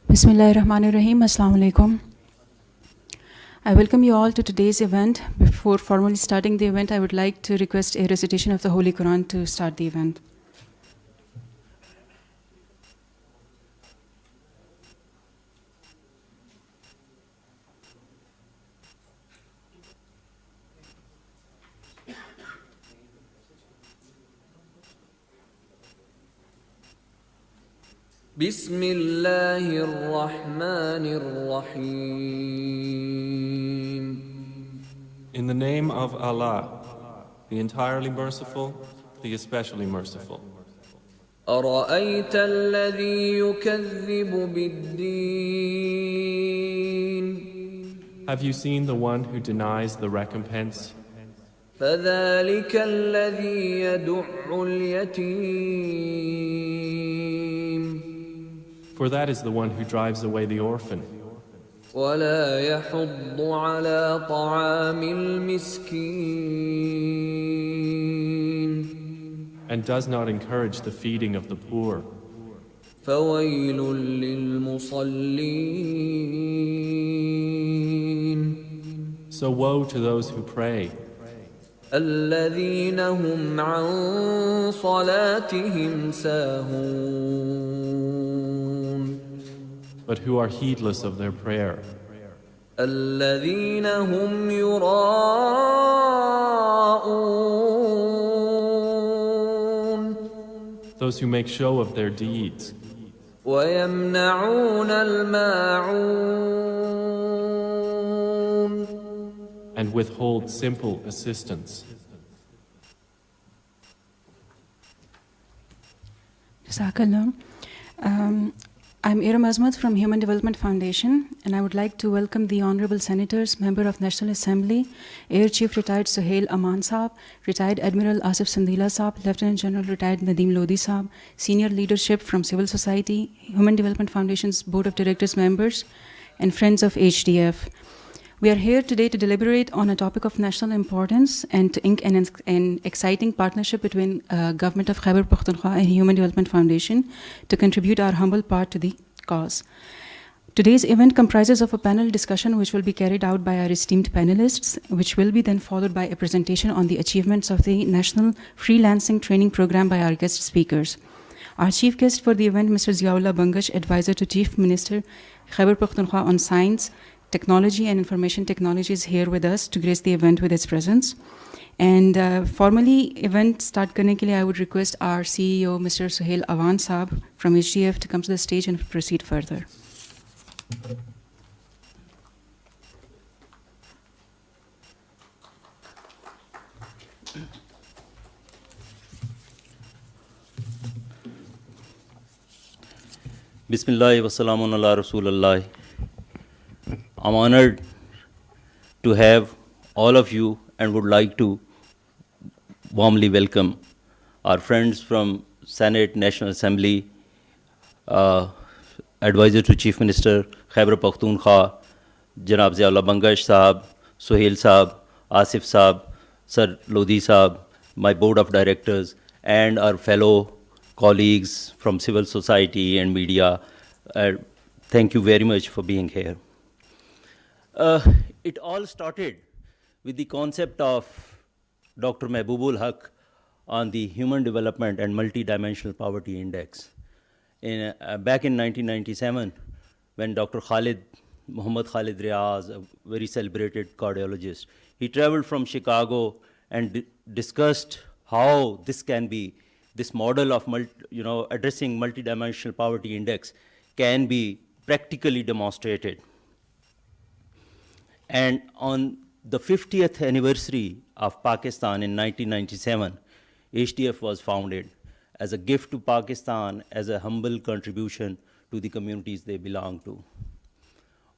Bismillahirrahmanirrahim. Assalamu alaikum. I welcome you all to today's event. Before formally starting the event, I would like to request a recitation of the Holy Quran to start the event. بسم الله الرحمن الرحيم. In the name of Allah, the entirely merciful, the especially merciful. أرأيت الذي يكذب بالدين Have you seen the one who denies the recompense? فذلك الذي يدع اليتيم For that is the one who drives away the orphan, ولا يحض على طعام المسكين and does not encourage the feeding of the poor. فويل للمصلين So woe to those who pray, الذين هم عن صلاتهم ساهون but who are heedless of their prayer, الذين هم يراءون those who make show of their deeds, ويمنعون الماعون and withhold simple assistance. Jazakallah. I'm Iram Azmat from Human Development Foundation, and I would like to welcome the Honorable Senators, Member of National Assembly, Air Chief Retired Suhail Aman Saab, Retired Admiral Asif Sandila Saab, Lieutenant General Retired Nadeem Lodi Saab, Senior Leadership from Civil Society, Human Development Foundation's Board of Directors members, and friends of HDF. We are here today to deliberate on a topic of national importance and to ink an exciting partnership between Government of Khyber Pakhtunkhwa and Human Development Foundation to contribute our humble part to the cause. Today's event comprises of a panel discussion which will be carried out by our esteemed panelists, which will be then followed by a presentation on the achievements of the National Freelancing Training Program by our guest speakers. Our chief guest for the event, Mr. Ziaullah Bangash, Advisor to Chief Minister, Khyber Pakhtunkhwa on Science, Technology and Information Technology, is here with us to grace the event with its presence. And formally event start karne ke liye, I would request our CEO, Mr. Suhail Aman Saab from HDF, to come to the stage and proceed further. Bismillah wa salamun ala Rasulullah. I'm honored to have all of you and would like to warmly welcome our friends from Senate, National Assembly, Advisor to Chief Minister, Khyber Pakhtunkhwa, Janab Ziaullah Bangash Sahab, Suhail Sahab, Asif Sahab, Sir Lodi Sahab, my board of directors, and our fellow colleagues from civil society and media. Thank you very much for being here. It all started with the concept of Dr. Mehboobul Haq on the Human Development and Multidimensional Poverty Index. Back in 1997, when Dr. Muhammad Khalid Riaz, a very celebrated cardiologist, he traveled from Chicago and discussed how this model of addressing multidimensional poverty index can be practically demonstrated. And on the 50th anniversary of Pakistan in 1997, HDF was founded as a gift to Pakistan, as a humble contribution to the communities they belong to.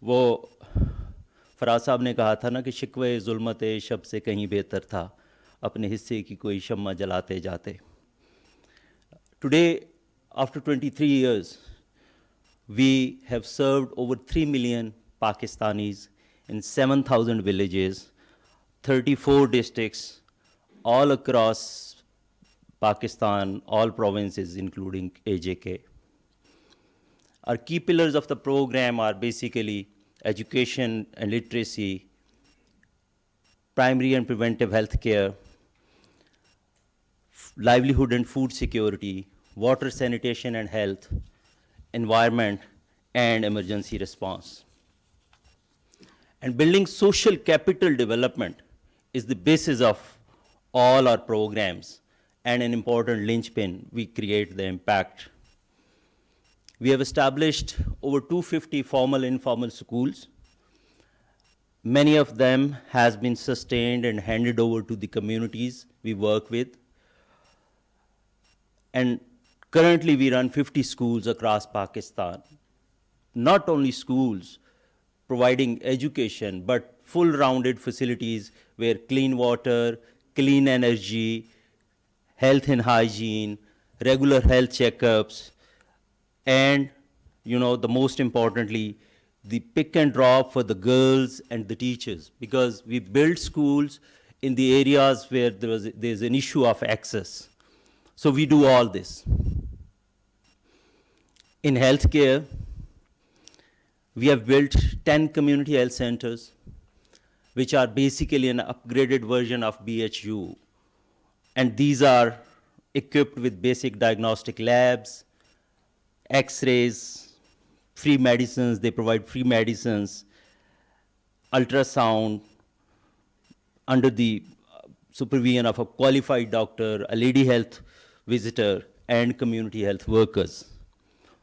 وہ فراز صاحب نے کہا تھا نا کہ شکوے ظلمت شب سے کہیں بہتر تھا اپنے حصے کی کوئی شمع جلاتے جاتے. Today, after 23 years, we have served over 3 million Pakistanis in 7,000 villages, 34 districts, all across Pakistan, all provinces including AJK. Our key pillars of the program are basically education and literacy, primary and preventive health care, livelihood and food security, water, sanitation and health, environment, and emergency response. And building social capital development is the basis of all our programs and an important linchpin. We create the impact. We have established over 250 formal and informal schools. Many of them has been sustained and handed over to the communities we work with. And currently we run 50 schools across Pakistan. Not only schools providing education, but full-rounded facilities where clean water, clean energy, health and hygiene, regular health checkups, and, the most importantly, the pick and drop for the girls and the teachers, because we build schools in the areas where there's an issue of access. So we do all this. In healthcare, we have built 10 community health centers, which are basically an upgraded version of BHU. And these are equipped with basic diagnostic labs, X-rays, free medicines. They provide free medicines, ultrasound, under the supervision of a qualified doctor, a lady health visitor, and community health workers.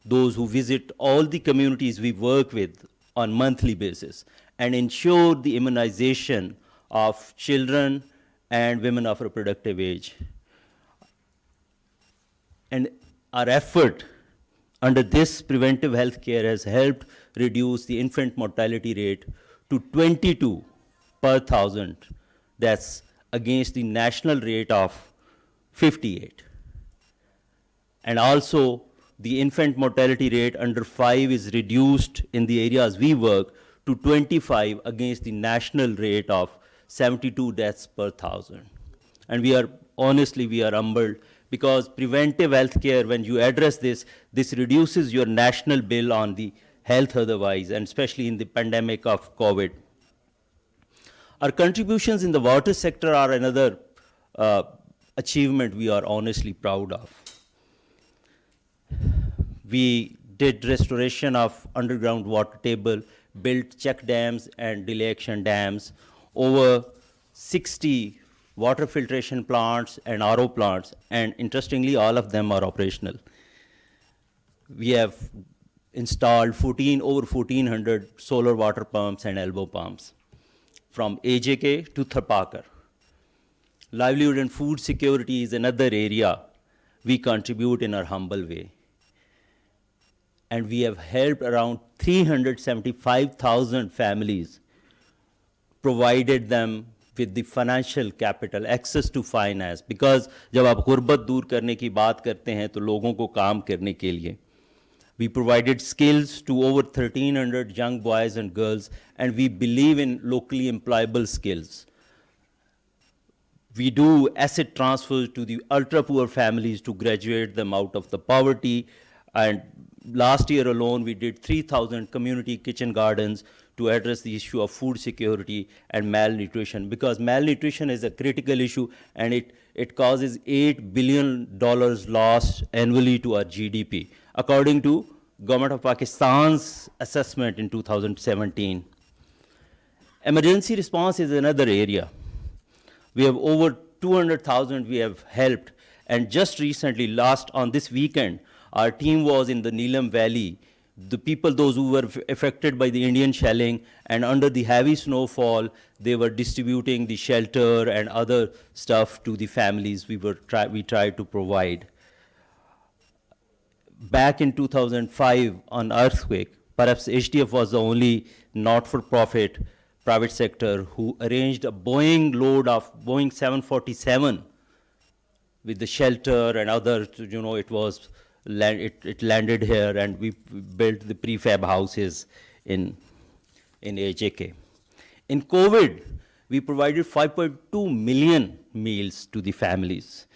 Those who visit all the communities we work with on monthly basis and ensure the immunization of children and women of reproductive age. And our effort under this preventive health care has helped reduce the infant mortality rate to 22 per 1,000. That's against the national rate of 58. And also, the infant mortality rate under 5 is reduced in the areas we work to 25 against the national rate of 72 deaths per 1,000. And we are humbled, because preventive health care, when you address this reduces your national bill on the health otherwise, and especially in the pandemic of COVID. Our contributions in the water sector are another achievement we are honestly proud of. We did restoration of underground water table, built check dams and delay action dams, over 60 water filtration plants and RO plants, and interestingly, all of them are operational. We have installed over 1,400 solar water pumps and elbow pumps, from AJK to Tharparkar. Livelihood and food security is another area we contribute in our humble way. And we have helped around 375,000 families, provided them with the financial capital, access to finance, because जब आप गुर्बत दूर करने की बात करते हैं तो लोगों को काम करने के लिए. We provided skills to over 1,300 young boys and girls, and we believe in locally employable skills. We do asset transfers to the ultra-poor families to graduate them out of the poverty, and last year alone, we did 3,000 community kitchen gardens to address the issue of food security and malnutrition, because malnutrition is a critical issue, and it causes $8 billion loss annually to our GDP, according to Government of Pakistan's assessment in 2017. Emergency response is another area. We have over 200,000 we have helped, and just recently, on this weekend, our team was in the Neelam Valley. The people, those who were affected by the Indian shelling, and under the heavy snowfall, they were distributing the shelter and other stuff to the families we tried to provide. Back in 2005, on earthquake, perhaps HDF was the only not-for-profit private sector who arranged a Boeing 747 with the shelter and other, it landed here, and we built the prefab houses in AJK. In COVID, we provided 5.2 million meals to the families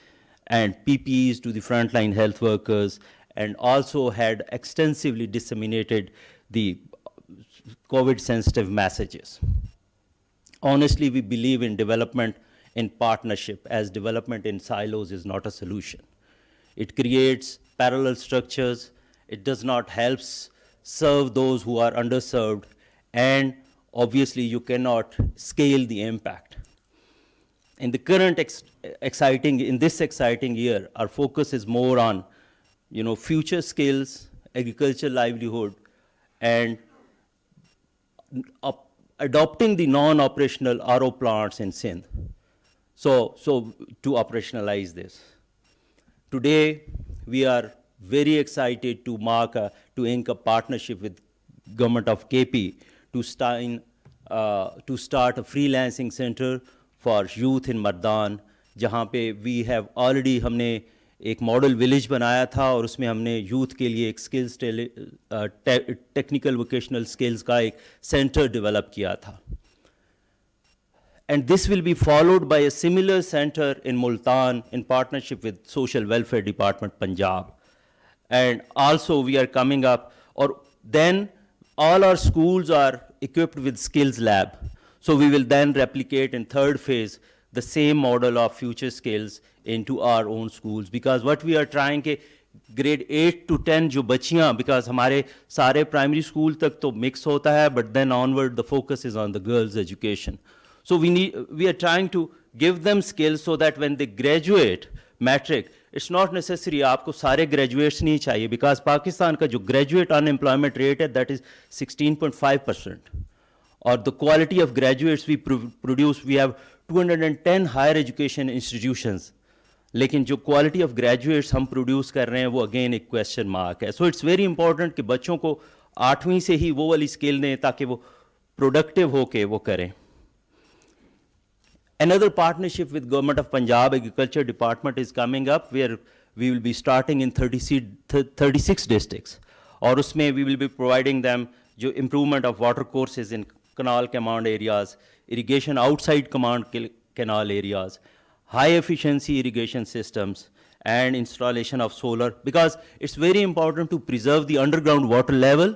and PPEs to the frontline health workers, and also had extensively disseminated the COVID-sensitive messages. Honestly, we believe in development in partnership, as development in silos is not a solution. It creates parallel structures, it does not help serve those who are underserved, and obviously you cannot scale the impact. In the current this exciting year, our focus is more on, future skills, agricultural livelihood, and adopting the non-operational RO plants in Sindh. So to operationalize this. Today, we are very excited to ink a partnership with government of KP to start a freelancing center for youth in Mardan, جہاں پہ we have already ہم نے ایک model village بنایا تھا اور اس میں ہم نے یوتھ کے لیے ایک اسکلز ٹیکنیکل ووکیشنل اسکلز کا ایک سینٹر ڈیولپ کیا تھا. And this will be followed by a similar center in Multan in partnership with Social Welfare Department, Punjab. And also we are coming up, or then all our schools are equipped with skills lab. So we will then replicate in third phase the same model of future skills into our own schools. Because what we are trying ke grade 8 to 10 jo bachiyan, because hamare sare primary school tak to mix hota hai, but then onward the focus is on the girls' education. So we are trying to give them skills so that when they graduate matric, it's not necessary aapko sare graduates nahi chahiye, because Pakistan ka jo graduate unemployment rate hai, that is 16.5%. Or the quality of graduates we produce, we have 210 higher education institutions. لیکن جو quality of graduates ہم produce کر رہے ہیں وہ again ایک question mark ہے. So it's very important کہ بچوں کو 8ویں سے ہی وہ والی اسکل دیں تاکہ وہ پروڈکٹیو ہو کے وہ کریں. Another partnership with Government of Punjab Agriculture Department is coming up, where we will be starting in 36 districts. اور اس میں we will be providing them جو improvement of water courses in canal command areas, irrigation outside command canal areas, high efficiency irrigation systems, and installation of solar, because it's very important to preserve the underground water level,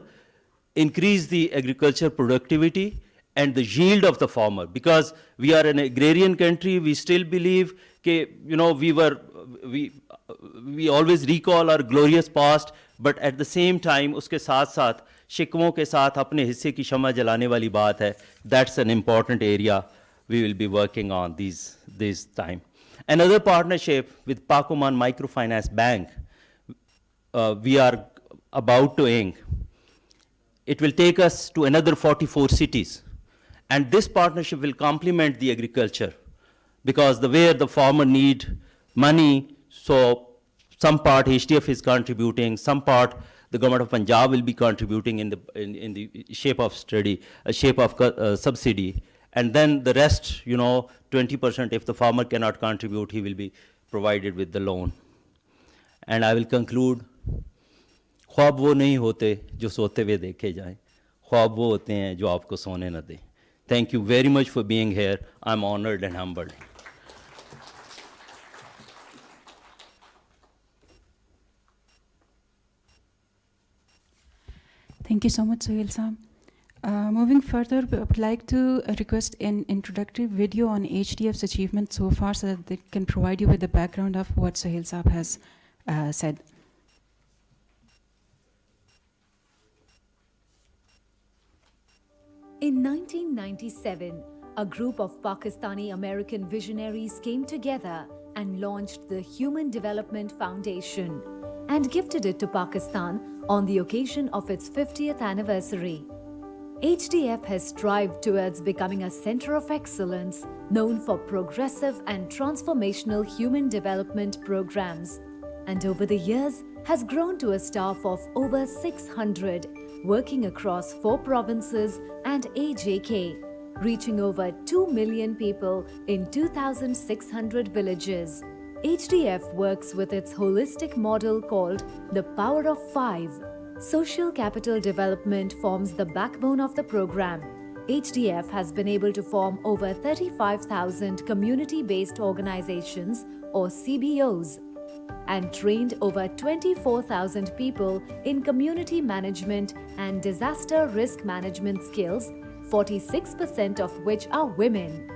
increase the agriculture productivity and the yield of the farmer. Because we are an agrarian country, we still believe that, we always recall our glorious past, but at the same time uske saath saath شکووں کے ساتھ اپنے حصے کی شمع جلانے والی بات ہے. That's an important area we will be working on this time. Another partnership with Pak Oman Microfinance Bank, we are about to ink. It will take us to another 44 cities. And this partnership will complement the agriculture, because where the farmer need money, so some part HDF is contributing, some part the government of Punjab will be contributing in the shape of subsidy. And then the rest, 20%, if the farmer cannot contribute, he will be provided with the loan. And I will conclude, خواب وہ نہیں ہوتے جو سوتے ہوئے دیکھے جائیں, خواب وہ ہوتے ہیں جو آپ کو سونے نہ دیں. Thank you very much for being here. I'm honored and humbled. Thank you so much, Suhail Saab. Moving further, we would like to request an introductory video on HDF's achievements so far, so that they can provide you with the background of what Suhail Saab has said. In 1997, a group of Pakistani American visionaries came together and launched the Human Development Foundation and gifted it to Pakistan on the occasion of its 50th anniversary. HDF has strived towards becoming a center of excellence known for progressive and transformational human development programs, and over the years has grown to a staff of over 600, working across 4 provinces and AJK, reaching over 2 million people in 2,600 villages. HDF works with its holistic model called the Power of 5. Social capital development forms the backbone of the program. HDF has been able to form over 35,000 community-based organizations or CBOs, and trained over 24,000 people in community management and disaster risk management skills, 46% of which are women.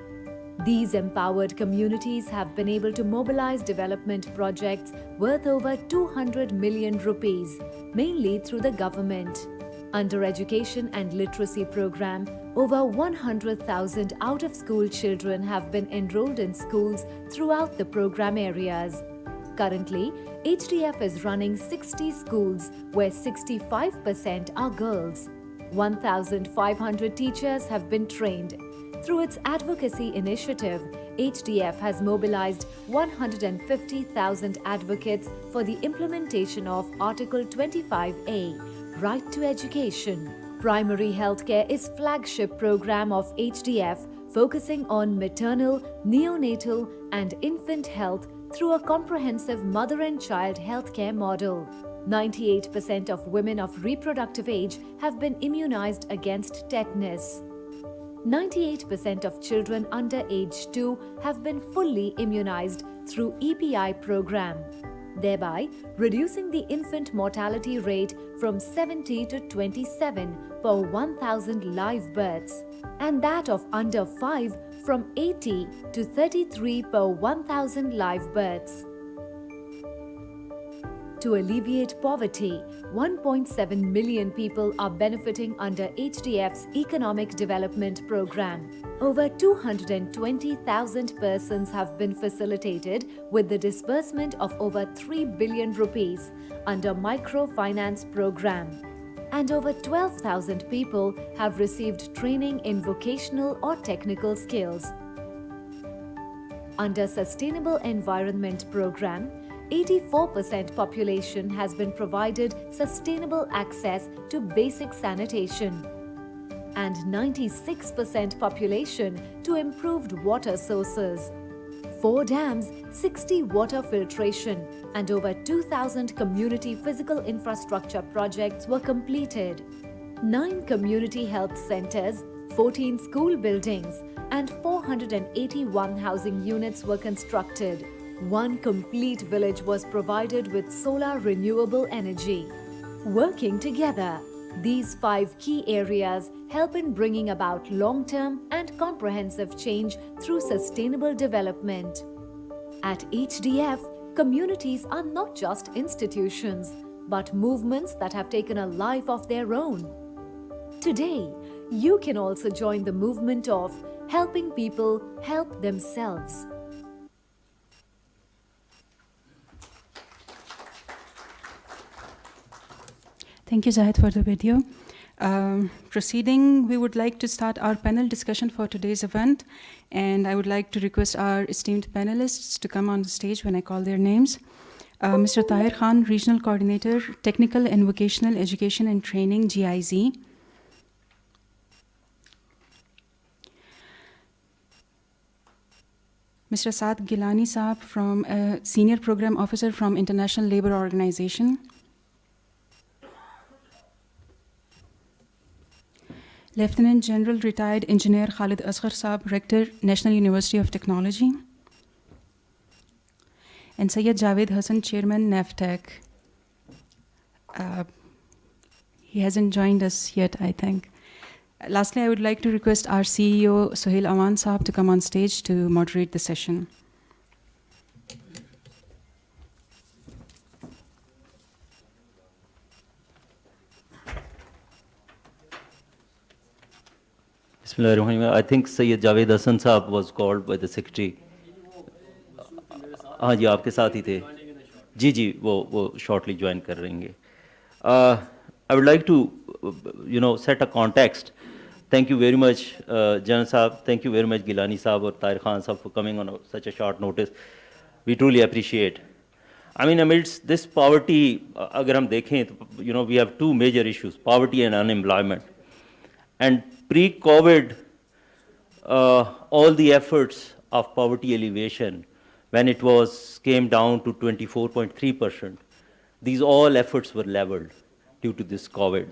These empowered communities have been able to mobilize development projects worth over 200 million rupees, mainly through the government. Under Education and Literacy Program, over 100,000 out-of-school children have been enrolled in schools throughout the program areas. Currently, HDF is running 60 schools where 65% are girls. 1,500 teachers have been trained. Through its advocacy initiative, HDF has mobilized 150,000 advocates for the implementation of Article 25A, Right to Education. Primary Healthcare is flagship program of HDF focusing on maternal, neonatal and infant health through a comprehensive mother and child healthcare model. 98% of women of reproductive age have been immunized against tetanus. 98% of children under age 2 have been fully immunized through EPI program, thereby reducing the infant mortality rate from 70 to 27 per 1,000 live births, and that of under 5 from 80 to 33 per 1,000 live births. To alleviate poverty, 1.7 million people are benefiting under HDF's Economic Development Program. Over 220,000 persons have been facilitated with the disbursement of over 3 billion rupees under Microfinance Program. And over 12,000 people have received training in vocational or technical skills. Under Sustainable Environment Program, 84% population has been provided sustainable access to basic sanitation and 96% population to improved water sources. 4 dams, 60 water filtration and over 2,000 community physical infrastructure projects were completed. 9 community health centers, 14 school buildings and 481 housing units were constructed. 1 complete village was provided with solar renewable energy. Working together, these 5 key areas help in bringing about long-term and comprehensive change through sustainable development. At HDF, communities are not just institutions, but movements that have taken a life of their own. Today, you can also join the movement of helping people help themselves. Thank you, Zahid, for the video. Proceeding, we would like to start our panel discussion for today's event, and I would like to request our esteemed panelists to come on the stage when I call their names. Mr. Tahir Khan, Regional Coordinator, Technical and Vocational Education and Training, GIZ. Mr. Saad Gilani Saab, from Senior Program Officer from International Labour Organization. Lieutenant General Retired Engineer Khalid Asghar Saab, Rector, National University of Technology. And Syed Javed Hassan, Chairman, NAFTEC. He hasn't joined us yet, I think. Lastly, I would like to request our CEO, Sohail Aman Saab, to come on stage to moderate the session. Bismillahirrahmanirrahim. I think Sayyid Javed Hassan Saab was called by the secretary. ہاں جی آپ کے ساتھ ہی تھے جی جی وہ shortly join کر رہیں گے. I would like to set a context. Thank you very much Jan Saab, thank you very much Gilani Saab اور Tahir Khan Saab for coming on such a short notice. We truly appreciate. I mean amidst this poverty, اگر ہم دیکھیں تو we have 2 major issues, poverty and unemployment. And pre-COVID, all the efforts of poverty alleviation, when it came down to 24.3%, these all efforts were leveled due to this COVID.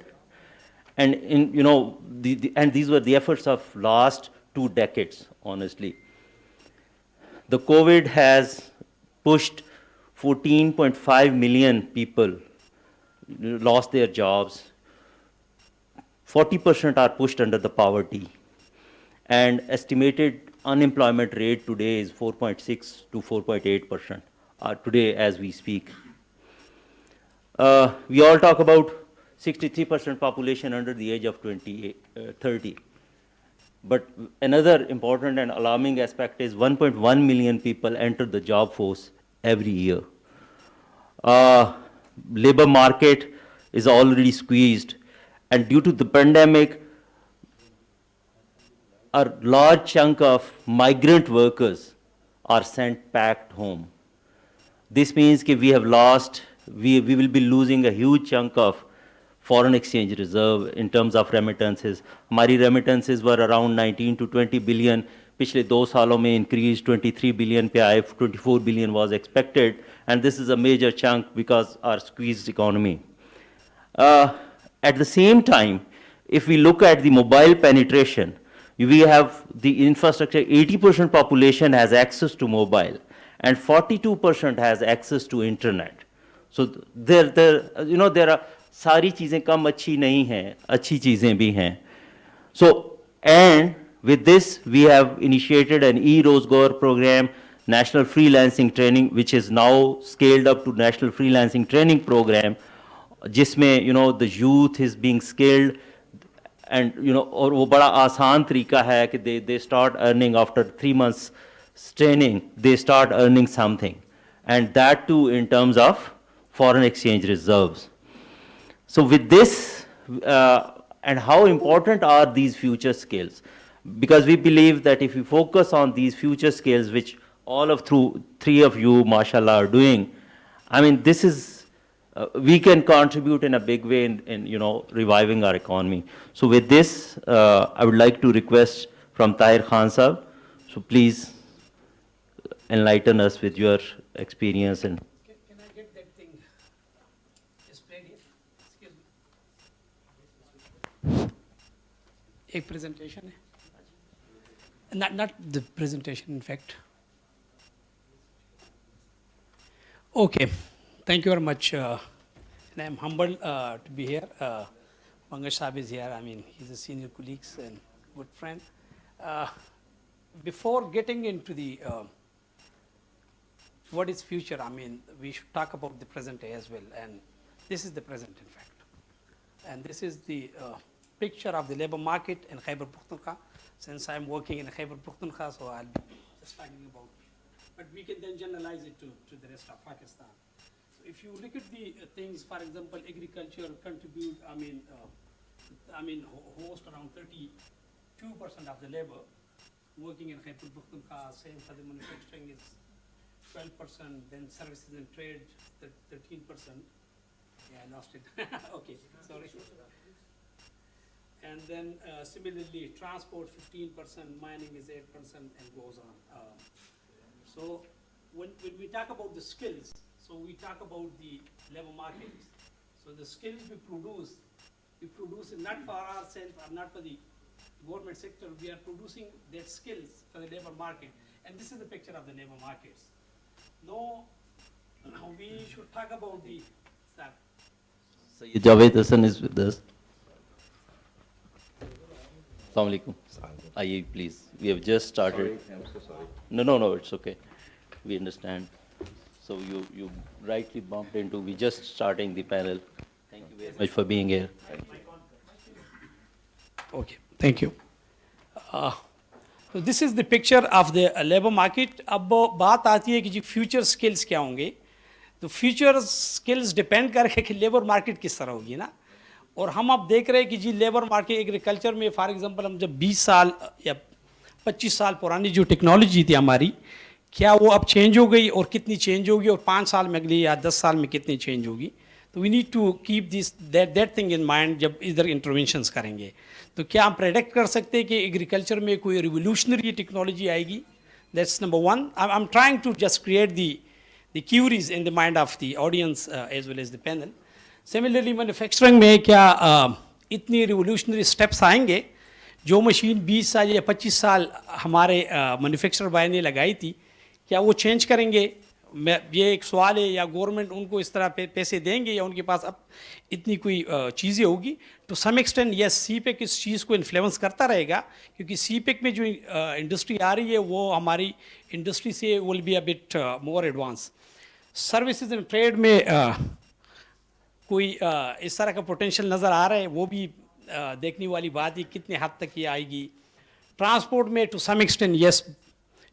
And and these were the efforts of last 2 decades, honestly. The COVID has pushed 14.5 million people lost their jobs. 40% are pushed under the poverty. And estimated unemployment rate today is 4.6 to 4.8% today as we speak. We all talk about 63% population under the age of 30. But another important and alarming aspect is 1.1 million people enter the job force every year. Labor market is already squeezed, and due to the pandemic, a large chunk of migrant workers are sent back home. This means that we have lost, we will be losing a huge chunk of foreign exchange reserve in terms of remittances. Hamari remittances were around 19 to 20 billion. Pichle 2 saalon mein increased 23 billion pe aaye, 24 billion was expected, and this is a major chunk because our squeezed economy. At the same time, if we look at the mobile penetration, we have the infrastructure, 80% population has access to mobile, and 42% has access to internet. So there are sari cheezein kam achhi nahi hain, achhi cheezein bhi hain. So, and with this, we have initiated an e-Rozgar program, National Freelancing Training, which is now scaled up to National Freelancing Training Program, jisme, the youth is being skilled, and, aur wo bada aasan tarika hai ki they start earning after 3 months training, they start earning something. And that too in terms of foreign exchange reserves. So with this, and how important are these future skills? Because we believe that if we focus on these future skills, which all of three of you, mashallah, are doing, I mean, this is, we can contribute in a big way in reviving our economy. So with this, I would like to request from Tahir Khan Sahab, so please enlighten us with your experience. And Can I get that thing displayed here? Excuse me. एक presentation है. Not the presentation, in fact. Okay, thank you very much. And I'm humbled to be here. Pankaj Saab is here. I mean, he's a senior colleague and good friend. Before getting into the what is future, I mean, we should talk about the present as well. And this is the present, in fact. And this is the picture of the labor market in Khyber Pakhtunkhwa. Since I'm working in Khyber Pakhtunkhwa, so I'll be just talking about it. But we can then generalize it to the rest of Pakistan. So if you look at the things, for example, agriculture contribute, host around 32% of the labor working in Khyber Pakhtunkhwa. Same for the manufacturing is 12%, then services and trade 13%. Yeah, I lost it. Okay, sorry. And then similarly, transport 15%, mining is 8%, and goes on. So when we talk about the skills, so we talk about the labor market. So the skills we produce it not for ourselves or not for the government sector. We are producing their skills for the labor market. And this is the picture of the labor markets. Now, we should talk about the, sir. Sayyid Javed Hassan is with us. Assalamu alaikum. Aye, please. We have just started. Sorry, I'm so sorry. No, it's okay. We understand. So you rightly bumped into, we just starting the panel. Thank you very much for being here. Okay, thank you. So this is the picture of the labor market. अब बात आती है कि जी future skills क्या होंगे? तो future skills depend करके कि labor market किस तरह होगी ना? और हम अब देख रहे हैं कि जी लेबर मार्केट एग्रीकल्चर में फॉर एग्जांपल हम जब 20 साल या 25 साल पुरानी जो टेक्नोलॉजी थी हमारी, क्या वो अब चेंज हो गई और कितनी चेंज होगी और 5 साल में अगली या 10 साल में कितनी चेंज होगी? तो we need to keep this that thing in mind जब इधर इंटरवेंशंस करेंगे. तो क्या हम प्रेडिक्ट कर सकते हैं कि एग्रीकल्चर में कोई रिवोल्यूशनरी टेक्नोलॉजी आएगी? That's number one. I am trying to just create the queries in the mind of the audience as well as the panel. Similarly manufacturing में क्या इतनी रिवोल्यूशनरी स्टेप्स आएंगे? जो मशीन 20 साल या 25 साल हमारे मैन्युफैक्चरर भाई ने लगाई थी, क्या वो चेंज करेंगे یہ ایک سوال ہے یا گورنمنٹ ان کو اس طرح پیسے دیں گے یا ان کے پاس اب اتنی کوئی چیزیں ہوگی. To some extent yes CPEC اس چیز کو انفلوئنس کرتا رہے گا, کیونکہ سی پیک میں جو انڈسٹری آ رہی ہے وہ ہماری انڈسٹری سے will be a but more advance. Services and trade میں کوئی اس طرح کا پوٹینشیل نظر آ رہا ہے, وہ بھی دیکھنے والی بات ہے کتنے حد تک یہ آئے گی. ٹرانسپورٹ میں ٹو سم ایکسٹینٹ یس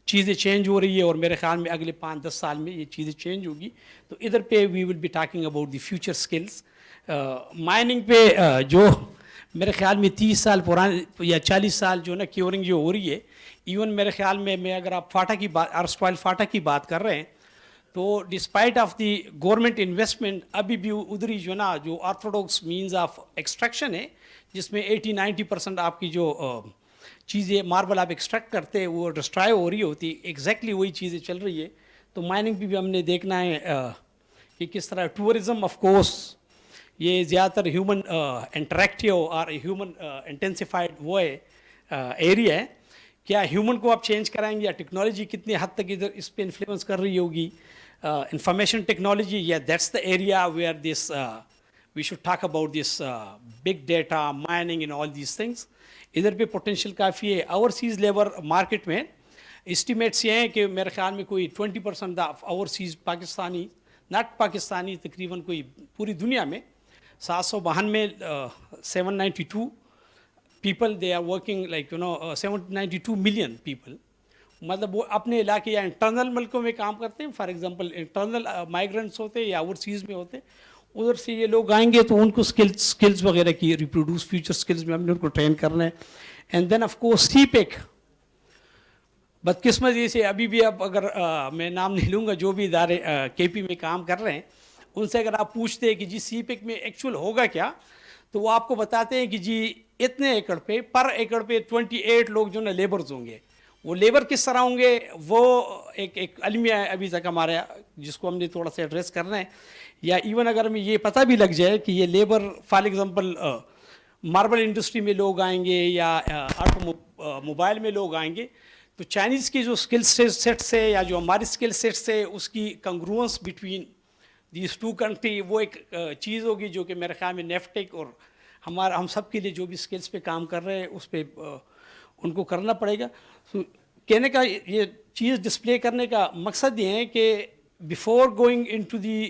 چیزیں چینج ہو رہی ہے اور میرے خیال میں اگلے 5-10 سال میں یہ چیزیں چینج ہوگی. تو ادھر پہ we will be talking about the future skills. Mining پہ جو میرے خیال میں 30 سال پرانے یا 40 سال جو نا کیورنگ جو ہو رہی ہے, ایون میرے خیال میں اگر آپ فاٹا کی بات ارسٹوائل فاٹا کی بات کر رہے ہیں تو despite of the government investment ابھی بھی ادھری جو نا جو آرتھوڈاکس مینز آف ایکسٹریکشن ہے جس میں 80-90% آپ کی جو چیزیں ماربل آپ ایکسٹریکٹ کرتے ہیں وہ ڈسٹرائے ہو رہی ہوتی, ایگزیکٹلی وہی چیزیں چل رہی ہے. تو مائننگ بھی ہم نے دیکھنا ہے کہ کس طرح ٹورزم آف کورس یہ زیادہ تر ہیومن انٹریکٹیو اور ہیومن انٹینسیفائڈ وہ ہے ایریا ہے. کیا ہیومن کو آپ چینج کرائیں گے یا ٹیکنالوجی کتنی حد تک ادھر اس پہ انفلوئنس کر رہی ہوگی. انفارمیشن ٹیکنالوجی یا that's the area where this we should talk about this big data mining and all these things. ادھر پہ پوٹینشیل کافی ہے. اوورسیز لیبر مارکیٹ میں اسٹیمیٹس یہ ہیں کہ میرے خیال میں کوئی 20% of overseas Pakistani not Pakistani تقریباً کوئی پوری دنیا میں 792 792 people they are working like 792 million people. مطلب وہ اپنے علاقے یا انٹرنل ملکوں میں کام کرتے ہیں. فار ایگزامپل انٹرنل مائیگرنٹس ہوتے ہیں یا اوورسیز میں ہوتے ہیں, ادھر سے یہ لوگ آئیں گے تو ان کو اسکلز وغیرہ کی ریپروڈیوس فیوچر اسکلز میں ہم نے ان کو ٹرین کرنا ہے. And then of course CPEC بدقسمتی سے ابھی بھی اب اگر میں نام نہیں لوں گا جو بھی ادارے کے پی میں کام کر رہے ہیں ان سے اگر آپ پوچھتے ہیں کہ جی سی پیک میں ایکچوئل ہوگا کیا, تو وہ آپ کو بتاتے ہیں کہ جی اتنے ایکڑ پہ پر ایکڑ پہ 28 لوگ جو نا لیبرز ہوں گے. وہ لیبر کس طرح ہوں گے وہ ایک المیہ ہے ابھی تک ہمارے جس کو ہم نے تھوڑا سا ایڈریس کرنا ہے. یا ایون اگر ہمیں یہ پتہ بھی لگ جائے کہ یہ labour for example marble industry میں لوگ آئیں گے یا آٹو موبائل میں لوگ آئیں گے, تو چائنیز کی جو اسکل سیٹس ہے یا جو ہماری اسکل سیٹس ہے اس کی کنگروئنس بٹوین دیز ٹو کنٹری وہ ایک چیز ہوگی جو کہ میرے خیال میں نیفٹیک اور ہم سب کے لیے جو بھی اسکلس پہ کام کر رہے ہیں اس پہ ان کو کرنا پڑے گا. کہنے کا یہ چیز ڈسپلے کرنے کا مقصد یہ ہے کہ before going into the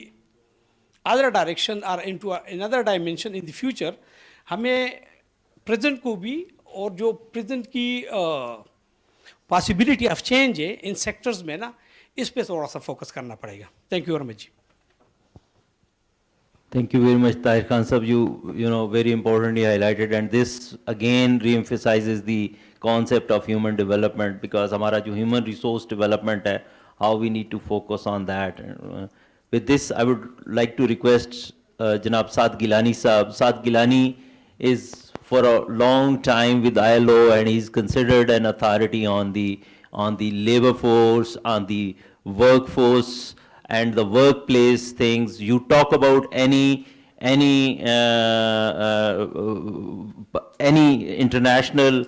other direction اور into another dimension in the future ہمیں پریزنٹ کو بھی اور جو پریزنٹ کی پاسبلٹی آف چینج ہے ان سیکٹرز میں نا اس پہ تھوڑا سا فوکس کرنا پڑے گا. Thank you very much. Thank you very much, Tahir Khan Sahab. You know, very importantly highlighted, and this again re-emphasizes the concept of human development, because हमारा जो human resource development है, how we need to focus on that. With this, I would like to request Janab Saad Gilani Sahab. Saad Gilani is for a long time with ILO, and he's considered an authority on the labor force, on the workforce, and the workplace things. You talk about any international,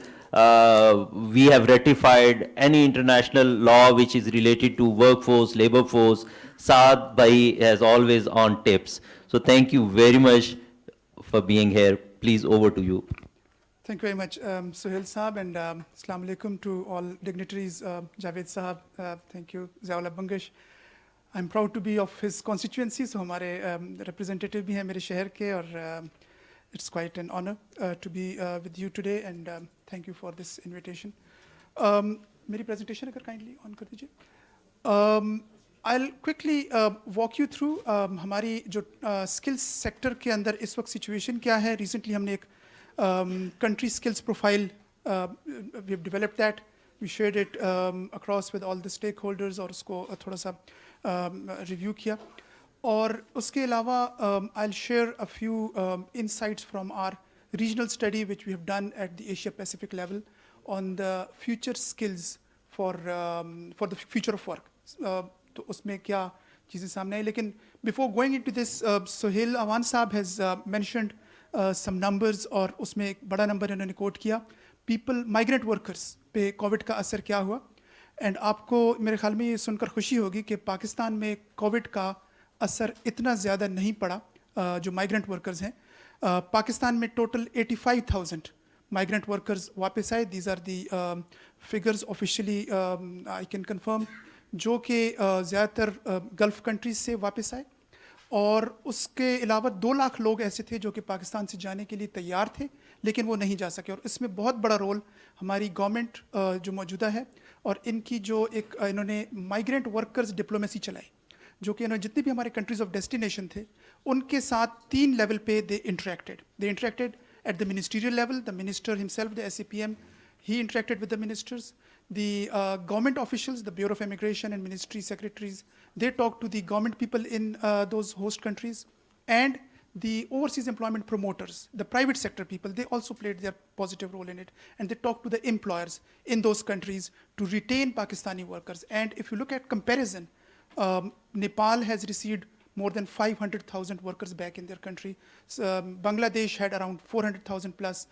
we have ratified any international law which is related to workforce, labor force. Saad Bhai has always on tips. So thank you very much for being here. Please, over to you. Thank you very much, Suhail Saab, and Assalamu alaikum to all dignitaries. Javed Saab, thank you. Ziaullah Bangash. I'm proud to be of his constituency, so ہمارے representative بھی ہیں میرے شہر کے, اور it's quite an honor to be with you today, and thank you for this invitation. میری presentation اگر kindly on کر دیجیے. I'll quickly walk you through ہماری جو skills sector کے اندر اس وقت situation کیا ہے. Recently ہم نے ایک country skills profile, we have developed that, we shared it across with all the stakeholders, اور اس کو تھوڑا سا ریویو کیا. اور اس کے علاوہ I'll share a few insights from our regional study which we have done at the Asia Pacific level on the future skills for the future of work. تو اس میں کیا چیزیں سامنے آئی. لیکن before going into this, Sohail Awan Saab has mentioned some numbers, اور اس میں ایک بڑا نمبر انہوں نے کوٹ کیا. People, migrant workers پہ کووڈ کا اثر کیا ہوا. اینڈ آپ کو میرے خیال میں یہ سن کر خوشی ہوگی کہ پاکستان میں کووڈ کا اثر اتنا زیادہ نہیں پڑا جو مائیگرنٹ ورکرز ہیں. پاکستان میں ٹوٹل 85,000 migrant workers واپس آئے. These are the figures officially I can confirm, جو کہ زیادہ تر گلف کنٹریز سے واپس آئے. اور اس کے علاوہ 2 لاکھ لوگ ایسے تھے جو کہ پاکستان سے جانے کے لیے تیار تھے لیکن وہ نہیں جا سکے. اور اس میں بہت بڑا رول ہماری گورنمنٹ جو موجودہ ہے اور ان کی جو ایک انہوں نے مائیگرنٹ ورکرز ڈپلومیسی چلائی, جو کہ انہوں نے جتنے بھی ہمارے کنٹریز آف ڈیسٹینیشن تھے ان کے ساتھ 3 لیول پہ دے interacted at the ministerial level. The minister himself, the SAPM, he interacted with the ministers. The government officials, the Bureau of Immigration and Ministry secretaries, they talked to the government people in those host countries. And the overseas employment promoters, the private sector people, they also played their positive role in it. And they talked to the employers in those countries to retain Pakistani workers. And if you look at comparison, Nepal has received more than 500,000 workers back in their country. Bangladesh had around 400,000 plus.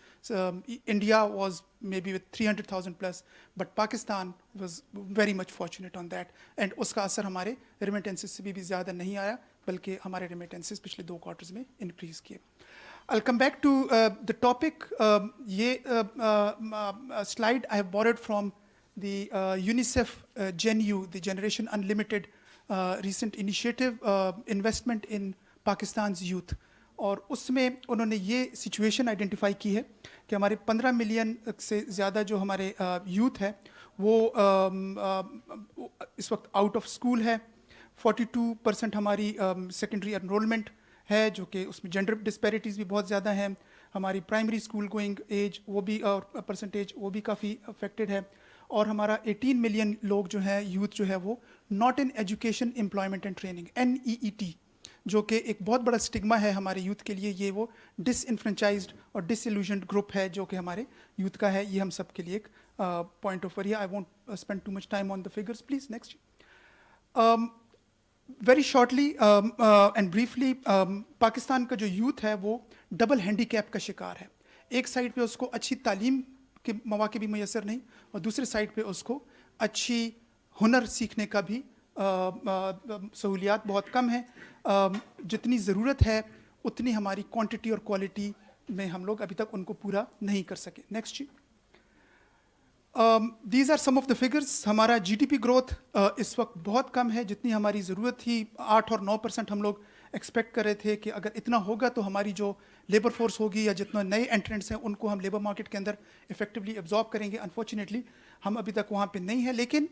India was maybe with 300,000 plus. But Pakistan was very much fortunate on that. And uska asar hamare remittances se bhi zyada nahi aaya, balki hamare remittances pichle 2 quarters mein increase kiye. I'll come back to the topic. Ye slide I have borrowed from the UNICEF GenU, the Generation Unlimited recent initiative, investment in Pakistan's youth. اور اس میں انہوں نے یہ situation identify کی ہے کہ ہمارے 15 million سے زیادہ جو ہمارے یوتھ ہے وہ اس وقت آؤٹ آف اسکول ہے. 42% ہماری سیکنڈری انرولمنٹ ہے, جو کہ اس میں جینڈر ڈسپیرٹیز بھی بہت زیادہ ہیں. ہماری پرائمری اسکول گوئنگ ایج وہ بھی اور پرسنٹیج وہ بھی کافی افیکٹڈ ہے. اور ہمارا 18 ملین لوگ جو ہے یوتھ جو ہے وہ not in education employment and training, NEET, جو کہ ایک بہت بڑا اسٹگما ہے ہمارے یوتھ کے لیے. یہ وہ ڈس انفرنچائزڈ اور ڈس ایلوژنڈ گروپ ہے جو کہ ہمارے یوتھ کا ہے. یہ ہم سب کے لیے ایک پوائنٹ آف وری. I won't spend too much time on the figures. Please next. Very shortly and briefly, Pakistan کا جو یوتھ ہے وہ ڈبل ہینڈی کیپ کا شکار ہے. ایک سائڈ پہ اس کو اچھی تعلیم کے مواقع بھی میسر نہیں, اور دوسرے سائڈ پہ اس کو اچھی ہنر سیکھنے کا بھی سہولیات بہت کم ہیں. جتنی ضرورت ہے اتنی ہماری کوانٹٹی اور کوالٹی میں ہم لوگ ابھی تک ان کو پورا نہیں کر سکے. Next ji. These are some of the figures. ہمارا GDP گروتھ اس وقت بہت کم ہے جتنی ہماری ضرورت تھی. 8 اور 9% ہم لوگ ایکسپیکٹ کر رہے تھے کہ اگر اتنا ہوگا تو ہماری جو لیبر فورس ہوگی یا جتنا نئے انٹرنٹس ہیں ان کو ہم لیبر مارکیٹ کے اندر افیکٹولی ایبزارب کریں گے. انفارچونیٹلی ہم ابھی تک وہاں پہ نہیں ہیں. لیکن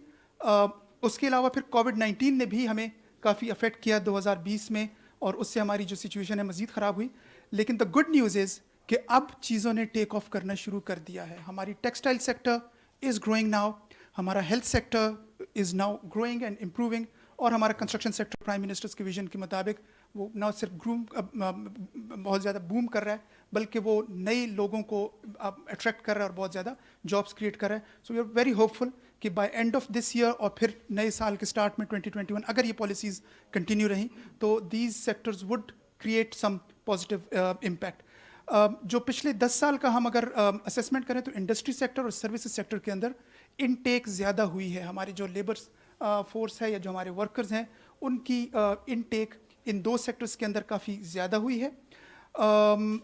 اس کے علاوہ پھر کووڈ-19 نے بھی ہمیں کافی افیکٹ کیا 2020 میں, اور اس سے ہماری جو سچویشن ہے مزید خراب ہوئی. لیکن دا گڈ نیوز از کہ اب چیزوں نے ٹیک آف کرنا شروع کر دیا ہے. ہماری textile sector is growing now, ہمارا health sector is now growing and improving, اور ہمارا کنسٹرکشن سیکٹر پرائم منسٹرز کے ویژن کے مطابق وہ نہ صرف بہت زیادہ بوم کر رہا ہے بلکہ وہ نئے لوگوں کو اٹریکٹ کر رہا ہے اور بہت زیادہ جابس کریٹ کر رہا ہے. So we are very hopeful کہ by end of this year اور پھر نئے سال کے اسٹارٹ میں 2021 اگر یہ پالیسیز کنٹینیو رہیں تو these sectors would create some positive impact. جو پچھلے 10 سال کا ہم اگر اسیسمنٹ کریں تو انڈسٹری سیکٹر اور سروسز سیکٹر کے اندر انٹیک زیادہ ہوئی ہے. ہماری جو لیبر فورس ہے یا جو ہمارے ورکرز ہیں ان کی انٹیک ان 2 سیکٹرز کے اندر کافی زیادہ ہوئی ہے.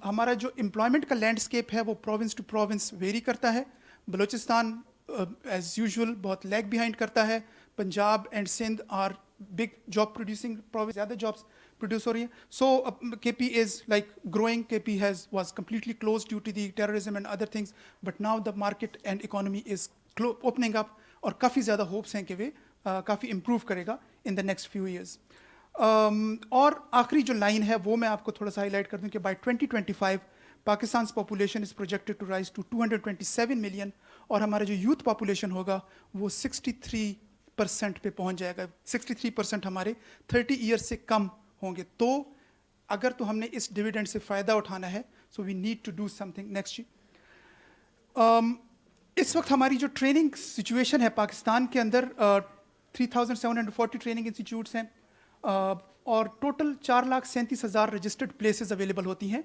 ہمارا جو امپلائمنٹ کا لینڈسکیپ ہے وہ پروونس ٹو پروونس ویری کرتا ہے. بلوچستان ایز یوزول بہت لیگ بیہائنڈ کرتا ہے. Punjab and Sindh are big job producing province, زیادہ جابس پروڈیوس ہو رہی ہیں. So KP is like growing. KP was completely close due to the terrorism and other things, but now the market and economy is opening up, اور کافی زیادہ hopes ہیں کہ وہ کافی امپروو کرے گا ان دا نیکسٹ فیو ایئرز. اور آخری جو لائن ہے وہ میں آپ کو تھوڑا سا ہائی لائٹ کر دوں کہ by 2025 پاکستان's population is projected to rise to 227 million, اور ہمارا جو یوتھ پاپولیشن ہوگا وہ 63% پہ پہنچ جائے گا. 63% ہمارے 30 ایئرس سے کم ہوں گے. تو اگر تو ہم نے اس ڈویڈنڈ سے فائدہ اٹھانا ہے so we need to do something. Next جی. اس وقت ہماری جو ٹریننگ سچویشن ہے پاکستان کے اندر 3,740 ٹریننگ انسٹیٹیوٹس ہیں, اور ٹوٹل 4,37,000 رجسٹرڈ پلیسز اویلیبل ہوتی ہیں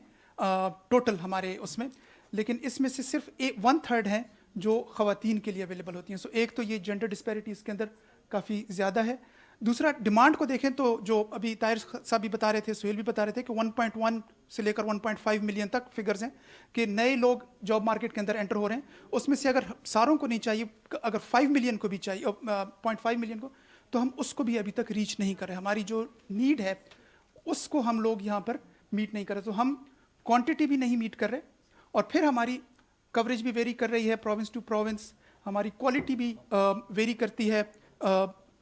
ٹوٹل ہمارے اس میں. لیکن اس میں سے صرف 1/3 ہیں جو خواتین کے لیے اویلیبل ہوتی ہیں. سو ایک تو یہ جینڈر ڈسپیرٹی اس کے اندر کافی زیادہ ہے. دوسرا ڈیمانڈ کو دیکھیں تو جو ابھی طاہر صاحب بھی بتا رہے تھے, سہیل بھی بتا رہے تھے کہ 1.1 سے لے کر 1.5 ملین تک فگرز ہیں کہ نئے لوگ جاب مارکیٹ کے اندر انٹر ہو رہے ہیں. اس میں سے اگر ساروں کو نہیں چاہیے, اگر 5 ملین کو بھی چاہیے, 0.5 ملین کو, تو ہم اس کو بھی ابھی تک ریچ نہیں کر رہے. ہماری جو نیڈ ہے اس کو ہم لوگ یہاں پر میٹ نہیں کر رہے. تو ہم کوانٹٹی بھی نہیں میٹ کر رہے, اور پھر ہماری کوریج بھی ویری کر رہی ہے پروونس ٹو پروونس. ہماری کوالٹی بھی ویری کرتی ہے.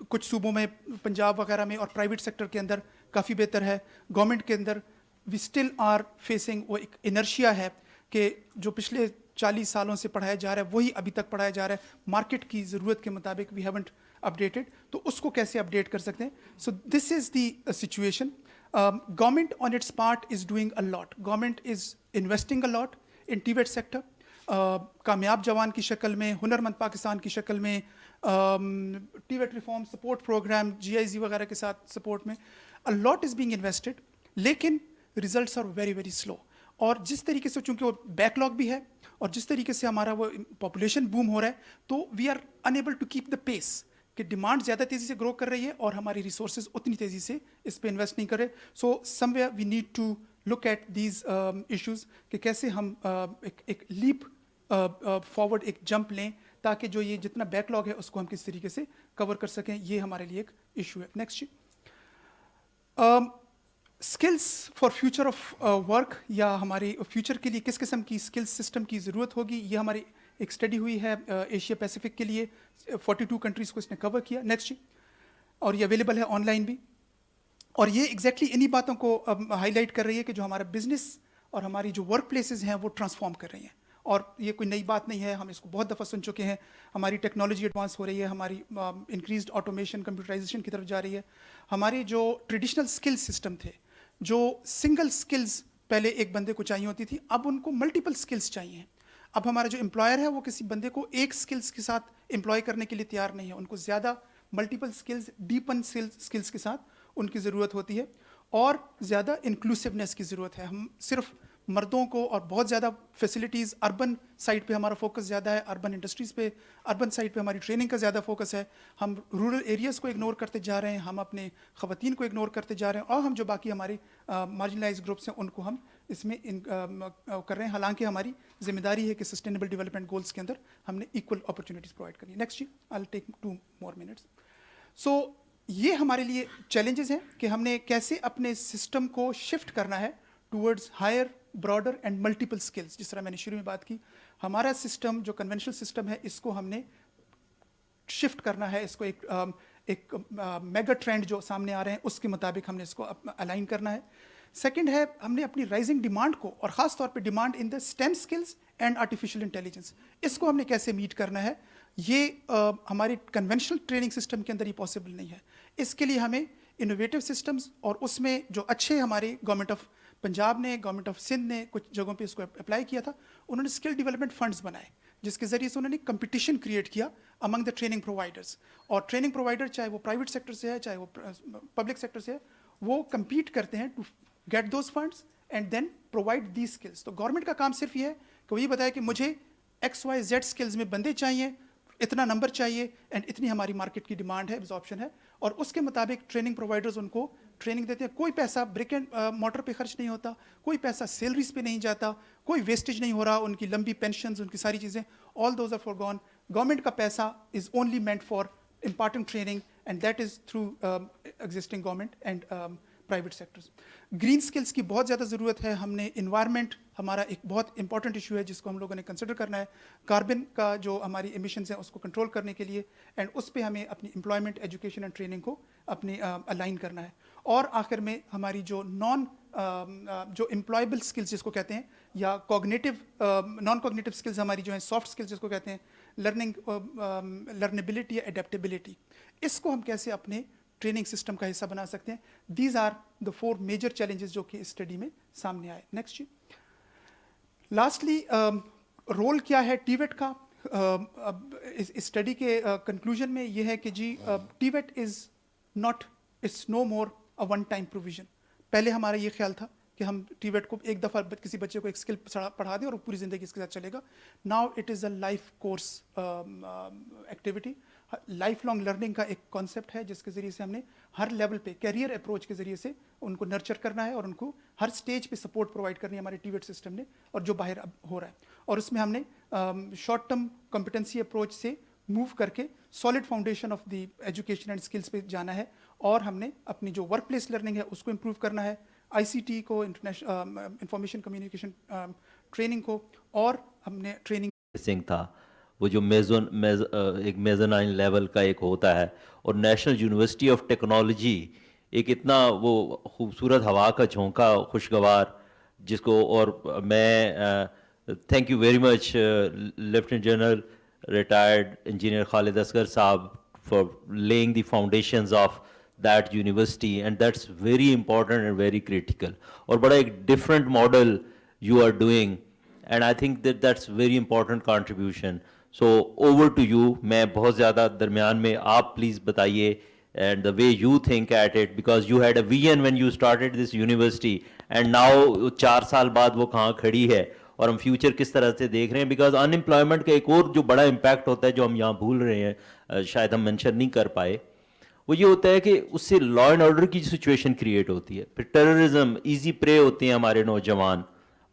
کچھ صوبوں میں, پنجاب وغیرہ میں, اور پرائیویٹ سیکٹر کے اندر کافی بہتر ہے. گورنمنٹ کے اندر وی اسٹل آر فیسنگ, وہ ایک انرشیا ہے کہ جو پچھلے 40 سالوں سے پڑھایا جا رہا ہے وہی ابھی تک پڑھایا جا رہا ہے. مارکیٹ کی ضرورت کے مطابق وی ہیونٹ اپڈیٹڈ, تو اس کو کیسے اپڈیٹ کر سکتے ہیں. So this is the situation. Government on its part is doing a lot. Government is investing a lot in TVET sector. Kamyab Jawan کی شکل میں, ہنرمند پاکستان کی شکل میں, Tewit reform support programme, GIZ وغیرہ کے ساتھ سپورٹ میں a lot is being invested, لیکن results are very very slow. اور جس طریقے سے چونکہ وہ بیک لاگ بھی ہے, اور جس طریقے سے ہمارا وہ پاپولیشن بوم ہو رہا ہے, تو we are unable to keep the pace کہ ڈیمانڈ زیادہ تیزی سے گرو کر رہی ہے اور ہماری ریسورسز اتنی تیزی سے اس پہ انویسٹ نہیں کر رہے. So somewhere we need to look at these issues کہ کیسے ہم ایک لیپ فارورڈ, ایک جمپ لیں تاکہ جو یہ جتنا بیک لاگ ہے اس کو ہم کس طریقے سے کور کر سکیں. یہ ہمارے لیے ایک ایشو ہے. Next ji, skills for future of work, یا ہماری فیوچر کے لیے کس قسم کی اسکلس سسٹم کی ضرورت ہوگی. یہ ہماری ایک اسٹڈی ہوئی ہے ایشیا پیسیفک کے لیے, 42 کنٹریز کو اس نے کور کیا. نیکسٹ جی, اور یہ اویلیبل ہے آن لائن بھی, اور یہ ایگزیکٹلی انہی باتوں کو ہائی لائٹ کر رہی ہے کہ جو ہمارا بزنس اور ہماری جو ورک پلیسز ہیں وہ ٹرانسفارم کر رہی ہیں. اور یہ کوئی نئی بات نہیں ہے, ہم اس کو بہت دفعہ سن چکے ہیں. ہماری ٹیکنالوجی ایڈوانس ہو رہی ہے, ہماری انکریزڈ آٹومیشن, کمپیوٹرائزیشن کی طرف جا رہی ہے. ہماری جو ٹریڈیشنل اسکل سسٹم تھے, جو سنگل اسکلز پہلے ایک بندے کو چاہیے ہوتی تھی, اب ان کو ملٹیپل اسکلس چاہیے. اب ہمارا جو امپلائر ہے وہ کسی بندے کو ایک اسکلس کے ساتھ امپلائی کرنے کے لیے تیار نہیں ہے, ان کو زیادہ ملٹیپل اسکلز, ڈیپن اسکلس کے ساتھ ان کی ضرورت ہوتی ہے, اور زیادہ انکلوسیونیس کی ضرورت ہے. ہم صرف مردوں کو, اور بہت زیادہ فیسلٹیز اربن سائڈ پہ ہمارا فوکس زیادہ ہے, اربن انڈسٹریز پہ, اربن سائڈ پہ ہماری ٹریننگ کا زیادہ فوکس ہے. ہم رورل ایریاز کو اگنور کرتے جا رہے ہیں, ہم اپنے خواتین کو اگنور کرتے جا رہے ہیں, اور ہم جو باقی ہماری مارجنلائز گروپس ہیں ان کو ہم اس میں کر رہے ہیں. حالانکہ ہماری ذمہ داری ہے کہ سسٹینیبل ڈیولپمنٹ گولس کے اندر ہم نے ایکول اپرچونیٹیز پرووائڈ کرنی ہے. نیکسٹ جی, آئی ول ٹیک 2 more minutes. سو یہ ہمارے لیے چیلنجز ہیں کہ ہم نے کیسے اپنے سسٹم کو شفٹ کرنا ہے towards higher, broader and multiple skills. جس طرح میں نے شروع میں بات کی, ہمارا سسٹم جو کنونشنل سسٹم ہے اس کو ہم نے شفٹ کرنا ہے, اس کو ایک میگا ٹرینڈ جو سامنے آ رہے ہیں اس کے مطابق ہم نے اس کو الائن کرنا ہے. سیکنڈ ہے, ہم نے اپنی رائزنگ ڈیمانڈ کو, اور خاص طور پہ demand in the STEM skills and artificial intelligence, اس کو ہم نے کیسے میٹ کرنا ہے. یہ ہماری کنونشنل ٹریننگ سسٹم کے اندر یہ پاسبل نہیں ہے. اس کے لیے ہمیں انوویٹیو سسٹمز, اور اس میں جو اچھے ہماری گورنمنٹ آف پنجاب نے, گورنمنٹ آف سندھ نے کچھ جگہوں پہ اس کو اپلائی کیا تھا, انہوں نے اسکل ڈیولپمنٹ فنڈز بنائے جس کے ذریعے سے انہوں نے کمپٹیشن کریٹ کیا امنگ دا ٹریننگ پرووائڈرس. اور ٹریننگ پرووائڈر چاہے وہ پرائیویٹ سیکٹر سے ہے چاہے وہ پبلک سیکٹر سے ہے, وہ کمپیٹ کرتے ہیں to get those funds and then provide the skills. تو گورنمنٹ کا کام صرف یہ ہے کہ وہ یہ بتائے کہ مجھے XYZ اسکلز میں بندے چاہیے, اتنا نمبر چاہیے, اینڈ اتنی ہماری مارکیٹ کی ڈیمانڈ ہے, ایبزارپشن ہے, اور اس کے مطابق ٹریننگ پرووائڈرز ان کو ٹریننگ دیتے ہیں. کوئی پیسہ برک اینڈ موٹر پہ خرچ نہیں ہوتا, کوئی پیسہ سیلریز پہ نہیں جاتا, کوئی ویسٹیج نہیں ہو رہا, ان کی لمبی پینشنز, ان کی ساری چیزیں, all those are far gone. Government کا پیسہ is only meant for important training, and that is through existing government and private sectors. Green skills کی بہت زیادہ ضرورت ہے. ہم نے انوائرمنٹ, ہمارا ایک بہت امپورٹنٹ ایشو ہے جس کو ہم لوگوں نے کنسیڈر کرنا ہے, کاربن کا جو ہماری ایمیشنز ہیں اس کو کنٹرول کرنے کے لیے, اینڈ اس پہ ہمیں اپنی امپلائمنٹ, ایجوکیشن اینڈ ٹریننگ کو اپنے الائن کرنا ہے. اور آخر میں ہماری جو جو امپلائبل اسکلس جس کو کہتے ہیں, یا نان کوگنیٹو اسکلز ہماری جو ہیں, سافٹ اسکلز جس کو کہتے ہیں, لرنیبلٹی یا اڈیپٹیبلٹی, اس کو ہم کیسے اپنے ٹریننگ سسٹم کا حصہ بنا سکتے ہیں. These are the 4 major challenges جو کہ اس اسٹڈی میں سامنے آئے. نیکسٹ جی, لاسٹلی رول کیا ہے ٹیویٹ کا. اس اسٹڈی کے کنکلوژن میں یہ ہے کہ جی TVET is not, it's no more a one time provision. پہلے ہمارا یہ خیال تھا کہ ہم ٹی ویٹ کو ایک دفعہ کسی بچے کو ایک اسکل پڑھا دیں اور وہ پوری زندگی اس کے ساتھ چلے گا. Now it is a life course activity. Life long learning کا ایک کانسیپٹ ہے جس کے ذریعے سے ہم نے ہر لیول پہ کیریئر اپروچ کے ذریعے سے ان کو نرچر کرنا ہے اور ان کو ہر سٹیج پہ سپورٹ پرووائڈ کرنی ہے ہمارے ٹی ویٹ سسٹم نے, اور جو باہر اب ہو رہا ہے. اور اس میں ہم نے شارٹ ٹرم کمپٹنسی اپروچ سے موو کر کے solid foundation of the education and skills پہ جانا ہے, اور ہم نے اپنی جو ورک پلیس لرننگ ہے اس کو امپروو کرنا ہے, آئی سی ٹی کو, انفارمیشن کمیونیکیشن ٹریننگ کو, اور ہم نے ٹریننگ سنگھ تھا وہ جو ایک میزنائن لیول کا ایک ہوتا ہے, اور نیشنل یونیورسٹی آف ٹیکنالوجی ایک اتنا وہ خوبصورت ہوا کا جھونکا خوشگوار جس کو, اور میں thank you very much lieutenant general retired engineer Khalid Asghar sahab for laying the foundations of that university, and that's very important and very critical, اور بڑا ایک different model you are doing, and I think that that's very important contribution. So over to you. میں بہت زیادہ درمیان میں, آپ please بتائیے and the way you think at it, because you had a vision when you started this university, and now 4 سال بعد وہ کہاں کھڑی ہے اور ہم فیوچر کس طرح سے دیکھ رہے ہیں. بیکاز unemployment کا ایک اور جو بڑا امپیکٹ ہوتا ہے جو ہم یہاں بھول رہے ہیں, شاید ہم مینشن نہیں کر پائے, وہ یہ ہوتا ہے کہ اس سے لا اینڈ آرڈر کی سچویشن کریٹ ہوتی ہے, پھر ٹیررزم, ایزی پرے ہوتے ہیں ہمارے نوجوان,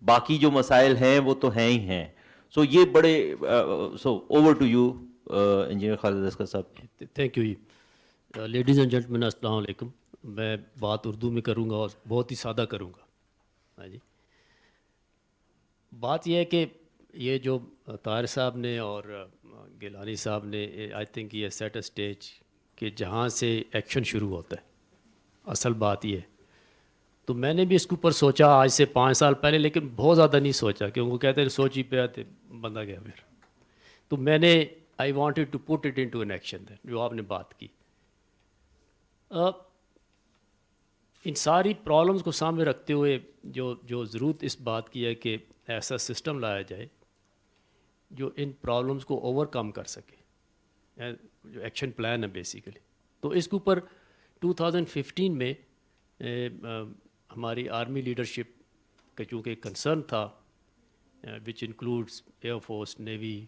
باقی جو مسائل ہیں وہ تو ہیں ہی ہیں. سو یہ بڑے so over to you engineer Khalid Asghar صاحب. Thank you ji. Ladies and gentleman السلام علیکم. میں بات اردو میں کروں گا اور بہت ہی سادہ کروں گا. ہاں جی, بات یہ ہے کہ یہ جو طاہر صاحب نے اور گیلانی صاحب نے, آئی تھنک یہ سیٹ اے اسٹیج کہ جہاں سے ایکشن شروع ہوتا ہے. اصل بات یہ ہے, تو میں نے بھی اس کے اوپر سوچا آج سے 5 سال پہلے, لیکن بہت زیادہ نہیں سوچا کیونکہ وہ کہتے ہیں سوچ ہی پہ آتے بندہ گیا پھر. تو میں نے I wanted to put it into an action, جو آپ نے بات کی. ان ساری پرابلمس کو سامنے رکھتے ہوئے جو ضرورت اس بات کی ہے کہ ایسا سسٹم لایا جائے جو ان پرابلمس کو اوور کم کر سکے, جو ایکشن پلان ہے بیسیکلی. تو اس کے اوپر 2015 میں ہماری آرمی لیڈرشپ کا چونکہ ایک کنسرن تھا, which includes air force, navy,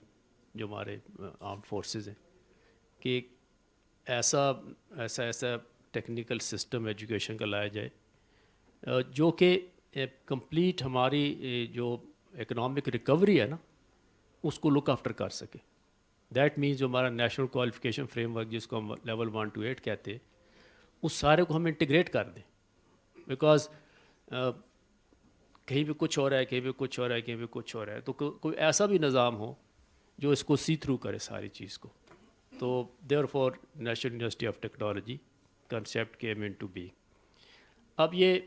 جو ہمارے آرمڈ فورسز ہیں, کہ ایسا ٹیکنیکل سسٹم ایجوکیشن کا لایا جائے جو کہ کمپلیٹ ہماری جو اکنامک ریکوری ہے نا اس کو لک آفٹر کر سکے. دیٹ مینس جو ہمارا نیشنل کوالیفیکیشن فریم ورک جس کو ہم لیول 1 to 8 کہتے ہیں, اس سارے کو ہم انٹیگریٹ کر دیں. بیکاز کہیں بھی کچھ ہو رہا ہے, کہیں بھی کچھ ہو رہا ہے, کہیں بھی کچھ ہو رہا ہے, تو کوئی ایسا بھی نظام ہو جو اس کو سی تھرو کرے ساری چیز کو. تو therefore national university of technology concept came in to be. اب یہ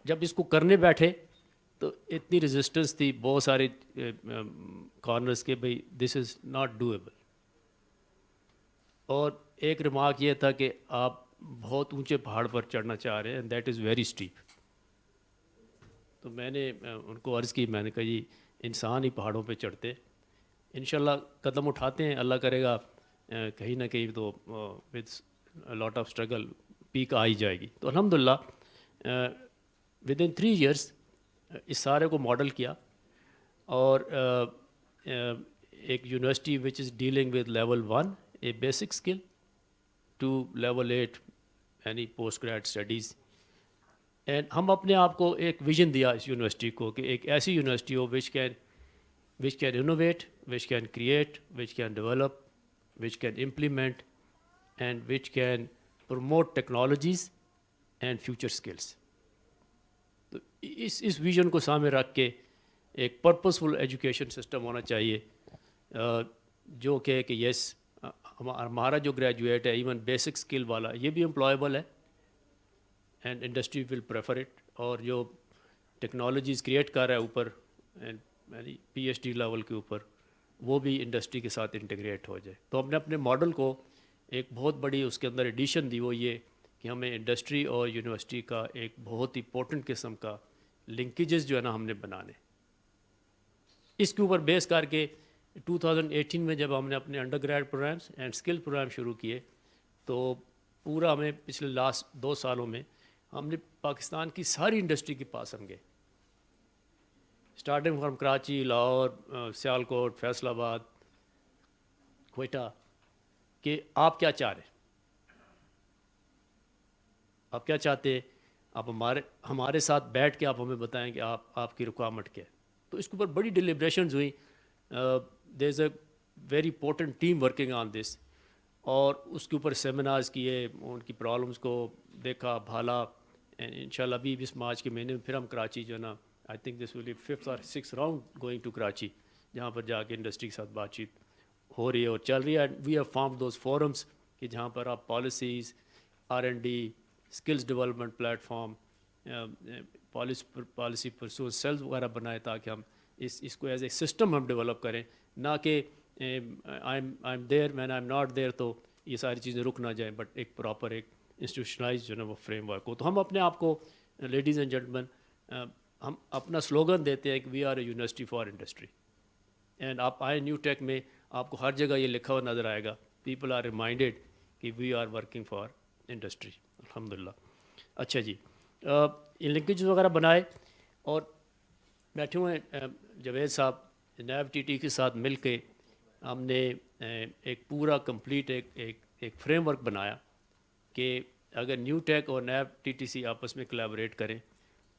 جب اس کو کرنے بیٹھے تو اتنی ریزسٹنس تھی بہت سارے کارنرز کے, بھائی دس از ناٹ ڈویبل. اور ایک ریمارک یہ تھا کہ آپ بہت اونچے پہاڑ پر چڑھنا چاہ رہے ہیں, and that is very steep. تو میں نے ان کو عرض کی, میں نے کہا جی انسان ہی پہاڑوں پہ چڑھتے, انشاءاللہ قدم اٹھاتے ہیں, اللہ کرے گا کہیں نہ کہیں تو ود لاٹ آف اسٹرگل پیک آ ہی جائے گی. تو الحمدللہ ود ان 3 years اس سارے کو ماڈل کیا, اور ایک university which is dealing with level 1 a basic skill to level 8 یعنی پوسٹ گریڈ اسٹڈیز. اینڈ ہم اپنے آپ کو ایک ویژن دیا اس یونیورسٹی کو کہ ایک ایسی university who which can innovate, which can create, which can develop, which can implement, and which can promote technologies and future skills. تو اس ویژن کو سامنے رکھ کے ایک پرپزفل ایجوکیشن سسٹم ہونا چاہیے جو کہ یس ہمارا جو گریجویٹ ہے ایون بیسک اسکل والا یہ بھی امپلائیبل ہے and industry will prefer it, اور جو ٹیکنالوجیز کریٹ کر رہا ہے اوپر یعنی پی ایچ ڈی لیول کے اوپر, وہ بھی انڈسٹری کے ساتھ انٹیگریٹ ہو جائے. تو ہم نے اپنے ماڈل کو ایک بہت بڑی اس کے اندر ایڈیشن دی, وہ یہ کہ ہمیں انڈسٹری اور یونیورسٹی کا ایک بہت ہی امپورٹنٹ قسم کا لنکیجز جو ہے نا ہم نے بنانے. اس کے اوپر بیس کر کے 2018 میں جب ہم نے اپنے undergrad programmes and skill programme شروع کیے, تو پورا ہمیں پچھلے لاسٹ 2 سالوں میں ہم نے پاکستان کی ساری انڈسٹری کے پاس ہم گئے, اسٹارٹنگ فرام کراچی, لاہور, سیالکوٹ, فیصل آباد, کوئٹہ, کہ آپ کیا چاہ رہے ہیں, آپ کیا چاہتے ہیں, آپ ہمارے ساتھ بیٹھ کے آپ ہمیں بتائیں کہ آپ کی ریکوائرمنٹ کیا ہے. تو اس کے اوپر بڑی ڈیلیبریشنز ہوئی. There is a very important team working on this, اور اس کے اوپر سیمینارز کیے, ان کی پرابلمس کو دیکھا, بھالا. انشاءاللہ ابھی اس مارچ کے مہینے میں پھر ہم کراچی جو ہے نا, I think this will be 5th or 6th round going to Karachi, جہاں پر جا کے انڈسٹری کے ساتھ بات چیت ہو رہی ہے اور چل رہی ہے. We have formed those forums کہ جہاں پر آپ policies, R&D, skills development platform, policy proposals وغیرہ بنائے, تاکہ ہم اس کو ایز اے سسٹم ہم ڈیولپ کریں, نہ کہ I am there when I am not there تو یہ ساری چیزیں رک نہ جائیں, بٹ ایک پراپر ایک انسٹیٹیوشنائز جو ہے نا وہ فریم ورک ہو. تو ہم اپنے آپ کو, لیڈیز اینڈ جینٹلمین, ہم اپنا سلوگن دیتے ہیں کہ we are a university for industry. And آپ آئے نیو ٹیک میں, آپ کو ہر جگہ یہ لکھا ہوا نظر آئے گا, پیپل آر ریمائنڈیڈ کہ we are working for industry. الحمدللہ. اچھا جی, ان لنکیجز وغیرہ بنائے, اور بیٹھے ہوئے جاوید صاحب نیب ٹی ٹی کے ساتھ مل کے ہم نے ایک پورا کمپلیٹ ایک فریم ورک بنایا کہ اگر نیو ٹیک اور نیب ٹی ٹی سی آپس میں کلیبوریٹ کریں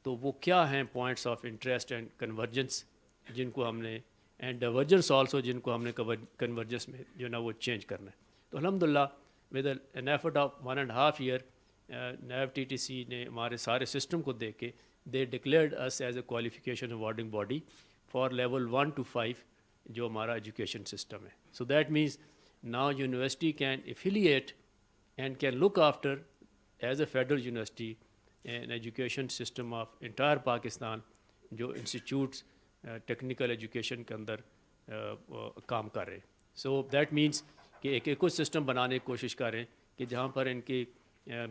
تو وہ کیا ہیں points of interest and convergence جن کو ہم نے, اینڈ ڈائیورجنس آلسو جن کو ہم نے کنورجنس میں جو ہے نا وہ چینج کرنا ہے. تو الحمدللہ with an effort of 1.5 year NAVTTC نے ہمارے سارے سسٹم کو دیکھ کے they declared us as a qualification awarding body for level 1 to 5 جو ہمارا ایجوکیشن سسٹم ہے. So that means now university can affiliate and can look after as a federal university an education system of entire Pakistan, جو institutes technical education کے اندر کام کر رہے ہیں. سو that means کہ ایک ایکو سسٹم بنانے کی کوشش کر رہے ہیں کہ جہاں پر ان کی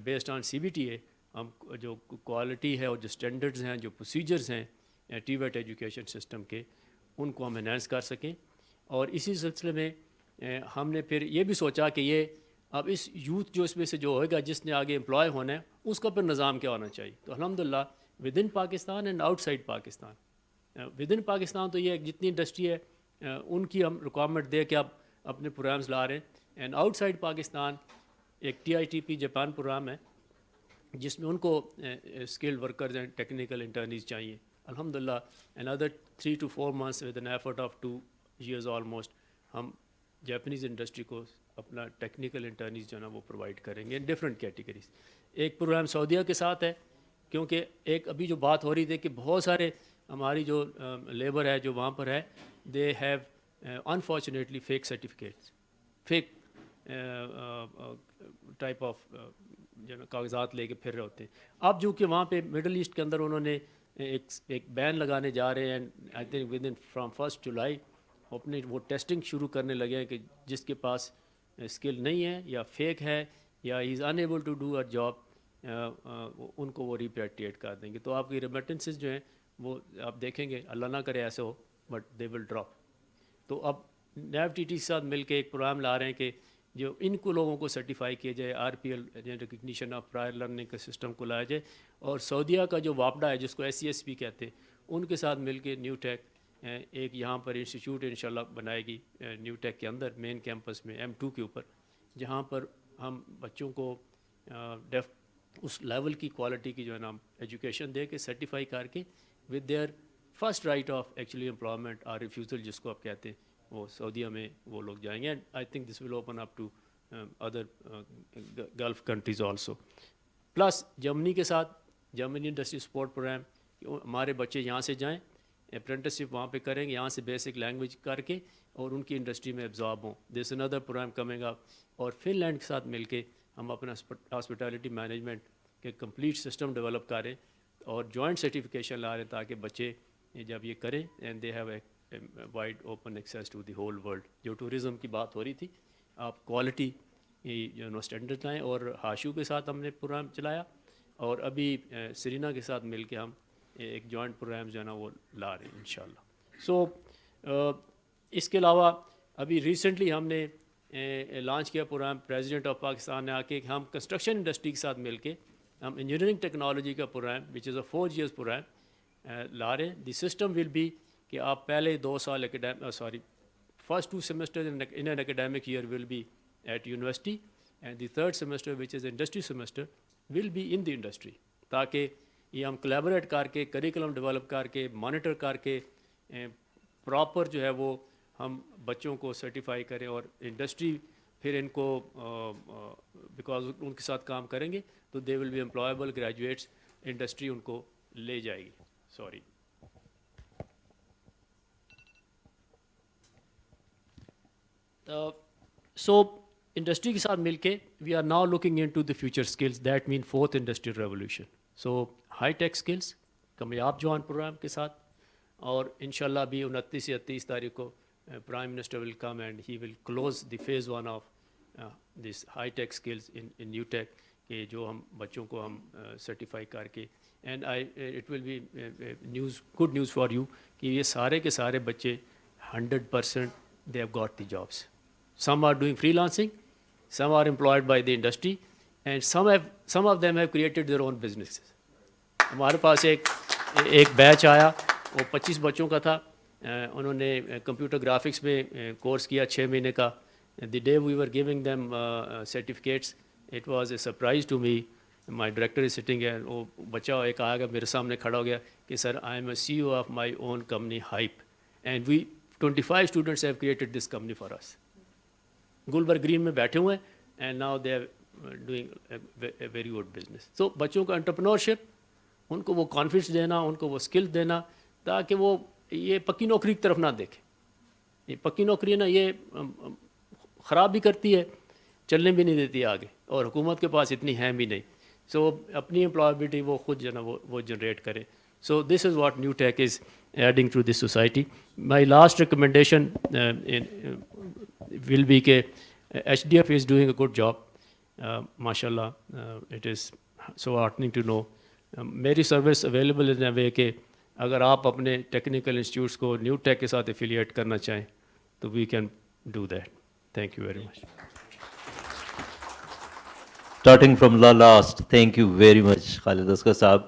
بیسڈ آن CBTA ہم جو کوالٹی ہے اور جو اسٹینڈرڈز ہیں, جو پروسیجرز ہیں TVET ایجوکیشن سسٹم کے, ان کو ہم انہینس کر سکیں. اور اسی سلسلے میں ہم نے پھر یہ بھی سوچا کہ یہ اب اس یوتھ جو اس میں سے جو ہوئے گا, جس نے آگے امپلائے ہونا ہے, اس کا پھر نظام کیا ہونا چاہیے. تو الحمدللہ with in Pakistan and out side Pakistan, with in Pakistan تو یہ جتنی انڈسٹری ہے ان کی ہم ریکوائرمنٹ دے کے اب اپنے پروگرامز لا رہے ہیں, اینڈ آؤٹ سائڈ پاکستان ایک TITP جاپان پروگرام ہے جس میں ان کو skilled workers and technical internees چاہیے. الحمدللہ another 3 to 4 months with an effort of 2 years almost ہم جاپنیز انڈسٹری کو اپنا ٹیکنیکل انٹرنیز جو ہے نا وہ پرووائڈ کریں گے ان ڈفرینٹ کیٹیگریز. ایک پروگرام سعودیہ کے ساتھ ہے, کیونکہ ایک ابھی جو بات ہو رہی تھی کہ بہت سارے ہماری جو لیبر ہے جو وہاں پر ہے, they have unfortunately fake certificates, fake type of جو نا کاغذات لے کے پھر رہے ہوتے ہیں. اب جو کہ وہاں پہ مڈل ایسٹ کے اندر انہوں نے ایک بین لگانے جا رہے ہیں, and I think with in from 1 جولائی اپنے وہ ٹیسٹنگ شروع کرنے لگے ہیں کہ جس کے پاس اسکل نہیں ہے یا فیک ہے یا he is unable to do a job, ان کو وہ ریپیٹریٹ کر دیں گے. تو آپ کی ریمیٹنسز جو ہیں وہ آپ دیکھیں گے, اللہ نہ کرے ایسے ہو, بٹ دے ول ڈراپ. تو اب نیب ٹی ٹی کے ساتھ مل کے ایک پروگرام لا رہے ہیں کہ جو ان کو لوگوں کو سرٹیفائی کیا جائے, RPL recognition of prior learning کے سسٹم کو لایا جائے, اور سعودیہ کا جو وابڈا ہے جس کو SCSP کہتے ہیں, ان کے ساتھ مل کے نیو ٹیک ایک یہاں پر انسٹیٹیوٹ انشاءاللہ بنائے گی نیو ٹیک کے اندر مین کیمپس میں M2 کے اوپر, جہاں پر ہم بچوں کو اس لیول کی کوالٹی کی جو ہے نا ایجوکیشن دے کے سرٹیفائی کر کے with their first right of actually employment اور ریفیوزل جس کو آپ کہتے ہیں, وہ سعودیہ میں وہ لوگ جائیں گے. And I think this will open up to other Gulf countries also. Plus Germany کے ساتھ جرمنی انڈسٹری سپورٹ پروگرام, ہمارے بچے یہاں سے جائیں, اپرینٹسشپ وہاں پہ کریں گے, یہاں سے بیسک لینگویج کر کے اور ان کی انڈسٹری میں ایبزارب ہوں. دس اندر پروگرام کمنگ اپ. اور فن لینڈ کے ساتھ مل کے ہم اپنا ہاسپٹیلٹی مینجمنٹ کے کمپلیٹ سسٹم ڈیولپ کریں اور جوائنٹ سرٹیفکیشن لا رہے ہیں, تاکہ بچے جب یہ کریں and they have a wide open access to the whole world. جو ٹورزم کی بات ہو رہی تھی, آپ کوالٹی جو ہے اسٹینڈرڈ لائیں, اور ہاشو کے ساتھ ہم نے پروگرام چلایا, اور ابھی سرینا کے ساتھ مل کے ہم ایک جوائنٹ پروگرام جو ہے نا وہ لا رہے ہیں انشاءاللہ. سو اس کے علاوہ ابھی ریسنٹلی ہم نے لانچ کیا پروگرام پریزیڈنٹ آف پاکستان نے آ کے, ہم کنسٹرکشن انڈسٹری کے ساتھ مل کے ہم انجینئرنگ ٹیکنالوجی کا پروگرام وچ از اے 4 years پروگرام لا رہے ہیں. دی سسٹم ول بی کہ آپ پہلے 2 سال first 2 semesters in an academic year will be at university, and the 3rd semester, which is industry semester, will be in the industry, تاکہ یہ ہم collaborate کر کے کریکولم ڈیولپ کر کے مانیٹر کر کے پراپر جو ہے وہ ہم بچوں کو سرٹیفائی کریں, اور انڈسٹری پھر ان کو بیکاز ان کے ساتھ کام کریں گے تو they will be employable graduates, industry ان کو لے جائے گی. سوری. سو انڈسٹری کے ساتھ مل کے we are now looking into the future skills, that mean 4th industrial revolution. So high tech skills Kamyab Jawan programme کے ساتھ, اور انشاءاللہ بھی 29 سے 30 تاریخ کو prime minister will come and he will close the phase 1 of this high tech skills in new tech, کہ جو ہم بچوں کو ہم سرٹیفائی کر کے, and it will be good news for you کہ یہ سارے کے سارے بچے 100% they have got the jobs. Some are doing freelancing, some are employed by the industry, and some of them have created their own businesses. ہمارے پاس ایک بیچ آیا, وہ 25 بچوں کا تھا, انہوں نے کمپیوٹر گرافکس میں کورس کیا 6 مہینے کا. The day we were giving them certificates, it was a surprise to me. My director is sitting here, وہ بچہ ایک آیا گا میرے سامنے کھڑا ہو گیا کہ سر I am a CEO of my own company Hype, and we 25 students have created this company for us. Gulberg green میں بیٹھے ہوئے ہیں, and now they are doing a very good business. So بچوں کو انٹرپرنورشپ, ان کو وہ کانفیڈنس دینا, ان کو وہ اسکل دینا, تاکہ وہ یہ پکی نوکری کی طرف نہ دیکھیں. یہ پکی نوکری ہے نا, یہ خراب بھی کرتی ہے, چلنے بھی نہیں دیتی آگے, اور حکومت کے پاس اتنی ہے بھی نہیں. سو اپنی امپلائبلٹی وہ خود جو ہے نا وہ جنریٹ کرے. So this is what new tech is adding to this society. My last recommendation will be کہ HDF is doing a good job. MashaAllah, it is so heartening to know. میری service available in a way کہ اگر آپ اپنے technical institutes کو new tech کے ساتھ affiliate کرنا چاہیں تو we can do that. Thank you very much. Starting from the last, thank you very much, Khalid Asghar Saab.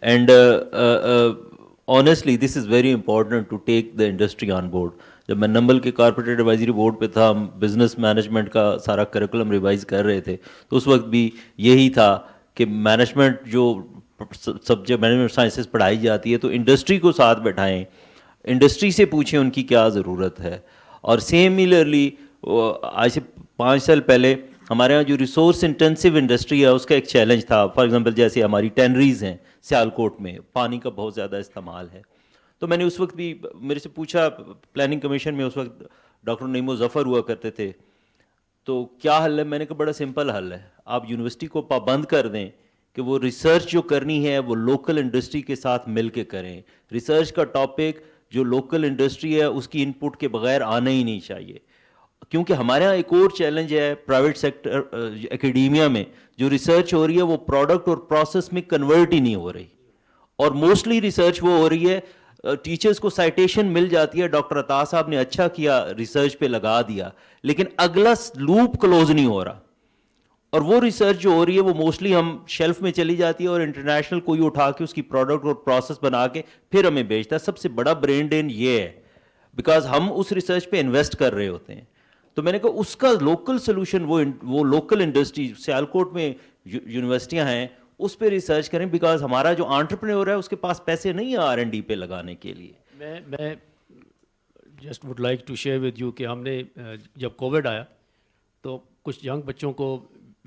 And honestly, this is very important to take the industry on board. جب میں nimble کے corporate advisory board پہ تھا, ہم business management کا سارا curriculum revise کر رہے تھے, تو اس وقت بھی یہی تھا کہ مینجمنٹ جو سبجیکٹ مینجمنٹ سائنسز پڑھائی جاتی ہے تو انڈسٹری کو ساتھ بیٹھائیں, انڈسٹری سے پوچھیں ان کی کیا ضرورت ہے. اور سیملرلی آج سے 5 سال پہلے ہمارے یہاں جو ریسورس انٹینسو انڈسٹری ہے اس کا ایک چیلنج تھا. فار ایگزامپل جیسے ہماری ٹینریز ہیں سیالکوٹ میں, پانی کا بہت زیادہ استعمال ہے. تو میں نے اس وقت بھی میرے سے پوچھا, پلاننگ کمیشن میں اس وقت ڈاکٹر نعیم ظفر ہوا کرتے تھے, تو کیا حل ہے؟ میں نے کہا بڑا سمپل حل ہے, آپ یونیورسٹی کو پابند کر دیں کہ وہ ریسرچ جو کرنی ہے وہ لوکل انڈسٹری کے ساتھ مل کے کریں. ریسرچ کا ٹاپک جو لوکل انڈسٹری ہے اس کی انپٹ کے بغیر آنا ہی نہیں چاہیے. کیونکہ ہمارے یہاں ایک اور چیلنج ہے پرائیویٹ سیکٹر اکیڈیمیا میں, جو ریسرچ ہو رہی ہے وہ پروڈکٹ اور پروسیس میں کنورٹ ہی نہیں ہو رہی, اور موسٹلی ریسرچ وہ ہو رہی ہے ٹیچرز کو سائٹیشن مل جاتی ہے, ڈاکٹر عطا صاحب نے اچھا کیا ریسرچ پہ لگا دیا, لیکن اگلا لوپ کلوز نہیں ہو رہا. اور وہ ریسرچ جو ہو رہی ہے وہ موسٹلی ہم شیلف میں چلی جاتی ہے, اور انٹرنیشنل کوئی اٹھا کے اس کی پروڈکٹ اور پروسیس بنا کے پھر ہمیں بیچتا ہے. سب سے بڑا برین ڈرین یہ ہے, بیکاز ہم اس ریسرچ پہ انویسٹ کر رہے ہوتے ہیں. تو میں نے کہا اس کا لوکل سلوشن وہ لوکل انڈسٹری, سیالکوٹ میں یونیورسٹیاں ہیں, اس پہ ریسرچ کریں, بیکاز ہمارا جو انٹرپرینور ہے اس کے پاس پیسے نہیں ہیں R&D پہ لگانے کے لیے. میں just would like to share with you کہ ہم نے جب کووڈ آیا تو کچھ ینگ بچوں کو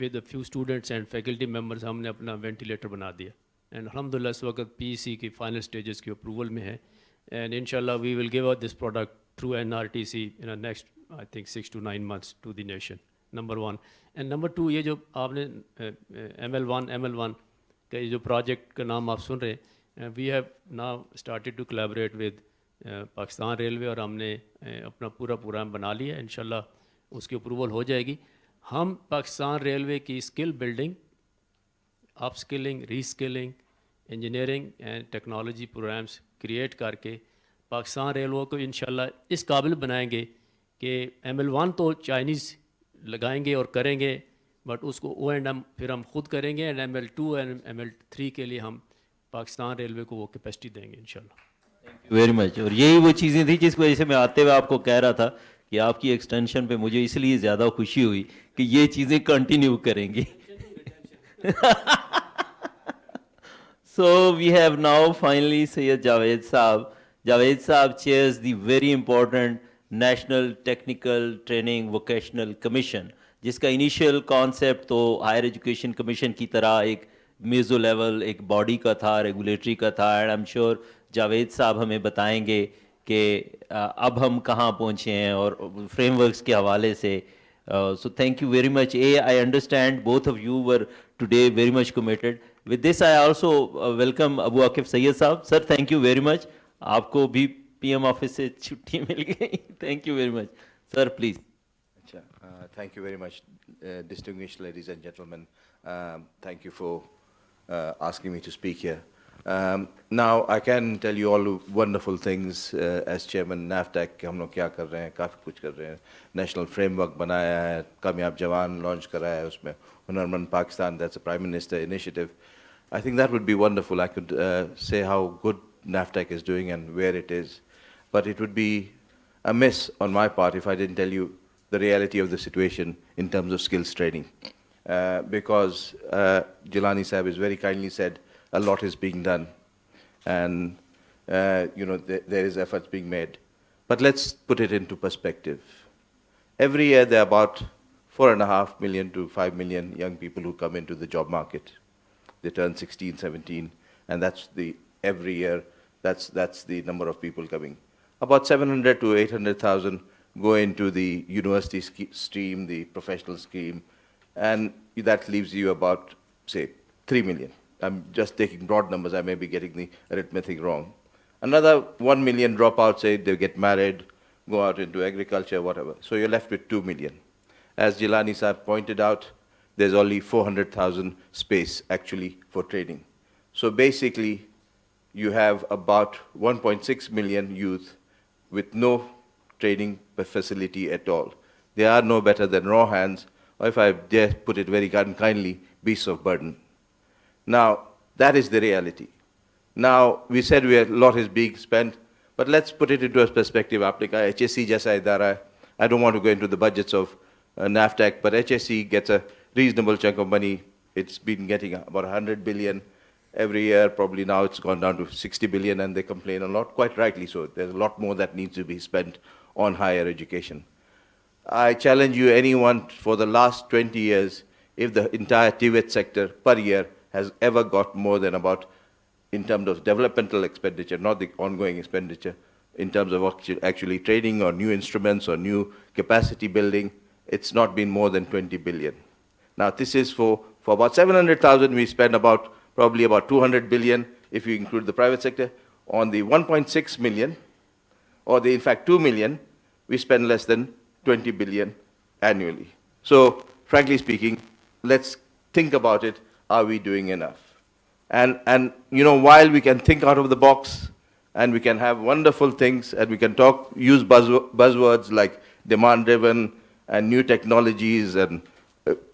with a few students and faculty members ہم نے اپنا وینٹیلیٹر بنا دیا, اینڈ الحمد للہ اس وقت PEC کی فائنل اسٹیجز کی اپروول میں ہے, اینڈ ان شاء اللہ we will give out this product through NRTC in next I think 6 to 9 months to the nation. Number 1. And number 2, یہ جو آپ نے ML1 کا یہ جو پروجیکٹ کا نام آپ سن رہے ہیں, we have now started to collaborate with Pakistan railway, اور ہم نے اپنا پورا پروگرام بنا لیا, انشاءاللہ اس کی اپروول ہو جائے گی. ہم پاکستان ریلوے کی skill building, upskilling, reskilling, engineering and technology programs create کر کے پاکستان ریلوے کو انشاءاللہ اس قابل بنائیں گے کہ ML1 تو چائنیز لگائیں گے اور کریں گے, بٹ اس کو O&M پھر ہم خود کریں گے, اینڈ ML2 اینڈ ML3 کے لیے ہم پاکستان ریلوے کو وہ کیپیسٹی دیں گے انشاءاللہ. Very much. اور یہی وہ چیزیں تھیں جس کی وجہ سے میں آتے ہوئے آپ کو کہہ رہا تھا کہ آپ کی ایکسٹینشن پہ مجھے اس لیے زیادہ خوشی ہوئی کہ یہ چیزیں کنٹینیو کریں گی. So we have now finally Syed Javed Saab. Javed Saab chairs the very important National Technical Training Vocational Commission, جس کا انیشیل کانسیپٹ تو ہائر ایجوکیشن کمیشن کی طرح ایک میزو لیول ایک باڈی کا تھا, ریگولیٹری کا تھا. And I am sure Javed صاحب ہمیں بتائیں گے کہ اب ہم کہاں پہنچے ہیں اور فریم ورکس کے حوالے سے. So thank you very much. I understand both of you were today very much committed. With this, I also welcome Abu Akif Sayyed Saab. Sir, thank you very much. آپ کو بھی PM office سے چھٹی مل گئی. Thank you very much. Sir, please. Thank you very much, distinguished ladies and gentlemen. Thank you for asking me to speak here. Now, I can tell you all wonderful things as chairman NAFTAC. ہم لوگ کیا کر رہے ہیں, کافی کچھ کر رہے ہیں. نیشنل فریم ورک بنایا ہے, کامیاب جوان لانچ کرایا ہے, اس میں ہنرمند Pakistan, that's a Prime Minister initiative. I think that would be wonderful. I could say how good NAFTAC is doing and where it is. But it would be amiss on my part if I didn't tell you the reality of the situation in terms of skills training. Because Jilani Sahib has very kindly said a lot is being done. And, there is efforts being made. But let's put it into perspective. Every year there are about 4.5 million to 5 million young people who come into the job market. They turn 16, 17, and every year, that's the number of people coming. About 700 to 800,000 go into the university stream, the professional scheme, and that leaves you about, say, 3 million. I'm just taking broad numbers, I may be getting the arithmetic wrong. Another 1 million drop out, say they get married, go out into agriculture, whatever. So you're left with 2 million. As Jilani Sahib pointed out, there's only 400,000 space actually for training. So basically, you have about 1.6 million youth with no training facility at all. They are no better than raw hands, or if I dare put it very kindly, beasts of burden. Now, that is the reality. Now, we said a lot is being spent, but let's put it into a perspective. Aapne kaha HSC jaisa idara hai. I don't want to go into the budgets of NAFTAC, but HSC gets a reasonable chunk of money. It's been getting about 100 billion every year. Probably now it's gone down to 60 billion, and they complain a lot, quite rightly so. There's a lot more that needs to be spent on higher education. I challenge you, anyone, for the last 20 years, if the entire TVET sector per year has ever got more than about, in terms of developmental expenditure, not the ongoing expenditure, in terms of actually training or new instruments or new capacity building, it's not been more than 20 billion. Now, this is for about 700,000, we spend probably about 200 billion, if you include the private sector. On the 1.6 million, or in fact 2 million, we spend less than 20 billion annually. So, frankly speaking, let's think about it. Are we doing enough? And while we can think out of the box, and we can have wonderful things, and we can use buzzwords like demand-driven and new technologies and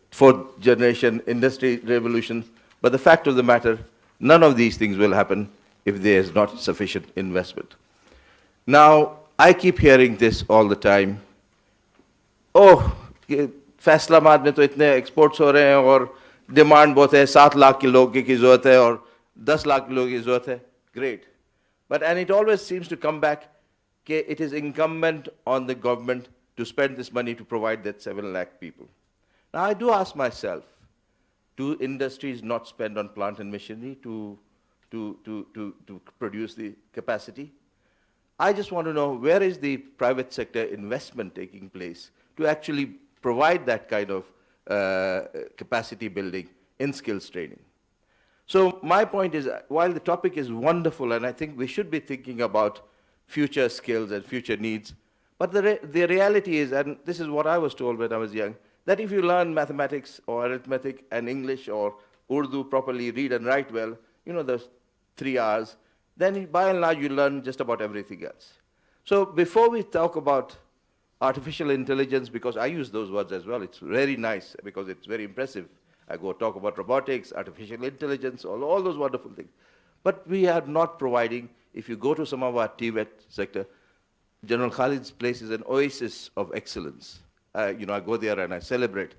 fourth generation industry revolution, but the fact of the matter, none of these things will happen if there is not sufficient investment. Now, I keep hearing this all the time. Faisalabad mein to itne exports ho rahe hain aur demand bahut hai, 7 lakh ke log ki zarurat hai aur 10 lakh log ki zarurat hai. Great. And it always seems to come back that it is incumbent on the government to spend this money to provide that 7 lakh people. Now, I do ask myself, do industries not spend on plant and machinery to produce the capacity? I just want to know, where is the private sector investment taking place to actually provide that kind of capacity building in skills training? So my point is, while the topic is wonderful, and I think we should be thinking about future skills and future needs, but the reality is, and this is what I was told when I was young, that if you learn mathematics or arithmetic and English or Urdu properly, read and write well, those 3 hours, then by and large you learn just about everything else. So before we talk about artificial intelligence, because I use those words as well. It's very nice because it's very impressive. I go talk about robotics, artificial intelligence, all those wonderful things. But we are not providing, if you go to some of our TVET sector, General Khalid's place is an oasis of excellence. I go there and I celebrate.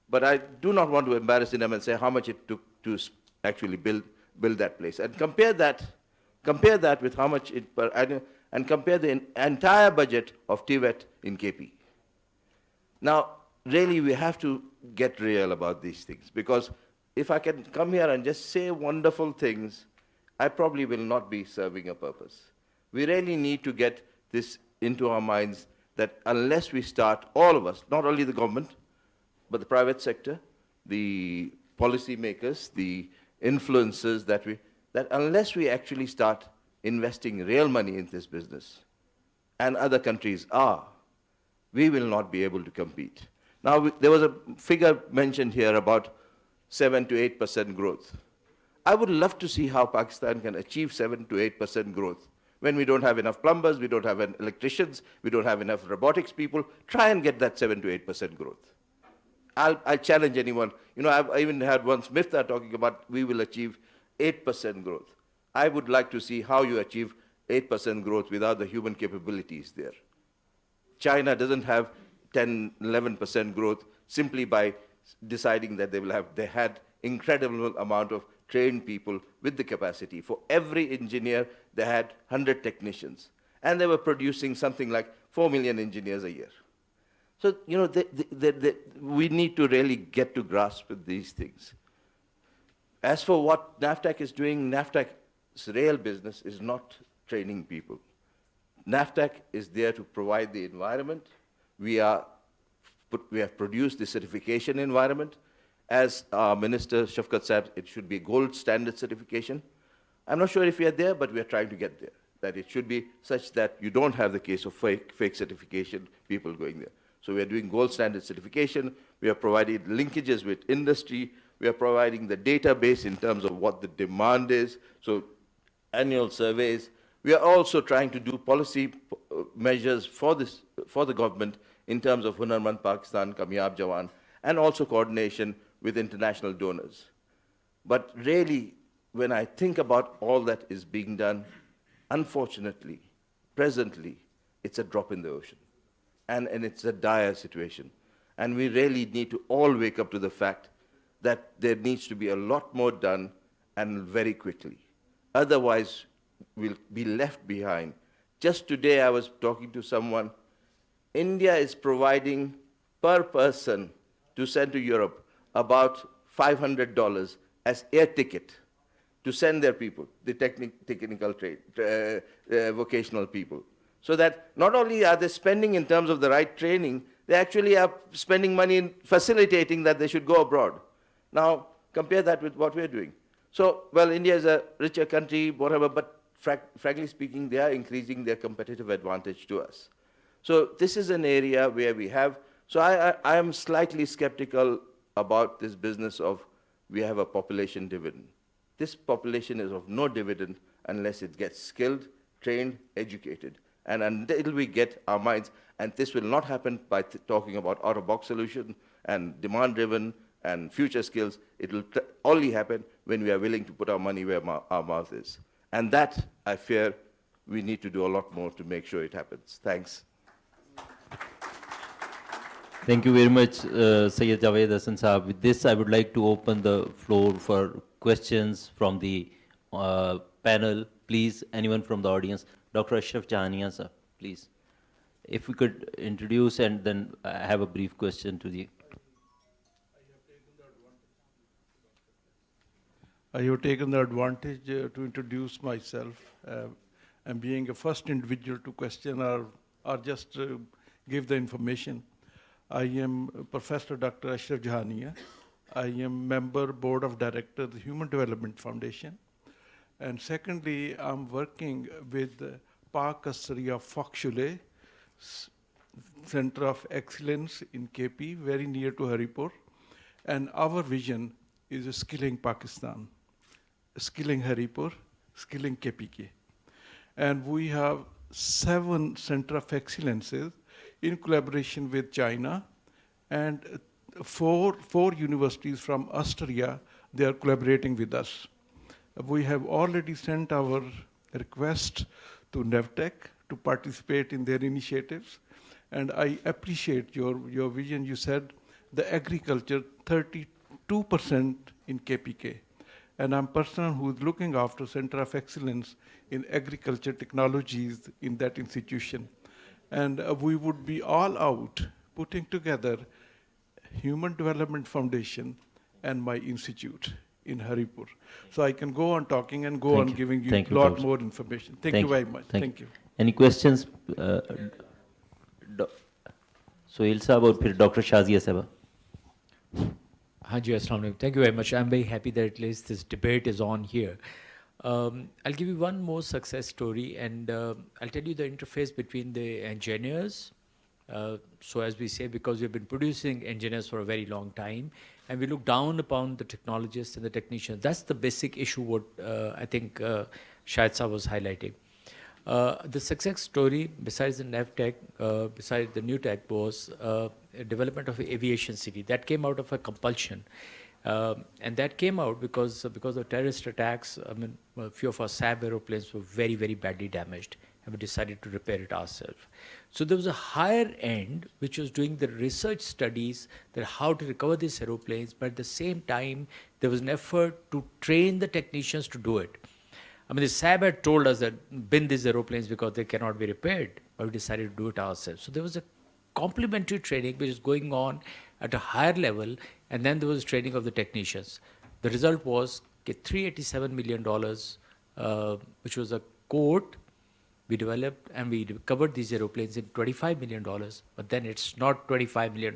But I do not want to embarrass them and say how much it took to actually build that place. And compare that with how much it per annum, and compare the entire budget of TVET in KP. Now, really, we have to get real about these things, because if I can come here and just say wonderful things, I probably will not be serving a purpose. We really need to get this into our minds that unless we start, all of us, not only the government, but the private sector, the policy makers, the influencers, that unless we actually start investing real money in this business, and other countries are, we will not be able to compete. Now, there was a figure mentioned here about 7 to 8% growth. I would love to see how Pakistan can achieve 7 to 8% growth when we don't have enough plumbers, we don't have electricians, we don't have enough robotics people. Try and get that 7 to 8% growth. I'll challenge anyone. I've even had once Miftah talking about we will achieve 8% growth. I would like to see how you achieve 8% growth without the human capabilities there. China doesn't have 10, 11% growth simply by deciding that they had incredible amount of trained people with the capacity. For every engineer, they had 100 technicians. And they were producing something like 4 million engineers a year. So, we need to really get to grasp with these things. As for what NAFTAC is doing, NAFTAC's real business is not training people. NAFTAC is there to provide the environment. We have produced the certification environment. As our Minister Shafkat said, it should be gold standard certification. I'm not sure if we are there, but we are trying to get there. That it should be such that you don't have the case of fake certification, people going there. So we are doing gold standard certification. We are providing linkages with industry. We are providing the database in terms of what the demand is. So annual surveys. We are also trying to do policy measures for the government in terms of Hunarmand Pakistan, Kamyab Jawan, and also coordination with international donors. But really, when I think about all that is being done, unfortunately, presently, it's a drop in the ocean. And it's a dire situation. And we really need to all wake up to the fact that there needs to be a lot more done, and very quickly. Otherwise, we'll be left behind. Just today, I was talking to someone. India is providing per person to send to Europe about $500 as air ticket to send their people, the technical trade, vocational people. So that not only are they spending in terms of the right training, they actually are spending money in facilitating that they should go abroad. Now, compare that with what we're doing. So, well, India is a richer country, whatever, but frankly speaking, they are increasing their competitive advantage to us. So this is an area where we have, so I am slightly skeptical about this business of we have a population dividend. This population is of no dividend unless it gets skilled, trained, educated. And until we get our minds, and this will not happen by talking about out-of-box solution and demand-driven and future skills, it will only happen when we are willing to put our money where our mouth is. And that, I fear, we need to do a lot more to make sure it happens. Thanks. Thank you very much, Syed Javed Hasan Saab. With this, I would like to open the floor for questions from the panel. Please, anyone from the audience. Dr. Ashraf Jahania, sir, please. If we could introduce and then have a brief question to the... I have taken the advantage to introduce myself and being a first individual to question or just give the information. I am Professor Dr. Ashraf Jahania. I am member board of director of the Human Development Foundation. And secondly, I'm working with Pak Kasaria Foxule Center of Excellence in KP, very near to Haripur. And our vision is skilling Pakistan, skilling Haripur, skilling KPK. And we have 7 Center of Excellences in collaboration with China, and four universities from Austria, they are collaborating with us. We have already sent our request to NEVTEC to participate in their initiatives, and I appreciate your vision. You said the agriculture 32% in KPK, and I'm a person who is looking after Center of Excellence in Agriculture Technologies in that institution. And we would be all out putting together Human Development Foundation and my institute in Haripur. So I can go on talking and go on giving you a lot more information. Thank you very much. Thank you. Any questions? Sohail Saab or phir Dr. Shazia Sahaba? Hanji, Assalamu alaikum. Thank you very much. I'm very happy that at least this debate is on here. I'll give you one more success story, and I'll tell you the interface between the engineers. So as we say, because we've been producing engineers for a very long time, and we look down upon the technologists and the technicians. That's the basic issue what I think Shahid Saab was highlighting. The success story, besides the NEVTEC, besides the new tech, was development of aviation city. That came out of a compulsion. And that came out because of terrorist attacks. I mean, a few of our SAB aeroplanes were very, very badly damaged, and we decided to repair it ourselves. So there was a higher end which was doing the research studies that how to recover these aeroplanes, but at the same time, there was an effort to train the technicians to do it. I mean, the SAB had told us that bin these aeroplanes because they cannot be repaired, but we decided to do it ourselves. So there was a complementary training which is going on at a higher level, and then there was training of the technicians. The result was $387 million, which was a quote we developed, and we recovered these aeroplanes in $25 million, but then it's not $25 million.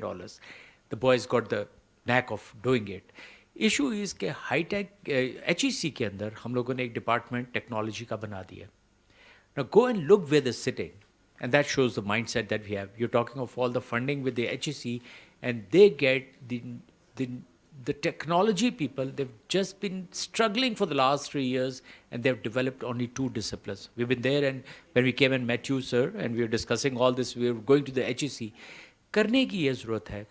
The boys got the knack of doing it. Issue is कि high-tech HEC के अंदर हम लोगों ने एक department technology का बना दिया. Now go and look where they're sitting, and that shows the mindset that we have. You're talking of all the funding with the HEC, and they get the technology people. They've just been struggling for the last 3 years, and they've developed only 2 disciplines. We've been there, and when we came and met you, sir, and we were discussing all this, we were going to the HEC. करने की ये ज़रूरत है.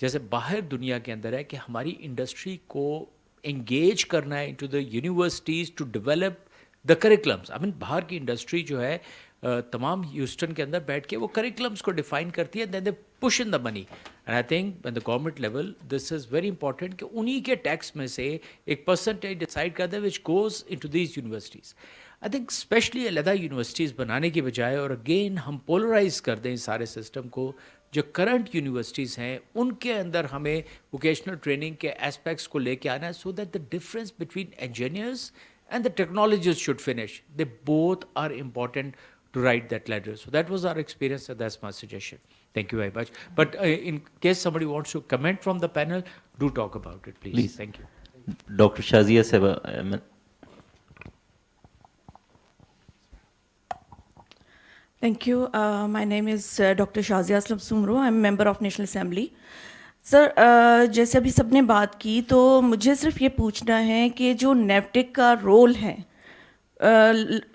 जैसे बाहर दुनिया के अंदर है कि हमारी इंडस्ट्री को engage करना है into the universities to develop the curriculums. I mean, बाहर की इंडस्ट्री जो है तमाम ह्यूस्टन के अंदर बैठ के वो curriculums को define करती है, then they push in the money. And I think at the government level, this is very important कि उन्हीं के tax में से एक percentage decide करते हैं which goes into these universities. I think especially अलहदा universities बनाने की बजाय और again हम polarize कर दें इस सारे system को, जो करंट यूनिवर्सिटीज़ हैं उनके अंदर हमें वोकेशनल ट्रेनिंग के एस्पेक्ट्स को लेके आना है so that the difference between engineers and the technologist should finish. They both are important to write that letter. So that was our experience and that's my suggestion. Thank you very much. But in case somebody wants to comment from the panel, do talk about it, please. Thank you. Dr. Shazia Sahaba. Thank you. My name is Dr. Shazia Aslam Sumro. I'm a member of National Assembly. Sir जैसे अभी सबने बात की तो मुझे सिर्फ ये पूछना है कि जो नेवटेक का रोल है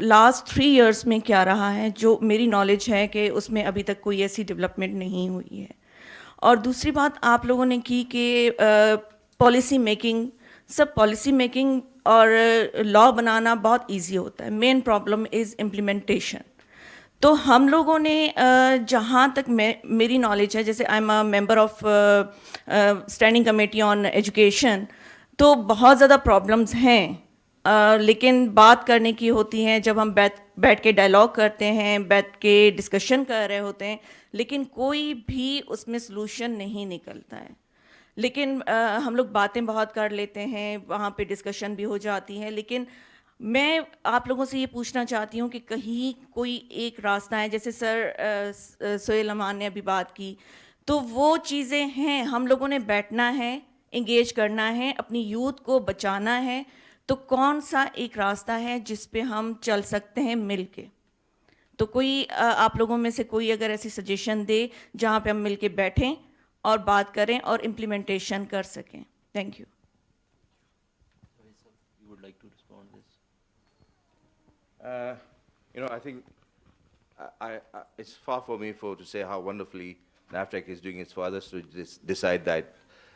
लास्ट 3 इयर्स में क्या रहा है. जो मेरी नॉलेज है कि उसमें अभी तक कोई ऐसी डेवलपमेंट नहीं हुई है. और दूसरी बात आप लोगों ने की कि पॉलिसी मेकिंग, सब पॉलिसी मेकिंग और लॉ बनाना बहुत इजी होता है. Main problem is implementation. तो हम लोगों ने जहाँ तक मेरी नॉलेज है, जैसे I am a member of standing committee on education, तो बहुत ज़्यादा प्रॉब्लम्स हैं. लेकिन बात करने की होती हैं जब हम बैठ के डायलॉग करते हैं, बैठ के डिस्कशन कर रहे होते हैं, लेकिन कोई भी उसमें सलूशन नहीं निकलता है. लेकिन हम लोग बातें बहुत कर लेते हैं, वहाँ पे डिस्कशन भी हो जाती है. लेकिन मैं आप लोगों से ये पूछना चाहती हूँ कि कहीं कोई एक रास्ता है, जैसे सर सोहेल अमान ने अभी बात की, तो वो चीज़ें हैं. हम लोगों ने बैठना है, इंगेज करना है, अपनी यूथ को बचाना है. तो कौन सा एक रास्ता है जिस पे हम चल सकते हैं मिल के? तो कोई आप लोगों में से कोई अगर ऐसी सजेशन दे जहाँ पे हम मिल के बैठें और बात करें और इम्प्लीमेंटेशन कर सकें. Thank you. I think it's far for me to say how wonderfully NAFTEC is doing. It's for others to decide that.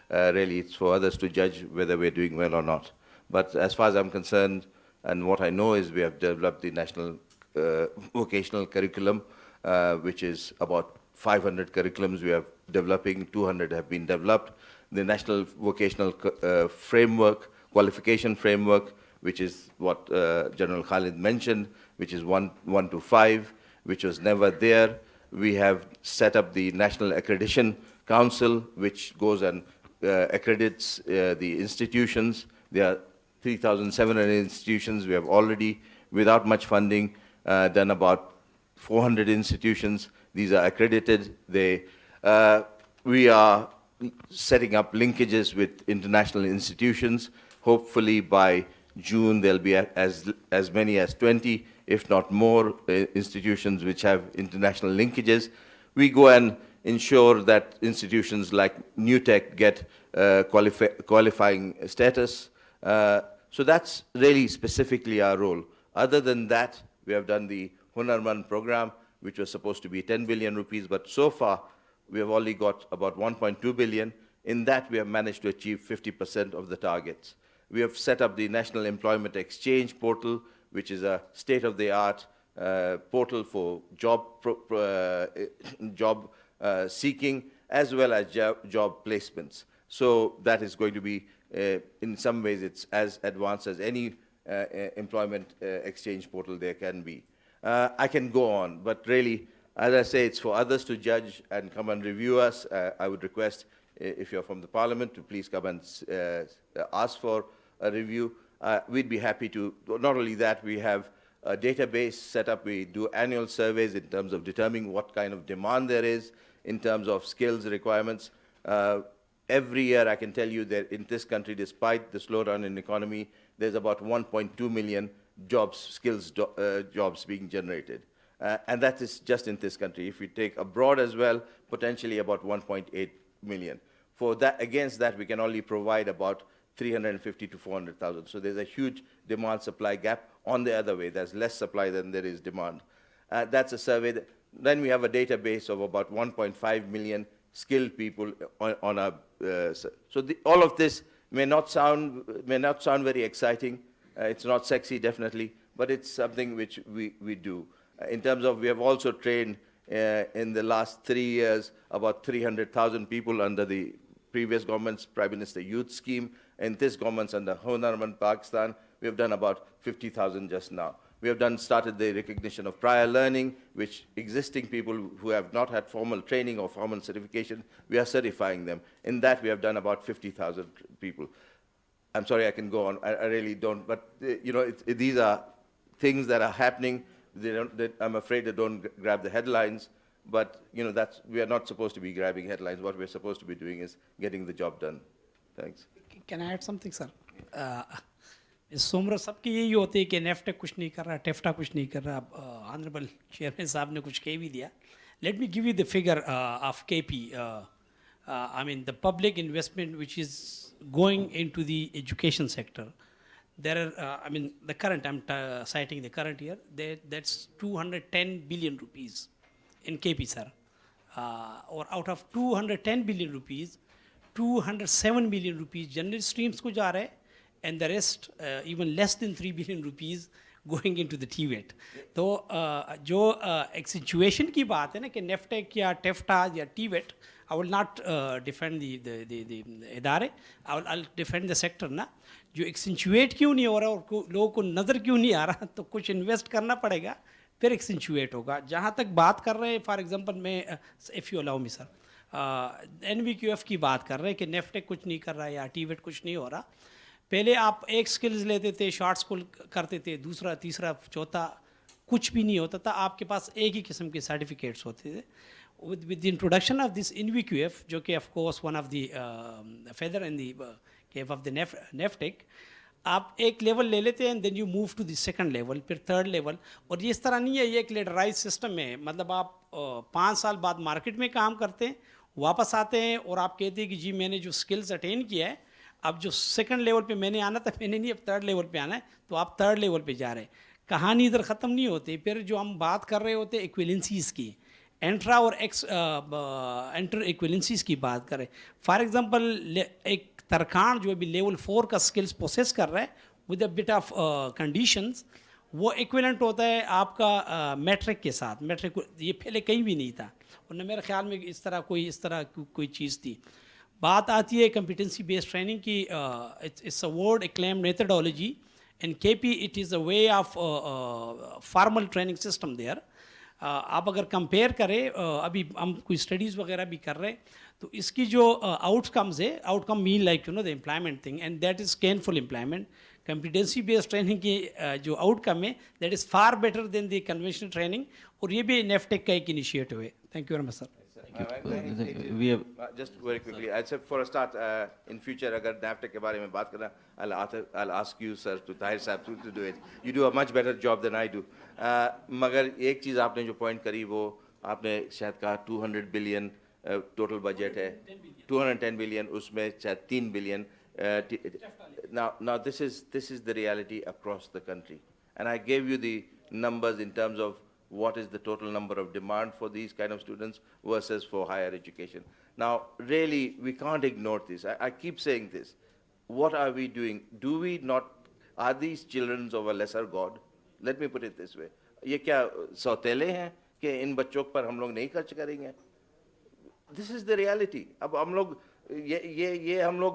Really, it's for others to judge whether we're doing well or not. But as far as I'm concerned, and what I know is we have developed the national vocational curriculum, which is about 500 curriculums we are developing, 200 have been developed. The national vocational framework, qualification framework, which is what General Khalid mentioned, which is 1 to 5, which was never there. We have set up the National Accreditation Council, which goes and accredits the institutions. There are 3,700 institutions. We have already, without much funding, done about 400 institutions. These are accredited. We are setting up linkages with international institutions. Hopefully by June there'll be as many as 20, if not more, institutions which have international linkages. We go and ensure that institutions like NUTEC get qualifying status. So that's really specifically our role. Other than that, we have done the Hunarmand program, which was supposed to be 10 billion rupees, but so far we have only got about 1.2 billion. In that, we have managed to achieve 50% of the targets. We have set up the National Employment Exchange Portal, which is a state-of-the-art portal for job seeking as well as job placements. So that is going to be, in some ways, it's as advanced as any employment exchange portal there can be. I can go on, but really, as I say, it's for others to judge and come and review us. I would request, if you're from the Parliament, to please come and ask for a review. We'd be happy to. Not only that, we have a database set up. We do annual surveys in terms of determining what kind of demand there is in terms of skills requirements. Every year, I can tell you that in this country, despite the slowdown in the economy, there's about 1.2 million jobs being generated. And that is just in this country. If we take abroad as well, potentially about 1.8 million. For that, against that, we can only provide about 350 to 400,000. So there's a huge demand-supply gap. On the other way, there's less supply than there is demand. That's a survey. Then we have a database of about 1.5 million skilled people on our. All of this may not sound very exciting. It's not sexy, definitely, but it's something which we do. In terms of, we have also trained in the last 3 years about 300,000 people under the previous government's Prime Minister Youth Scheme. In this government's under Hunarmand Pakistan, we have done about 50,000 just now. We have started the recognition of prior learning, which existing people who have not had formal training or formal certification, we are certifying them. In that, we have done about 50,000 people. I'm sorry, I can go on. I really don't. But these are things that are happening. I'm afraid they don't grab the headlines. But we are not supposed to be grabbing headlines. What we're supposed to be doing is getting the job done. Thanks. Can I add something, sir? Somra सबकी यही होती है कि नेफ्टेक कुछ नहीं कर रहा, taffeta कुछ नहीं कर रहा. ऑनरेबल चेयरमैन साहब ने कुछ कह भी दिया. Let me give you the figure of KP. I mean, the public investment which is going into the education sector. There are, I mean, the current, I'm citing the current year, that's 210 billion rupees in KP, sir. Or out of 210 billion rupees, 207 billion rupees general streams को जा रहे हैं, and the rest, even less than 3 billion rupees going into the TVET. तो जो accentuation की बात है ना कि नेफ्टेक या टेफ्टा या TVET, I will not defend the इदारे, I'll defend the sector ना. जो accentuate क्यों नहीं हो रहा और लोगों को नज़र क्यों नहीं आ रहा, तो कुछ invest करना पड़ेगा, फिर accentuate होगा. जहाँ तक बात कर रहे हैं, for example मैं, if you allow me sir, NVQF की बात कर रहे हैं कि नेफ्टेक कुछ नहीं कर रहा है या TVET कुछ नहीं हो रहा. पहले आप एक स्किल्स लेते थे, शॉर्ट स्कूल करते थे, दूसरा तीसरा चौथा कुछ भी नहीं होता था, आपके पास एक ही किस्म के सर्टिफिकेट्स होते थे. With the introduction of this NVQF, जो कि of course one of the feather in the cap of the NEFTEC, आप एक लेवल ले लेते हैं and then you move to the second level, फिर third level. और ये इस तरह नहीं है, ये एक लेडराइज सिस्टम है. मतलब आप 5 साल बाद मार्केट में काम करते हैं, वापस आते हैं और आप कहते हैं कि जी मैंने जो स्किल्स अटेन किया है, अब जो सेकंड लेवल पे मैंने आना था, मैंने नहीं, अब थर्ड लेवल पे आना है, तो आप थर्ड लेवल पे जा रहे हैं. کہانی ادھر ختم نہیں ہوتی. پھر جو ہم بات کر رہے ہوتے ایکویلنسیز کی, انٹرا اور انٹر ایکویلنسیز کی بات کریں. فار ایگزامپل ایک ترکھان جو ابھی لیول 4 کا سکلز پروسیس کر رہا ہے with a but of conditions, وہ ایکویلنٹ ہوتا ہے آپ کا میٹرک کے ساتھ. میٹرک یہ پہلے کہیں بھی نہیں تھا, اور نہ میرے خیال میں اس طرح کوئی چیز تھی. بات آتی ہے کمپیٹنسی بیسڈ ٹریننگ کی. It's a world acclaim methodology. In KP, it is a way of formal training system there. آپ اگر کمپیئر کریں, ابھی ہم کوئی اسٹڈیز وغیرہ بھی کر رہے ہیں, تو اس کی جو آؤٹ کمز ہے, outcome mean like the employment thing, and that is gainful employment. Competency based training کی جو آؤٹ کم ہے that is far better than the conventional training, اور یہ بھی نیفٹیک کا ایک انیشیٹو ہے. Thank you very much sir. We have just very quickly. I'd say for a start, in future, agar NAVTEC ke baare mein baat karna, I'll ask you, sir, to Tahir sahab to do it. You do a much better job than I do. Magar ek cheez aapne jo point kari, wo aapne shayad kaha 200 billion total budget hai. 210 billion, usme shayad 3 billion. Now this is the reality across the country, and I gave you the numbers in terms of what is the total number of demand for these kind of students versus for higher education. Now, really, we can't ignore this. I keep saying this. What are we doing? Do we not, are these children of a lesser God? Let me put it this way. Ye kya sautele hain کہ ان بچوں پر ہم لوگ نہیں خرچ کریں گے؟ دس از the reality. اب ہم لوگ یہ ہم لوگ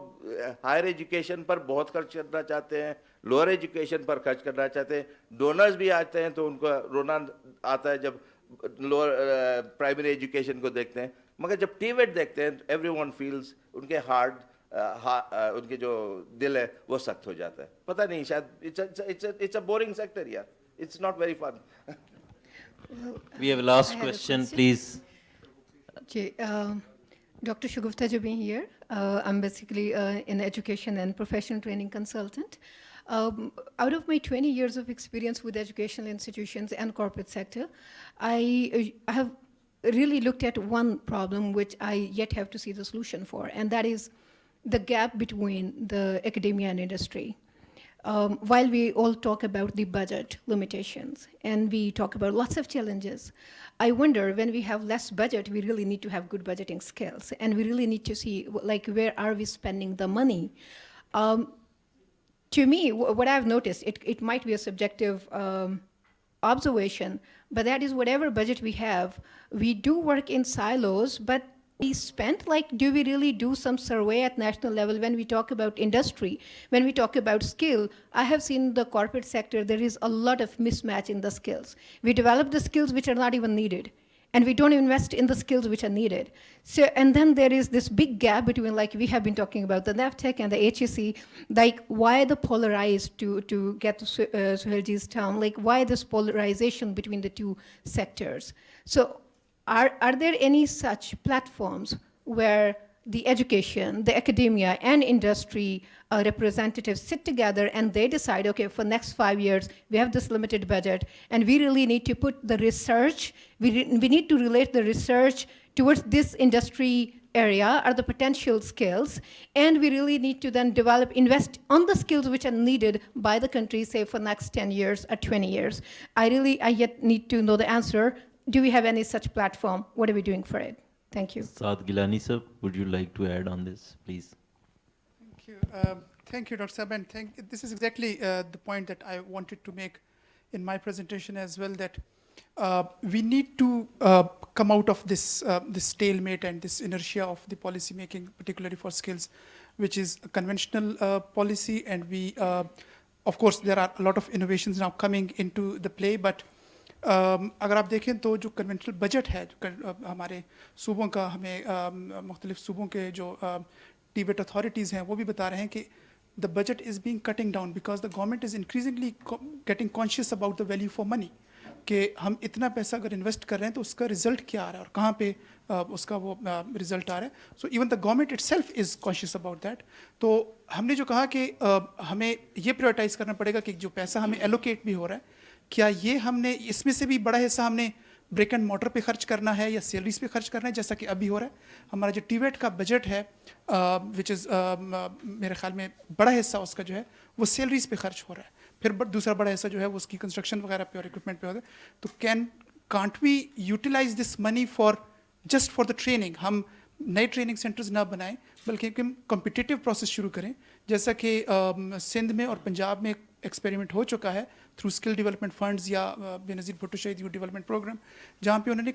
ہائر ایجوکیشن پر بہت خرچ کرنا چاہتے ہیں, لوور ایجوکیشن پر خرچ کرنا چاہتے ہیں. ڈونرز بھی آتے ہیں تو ان کا رونا آتا ہے جب لوور پرائمری ایجوکیشن کو دیکھتے ہیں, مگر جب ٹی ویٹ دیکھتے ہیں ایوری ون فیلز, ان کے ہارٹ ان کے جو دل ہے وہ سخت ہو جاتا ہے. پتہ نہیں, شاید اٹس اے بورنگ سیکٹر یار, it's not very fun. We have a last question, please. Dr. Shagufta Jabin here. I'm basically an education and professional training consultant. Out of my 20 years of experience with educational institutions and corporate sector, I have really looked at one problem which I yet have to see the solution for, and that is the gap between the academia and industry. While we all talk about the budget limitations and we talk about lots of challenges, I wonder when we have less budget, we really need to have good budgeting skills, and we really need to see like where are we spending the money. To me, what I've noticed, it might be a subjective observation, but that is whatever budget we have, we do work in silos, but we spent, like, do we really do some survey at national level when we talk about industry, when we talk about skill? I have seen the corporate sector, there is a lot of mismatch in the skills. We develop the skills which are not even needed, and we don't invest in the skills which are needed. So, and then there is this big gap between, like we have been talking about the NAVTEC and the HEC, like why the polarized, to get to Suhailji's term, like why this polarization between the two sectors? So, are there any such platforms where the education, the academia, and industry representatives sit together and they decide, okay, for next 5 years, we have this limited budget, and we really need to put the research, we need to relate the research towards this industry area or the potential skills, and we really need to then invest on the skills which are needed by the country, say for next 10 years or 20 years. I yet need to know the answer. Do we have any such platform? What are we doing for it? Thank you. Saad Gilani sir, would you like to add on this, please? Thank you. Thank you, Dr. Saab, and this is exactly the point that I wanted to make in my presentation as well, that we need to come out of this stalemate and this inertia of the policy making, particularly for skills, which is a conventional policy, and we, of course, there are a lot of innovations now coming into the play, but اگر آپ دیکھیں تو جو conventional budget ہے ہمارے صوبوں کا, ہمیں مختلف صوبوں کے جو ٹی ویٹ اتھارٹیز ہیں وہ بھی بتا رہے ہیں کہ the budget is being cutting down because the government is increasingly getting conscious about the value for money, کہ ہم اتنا پیسہ اگر انویسٹ کر رہے ہیں تو اس کا رزلٹ کیا آ رہا ہے اور کہاں پہ اس کا وہ رزلٹ آ رہا ہے. So even the government it self is conscious about that. تو ہم نے جو کہا کہ ہمیں یہ پرائورٹائز کرنا پڑے گا کہ جو پیسہ ہمیں ایلوکیٹ بھی ہو رہا ہے, کیا یہ ہم نے اس میں سے بھی بڑا حصہ ہم نے بریک اینڈ مارٹر پہ خرچ کرنا ہے یا سیلریز پہ خرچ کرنا ہے, جیسا کہ ابھی ہو رہا ہے. ہمارا جو ٹی ویٹ کا بجٹ ہے وچ از میرے خیال میں بڑا حصہ اس کا جو ہے وہ سیلریز پہ خرچ ہو رہا ہے. फिर दूसरा बड़ा हिस्सा जो है वो उसकी कंस्ट्रक्शन वगैरह पे और इक्विपमेंट पे होता है. तो can't we utilize this money for just for the training? हम नए ट्रेनिंग सेंटर्स ना बनाएं बल्कि हम कॉम्पिटिटिव प्रोसेस शुरू करें, जैसा कि सिंध में और पंजाब में एक्सपेरिमेंट हो चुका है थ्रू स्किल डेवलपमेंट फंड्स या बेनज़ीर भुट्टो शहीद यूथ डेवलपमेंट प्रोग्राम, जहाँ पे उन्होंने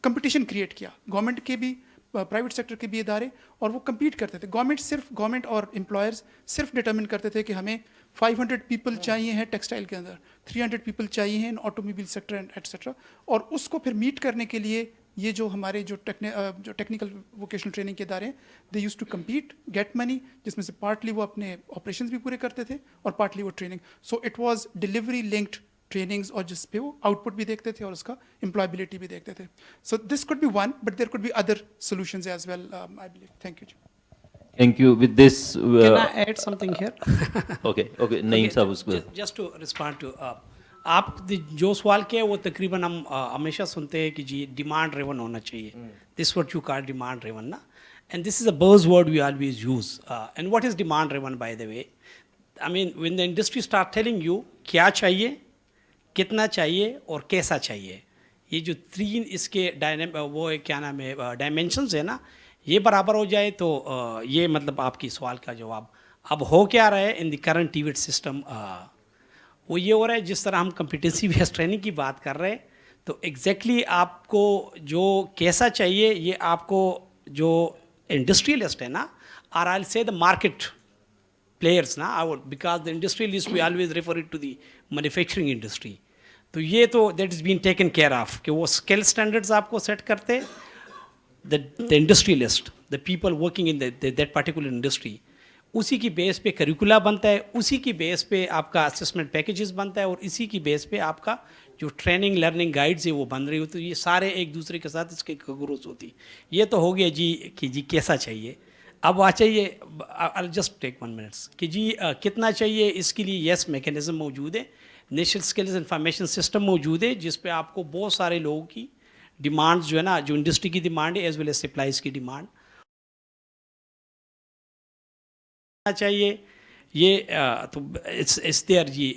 कंपटीशन क्रिएट किया. गवर्नमेंट के भी प्राइवेट सेक्टर के भी इदारे, और वो कम्पीट करते थे. गवर्नमेंट और एम्प्लॉयर्स सिर्फ डिटर्मिन करते थे कि हमें 500 पीपल चाहिए हैं टेक्सटाइल के अंदर, 300 पीपल चाहिए हैं इन ऑटोमोबाइल सेक्टर एंड एटसेट्रा. और उसको फिर मीट करने के लिए ये जो हमारे जो टेक्निकल वोकेशनल ट्रेनिंग के इदारे हैं, they used to compete, get money, जिसमें से पार्टली वो अपने ऑपरेशंस भी पूरे करते थे और पार्टली वो training. So it was delivery linked trainings, और जिस पे वो आउटपुट भी देखते थे और उसका एम्प्लॉयबिलिटी भी देखते थे. So this could be one, but there could be other solutions as well, I believe. Thank you. Thank you. With this, Can I add something here? okay. Naeem साहब उसको. Just to respond to आप जो सवाल किया वो तकरीबन हम हमेशा सुनते हैं कि जी डिमांड ड्रिवन होना चाहिए. This what you call demand driven ना, and this is a buzzword we always use. And what is demand driven by the way? I mean when the industry start telling you क्या चाहिए, कितना चाहिए और कैसा चाहिए, ये जो तीन इसके वो क्या नाम है डायमेंशंस है ना, ये बराबर हो जाए तो ये मतलब आपकी सवाल का जवाब. अब हो क्या रहा है इन द करंट टीवीट सिस्टम, वो ये हो रहा है जिस तरह हम कम्पिटेंसी बेस्ड ट्रेनिंग की बात कर रहे हैं, तो एग्जैक्टली आपको जो कैसा चाहिए ये आपको जो इंडस्ट्रियलिस्ट है ना, और I will say the market players ना, I would, because the industrialists we always refer it to the manufacturing industry. तो ये तो that is being taken care of कि वो skill standards आपको set करते, the industrialist, the people working in that particular industry, उसी की base पे करिकुला बनता है, उसी की बेस पे आपका असेसमेंट पैकेजेस बनता है, और इसी की बेस पे आपका जो ट्रेनिंग लर्निंग गाइड्स है वो बन रही होती है. ये सारे एक दूसरे के साथ इसकी ग्रोथ होती. ये तो हो गया जी कि जी कैसा चाहिए. अब आ चाहिए, आई जस्ट टेक 1 मिनट कि जी कितना चाहिए. इसके लिए यस मैकेनिज्म मौजूद है, नेशनल स्किल्स इंफॉर्मेशन सिस्टम मौजूद है, जिस पे आपको बहुत सारे लोगों की डिमांड जो है ना, जो इंडस्ट्री की डिमांड है एज वेल एज सप्लाईज की डिमांड चाहिए. ये तो इट्स देयर जी.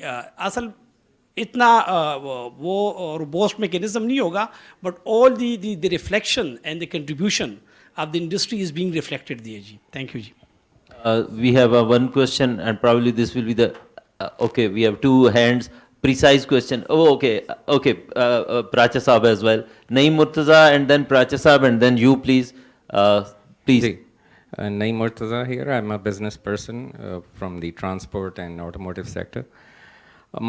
असल इतना वो रोबस्ट मैकेनिज्म नहीं होगा, but all the reflection and the contribution of the industry is being reflected there. Ji. Thank you. Ji. We have one question, and probably this will be the, okay, we have 2 hands, precise question. Oh, okay, Pracha Saab as well. Naeem Murtaza and then Pracha Saab and then you please. Please. Naeem Murtaza here. I'm a business person from the transport and automotive sector.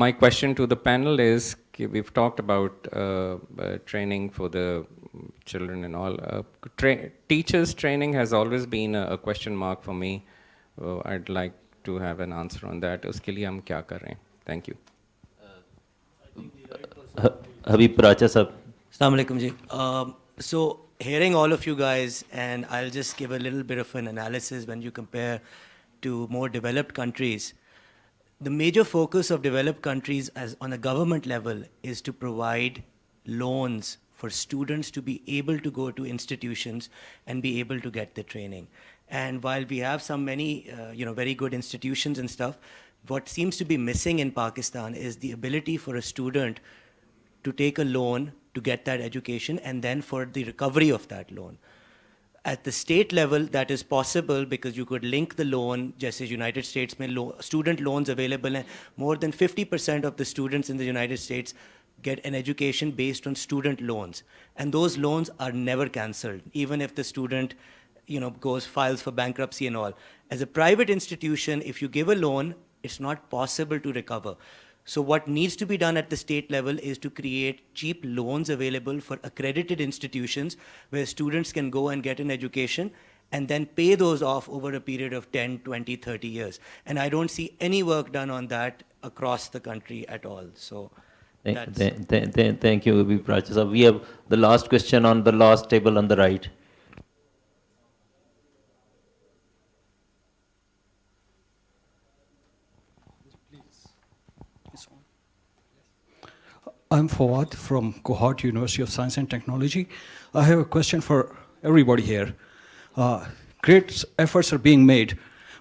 My question to the panel is, we've talked about training for the children and all. Teachers training has always been a question mark for me. I'd like to have an answer on that. Uske liye hum kya kar rahe hain? Thank you. Habib Pracha sir. Assalamu alaikum ji. So hearing all of you guys, and I'll just give a little bit of an analysis when you compare to more developed countries. The major focus of developed countries as on a government level is to provide loans for students to be able to go to institutions and be able to get the training. And while we have many very good institutions and stuff, what seems to be missing in Pakistan is the ability for a student to take a loan to get that education and then for the recovery of that loan. At the state level, that is possible because you could link the loan, just as United States mein student loans available, and more than 50% of the students in the United States get an education based on student loans. And those loans are never cancelled, even if the student files for bankruptcy and all. As a private institution, if you give a loan, it's not possible to recover. So what needs to be done at the state level is to create cheap loans available for accredited institutions where students can go and get an education and then pay those off over a period of 10, 20, 30 years. And I don't see any work done on that across the country at all. So thank you, Habib Pracha sir. We have the last question on the last table on the right. I'm Fawad from Cohort University of Science and Technology. I have a question for everybody here. Great efforts are being made,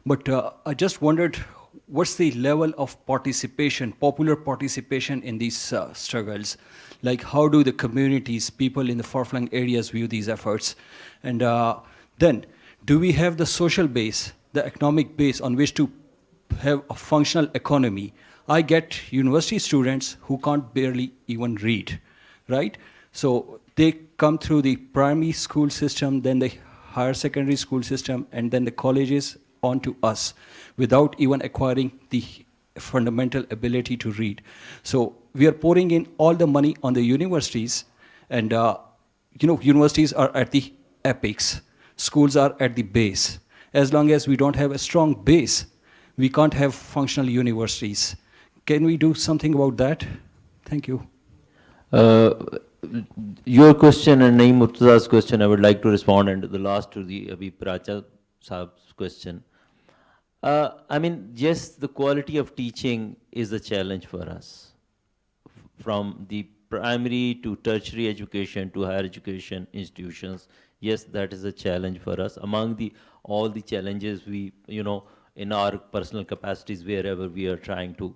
but I just wondered what's the level of participation, popular participation in these struggles? Like, how do the communities, people in the far-flung areas view these efforts? And then, do we have the social base, the economic base on which to have a functional economy? I get university students who can't barely even read, right? So they come through the primary school system, then the higher secondary school system, and then the colleges on to us without even acquiring the fundamental ability to read. So we are pouring in all the money on the universities, and universities are at the apex, schools are at the base. As long as we don't have a strong base, we can't have functional universities. Can we do something about that? Thank you. Your question and Naeem Murtaza's question, I would like to respond, and the last to the Abhi Pracha Saab's question. I mean, yes, the quality of teaching is a challenge for us. From the primary to tertiary education to higher education institutions, yes, that is a challenge for us. Among all the challenges we, in our personal capacities, wherever we are trying to,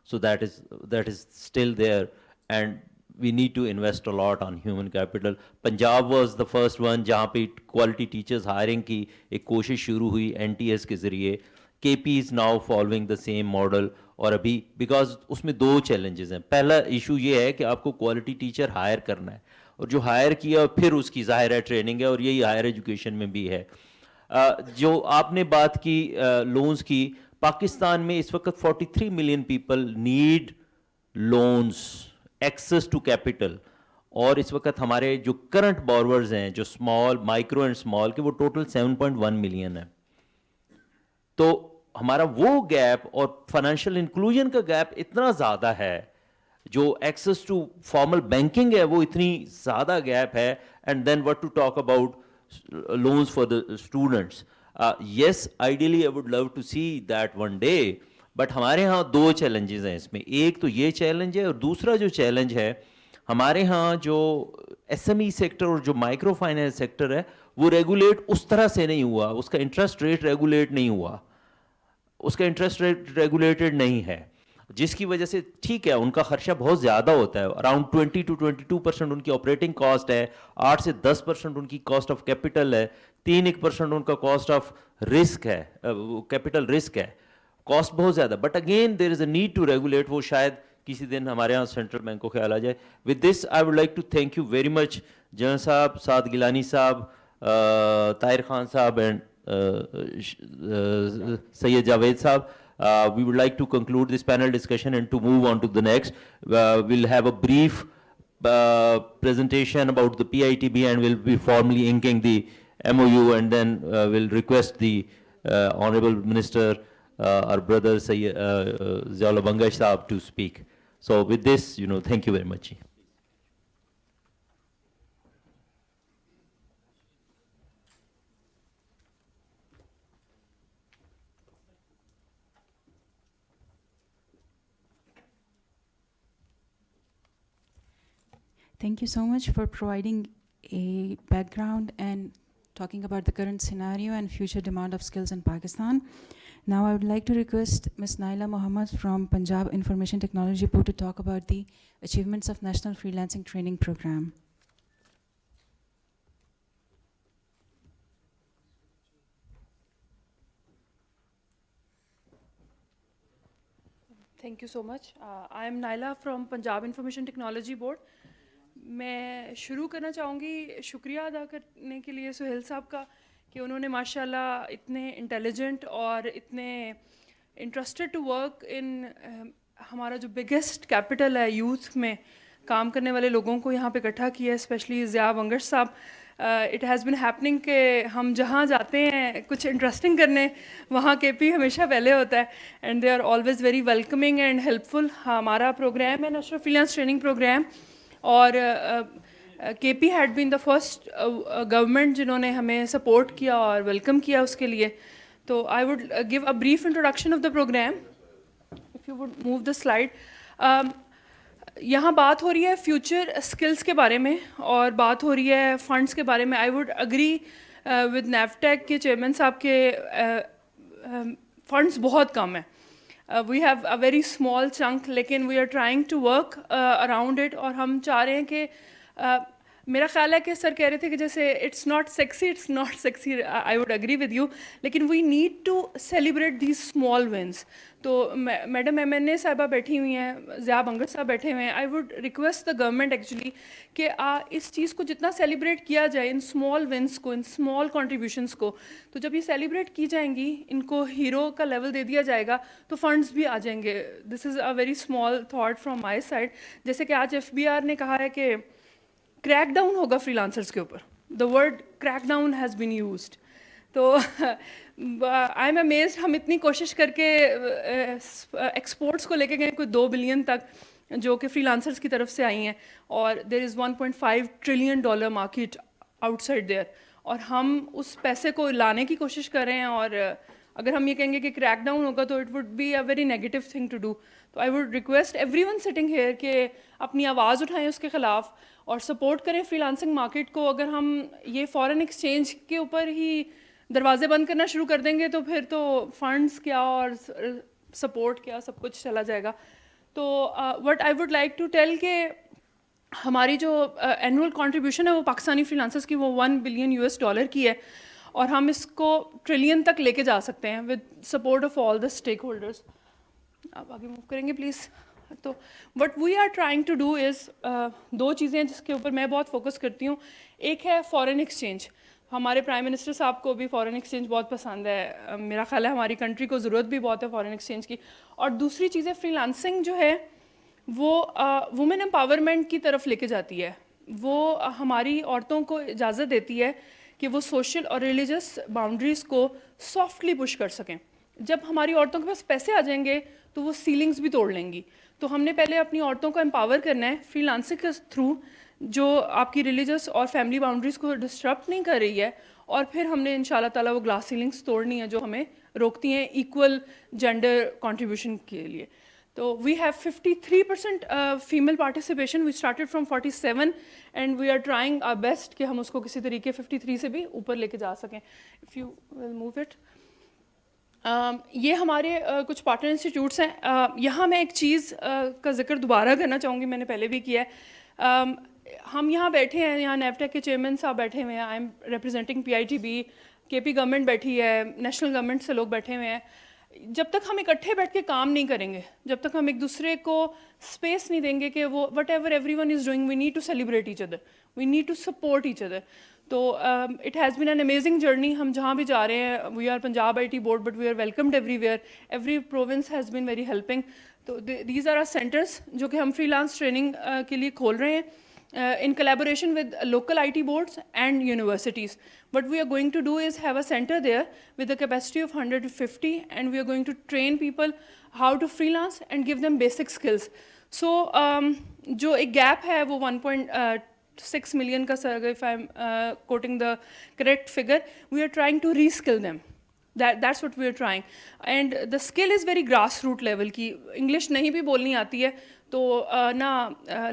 so that is still there, and we need to invest a lot on human capital. Punjab was the first one जहाँ पे quality teachers hiring की एक कोशिश शुरू हुई NTS के ज़रिए. KP is now following the same model, और अभी because उसमें दो challenges हैं. पहला issue ये है कि आपको quality teacher hire करना है, और जो hire किया फिर उसकी ज़ाहिर है training है, और यही higher education में भी है. जो आपने बात की loans की, पाकिस्तान में इस वक्त 43 million people need loans, access to capital, और इस वक्त हमारे जो current borrowers हैं, जो small, micro and small के, वो total 7.1 million है. तो हमारा वो गैप और फाइनेंशियल इंक्लूजन का गैप इतना ज़्यादा है, जो एक्सेस टू फॉर्मल बैंकिंग है वो इतनी ज़्यादा गैप है, and then what to talk about loans for the students. Yes, ideally I would love to see that one day, but हमारे यहाँ दो चैलेंजेस हैं इसमें. एक तो ये चैलेंज है, और दूसरा जो चैलेंज है, हमारे यहाँ जो SME सेक्टर और जो माइक्रो फाइनेंस सेक्टर है वो रेगुलेट उस तरह से नहीं हुआ, उसका इंटरेस्ट रेट रेगुलेट नहीं हुआ, उसका इंटरेस्ट रेट रेगुलेटेड नहीं है, जिसकी वजह से ठीक है उनका खर्चा बहुत ज़्यादा होता है. अराउंड 20 to 22% उनकी ऑपरेटिंग कॉस्ट है, 8 से 10% उनकी कॉस्ट ऑफ कैपिटल है, 3% उनका कॉस्ट ऑफ रिस्क है, कैपिटल रिस्क है, कॉस्ट बहुत ज़्यादा. But again there is a need to regulate. वो शायद किसी दिन हमारे यहाँ सेंट्रल बैंक को ख्याल आ जाए. With this I would like to thank you very much general साहब, साद गिलानी साहब, ताहिर खान साहब, and Sayyid Javed Saab. We would like to conclude this panel discussion and to move on to the next. We'll have a brief presentation about the PITB, and we'll be formally inking the MOU, and then we'll request the Honorable Minister, our brother Sayyid Ziaullah Bangash Saab, to speak. So with this, thank you very much. Thank you so much for providing a background and talking about the current scenario and future demand of skills in Pakistan. Now I would like to request Ms. Naila Muhammad from Punjab Information Technology Board to talk about the achievements of National Freelancing Training Program. Thank you so much. I am Naila from Punjab Information Technology Board. मैं शुरू करना चाहूँगी शुक्रिया अदा करने के लिए सुहेल साहब का कि उन्होंने माशाल्लाह इतने इंटेलिजेंट और इतने इंटरेस्टेड टू वर्क इन हमारा जो बिगेस्ट कैपिटल है यूथ में काम करने वाले लोगों को यहाँ पे इकट्ठा किया, स्पेशली ज़िया बंगश साहब. इट हैज़ बिन हैपनिंग कि हम जहाँ जाते हैं कुछ इंटरेस्टिंग करने, वहाँ KP हमेशा पहले होता है, and they are always very welcoming and helpful. हमारा प्रोग्राम है नेशनल फ्रीलांस ट्रेनिंग प्रोग्राम, और KP had been the first government जिन्होंने हमें सपोर्ट किया और वेलकम किया उसके लिए. तो I would give a brief introduction of the program. If you would move the slide. यहाँ बात हो रही है फ्यूचर स्किल्स के बारे में और बात हो रही है फंड्स के बारे में. I would agree with NAVTEC के चेयरमैन साहब के फंड्स बहुत कम है. we have a very small chunk, लेकिन we are trying to work around it, और हम चाह रहे हैं कि मेरा ख्याल है कि सर कह रहे थे कि जैसे it's not sexy, I would agree with you, लेकिन we need to celebrate these small wins. तो मैडम MNA साहिबा बैठी हुई हैं, ज़िया बंगर साहब बैठे हुए हैं, I would request the government actually कि इस चीज़ को जितना सेलिब्रेट किया जाए, इन स्मॉल विंस को, इन स्मॉल कॉन्ट्रीब्यूशंस को, तो जब ये सेलिब्रेट की जाएंगी, इनको हीरो का लेवल दे दिया जाएगा तो फंड्स भी आ जाएंगे. This is a very small thought from my side. जैसे कि आज FBR ने कहा है कि क्रैक डाउन होगा फ्रीलांसर्स के ऊपर. The word crackdown has been used. तो आई एम अमेज्ड, हम इतनी कोशिश करके एक्सपोर्ट्स को लेके गए कोई 2 बिलियन तक, जो कि फ्रीलांसर्स की तरफ से आई हैं, और there is $1.5 trillion market outside there, और हम उस पैसे को लाने की कोशिश कर रहे हैं. और अगर हम ये कहेंगे कि क्रैक डाउन होगा तो it would be a very negative thing to do. तो I would request everyone sitting here कि अपनी आवाज़ उठाएं उसके ख़िलाफ़ और सपोर्ट करें फ्रीलांसिंग मार्केट को. अगर हम ये फॉरेन एक्सचेंज के ऊपर ही दरवाजे बंद करना शुरू कर देंगे तो फिर तो फंड्स क्या और सपोर्ट क्या सब कुछ चला जाएगा. तो what I would like to tell के हमारी जो एनुअल कंट्रीब्यूशन है वो पाकिस्तानी फ्रीलांसर्स की वो $1 बिलियन की है, और हम इसको ट्रिलियन तक लेके जा सकते हैं with support of all the stakeholders. आप आगे मूव करेंगे प्लीज़. तो what we are trying to do is 2 चीज़ें जिसके ऊपर मैं बहुत फोकस करती हूँ. एक है फॉरेन एक्सचेंज. हमारे प्राइम मिनिस्टर साहब को भी फॉरेन एक्सचेंज बहुत पसंद है. मेरा ख्याल है हमारी कंट्री को ज़रूरत भी बहुत है फॉरेन एक्सचेंज की. और दूसरी चीज़ें फ्रीलांसिंग जो है वो वुमेन एम्पावरमेंट की तरफ लेके जाती है. वो हमारी औरतों को इजाज़त देती है कि वो सोशल और रिलीजियस बाउंड्रीज़ को सॉफ्टली पुश कर सकें. जब हमारी औरतों के पास पैसे आ जाएंगे तो वो सीलिंग्स भी तोड़ लेंगी. तो हमने पहले अपनी औरतों को एम्पावर करना है फ्रीलांसिंग के थ्रू, जो आपकी रिलीजियस और फैमिली बाउंड्रीज़ को डिस्टर्ब नहीं कर रही है, और फिर हमने इंशाल्लाह ताला वो ग्लास सीलिंग्स तोड़नी है जो हमें रोकती हैं इक्वल जेंडर कंट्रीब्यूशन के लिए. तो we have 53% female participation. We started from 47 and we are trying our best कि हम उसको किसी तरीके 53 से भी ऊपर लेके जा सकें. If you will move it. ये हमारे कुछ पार्टनर इंस्टीट्यूट्स हैं. यहाँ मैं एक चीज़ का जिक्र दोबारा करना चाहूँगी, मैंने पहले भी किया है. हम यहाँ बैठे हैं, यहाँ नेफ्टेक के चेयरमैन साहब बैठे हुए हैं, I am representing PITB, KP government बैठी है, नेशनल गवर्नमेंट से लोग बैठे हुए हैं. जब तक हम इकट्ठे बैठ के काम नहीं करेंगे, जब तक हम एक दूसरे को स्पेस नहीं देंगे कि वो whatever everyone is doing, we need to celebrate each other, we need to support each other. तो it has been an amazing journey. हम जहाँ भी जा रहे हैं, we are Punjab IT board but we are welcomed everywhere. Every province has been very helping. तो these are are centres जो कि हम फ्रीलांस ट्रेनिंग के लिए खोल रहे हैं in collaboration with local IT boards and universities. What we are going to do is have a center there with a capacity of 100 to 50, and we are going to train people how to freelance and give them basic skills. So जो एक gap है वो 1.6 million का sir, if I'm quoting the correct figure, we are trying to reskill them. That's what we are trying. And the skill is very grassroots level की. English नहीं भी बोलनी आती है तो ना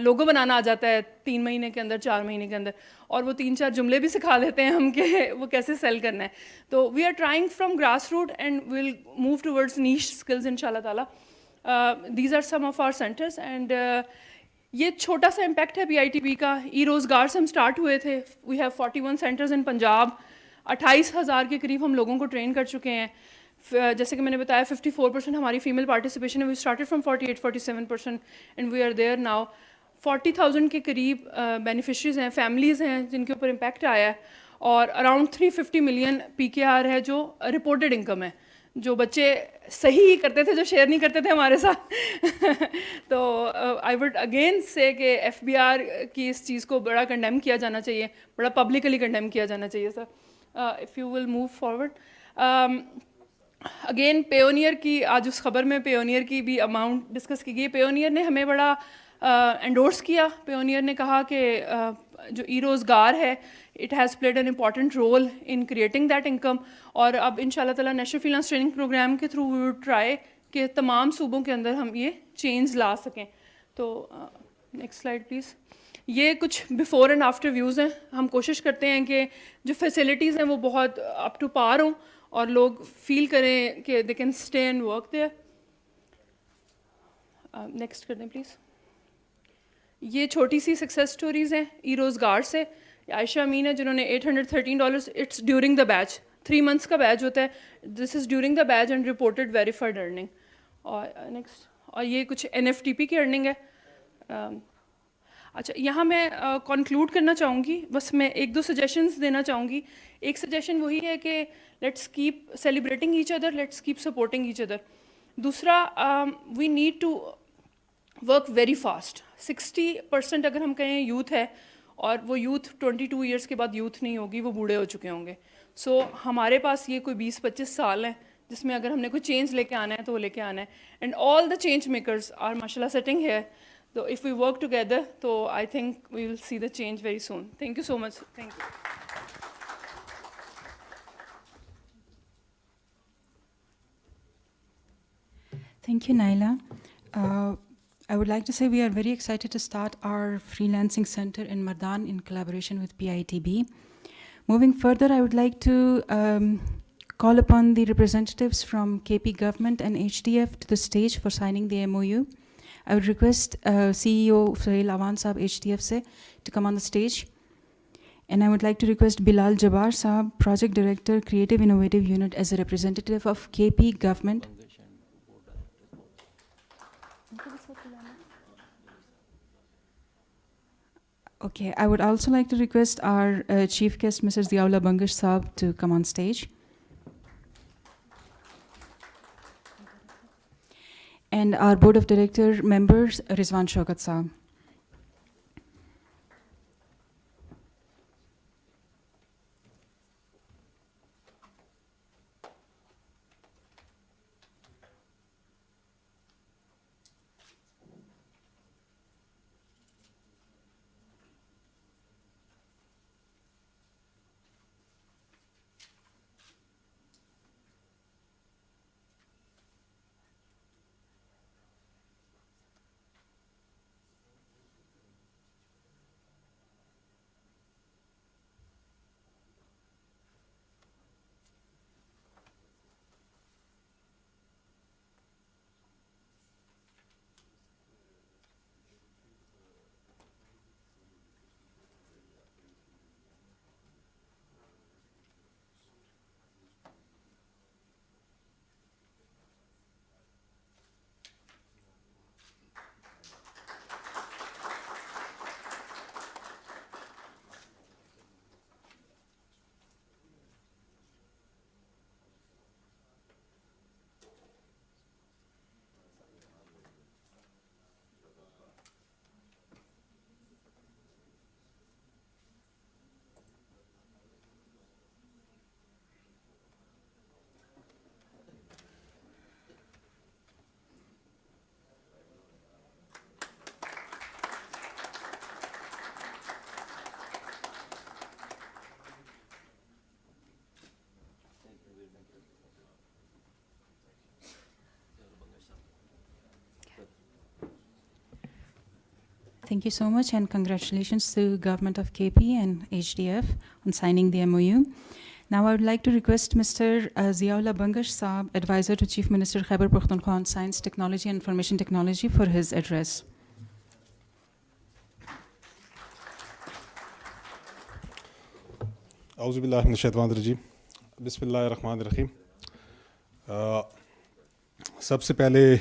लोगो बनाना आ जाता है 3 महीने के अंदर, 4 महीने के अंदर, और वो 3-4 जुमले भी सिखा देते हैं हम कि वो कैसे सेल करना है. तो we are trying from grass root and will move towards niche skills इंशाल्लाह ताला. These are some of our centres. And ये छोटा सा इम्पैक्ट है PITB का. रोज़गार से हम स्टार्ट हुए थे. We have 41 centres in Punjab. 28,000 के करीब हम लोगों को ट्रेन कर चुके हैं. जैसे कि मैंने बताया 54% हमारी फीमेल पार्टिसिपेशन है. We started from 48-47% and we are there now. 40,000 के करीब बेनिफिशरीज हैं, फैमिलीज़ हैं जिनके ऊपर इम्पैक्ट आया है, और अराउंड 350 मिलियन PKR है जो रिपोर्टेड इनकम है, जो बच्चे सही ही करते थे, जो शेयर नहीं करते थे हमारे साथ. तो आई वुड अगेन से कि FBR की इस चीज़ को बड़ा कंडेम किया जाना चाहिए, बड़ा पब्लिकली कंडेम किया जाना चाहिए sir. If you will move forward. Again Payoneer की, आज उस खबर में पेयोनियर की भी अमाउंट डिस्कस की गई. पेयोनियर ने हमें बड़ा एंडोर्स किया. पेयोनियर ने कहा कि जो रोज़गार है, it has played an important role in creating that income. और अब इंशाल्लाह ताला नेशनल फ्रीलांस ट्रेनिंग प्रोग्राम के थ्रू वी वुड ट्राई कि तमाम सूबों के अंदर हम ये चेंज ला सकें. तो नेक्स्ट स्लाइड प्लीज़. ये कुछ बिफ़ोर एंड आफ्टर व्यूज़ हैं. हम कोशिश करते हैं कि जो फैसिलिटीज़ हैं वो बहुत अप टू पार हों और लोग फील करें कि they can stay and work there. Next کر دیں پلیز. یہ چھوٹی سی سکسیز سٹوریز ہیں ای روزگار سے. عائشہ امین ہے جنہوں نے $813. It's during the batch, 3 months کا بیچ ہوتا ہے. This is during the batch and reported verified earning. اور نیکسٹ, اور یہ کچھ NFTP کی ارننگ ہے. اچھا, یہاں میں کنکلوڈ کرنا چاہوں گی, بس میں 1-2 سجیشنز دینا چاہوں گی. ایک سجیشن وہی ہے کہ let's keep celebrating each other, let's keep supporting each other. دوسرا, we need to work very fast. 60% اگر ہم کہیں یوتھ ہے, اور وہ یوتھ 22 ایئرس کے بعد یوتھ نہیں ہوگی, وہ بوڑھے ہو چکے ہوں گے. سو ہمارے پاس یہ کوئی 20-25 سال ہیں جس میں اگر ہم نے کوئی چینج لے کے آنا ہے تو وہ لے کے آنا ہے. And all the change makers are ماشاء اللہ سٹنگ ہیئر. تو اف وی ورک ٹوگیدر تو I think we will see the change very soon. Thank you so much. Thank you. Thank you, Naila. I would like to say we are very excited to start our freelancing center in Mardan in collaboration with PITB. Moving further, I would like to call upon the representatives from KP government and HDF to the stage for signing the MOU. I would request CEO Suhail Awan Saab HDF se to come on the stage. And I would like to request Bilal Jabbar Saab, Project Director, Creative Innovative Unit, as a representative of KP government. Okay, I would also like to request our chief guest, Mr. Ziaullah Bangash Saab, to come on stage. And our board of director members, Rizwan Shaukat Saab. Thank you so much, and congratulations to Government of KP and HDF on signing the MOU. Now I would like to request Mr. Ziaullah Bangash Saab, Advisor to Chief Minister Khyber Pakhtunkhwa on Science, Technology and Information Technology, for his address. اعوذ باللہ من الشیطان الرجیم. بسم اللہ الرحمن الرحیم. سب سے پہلے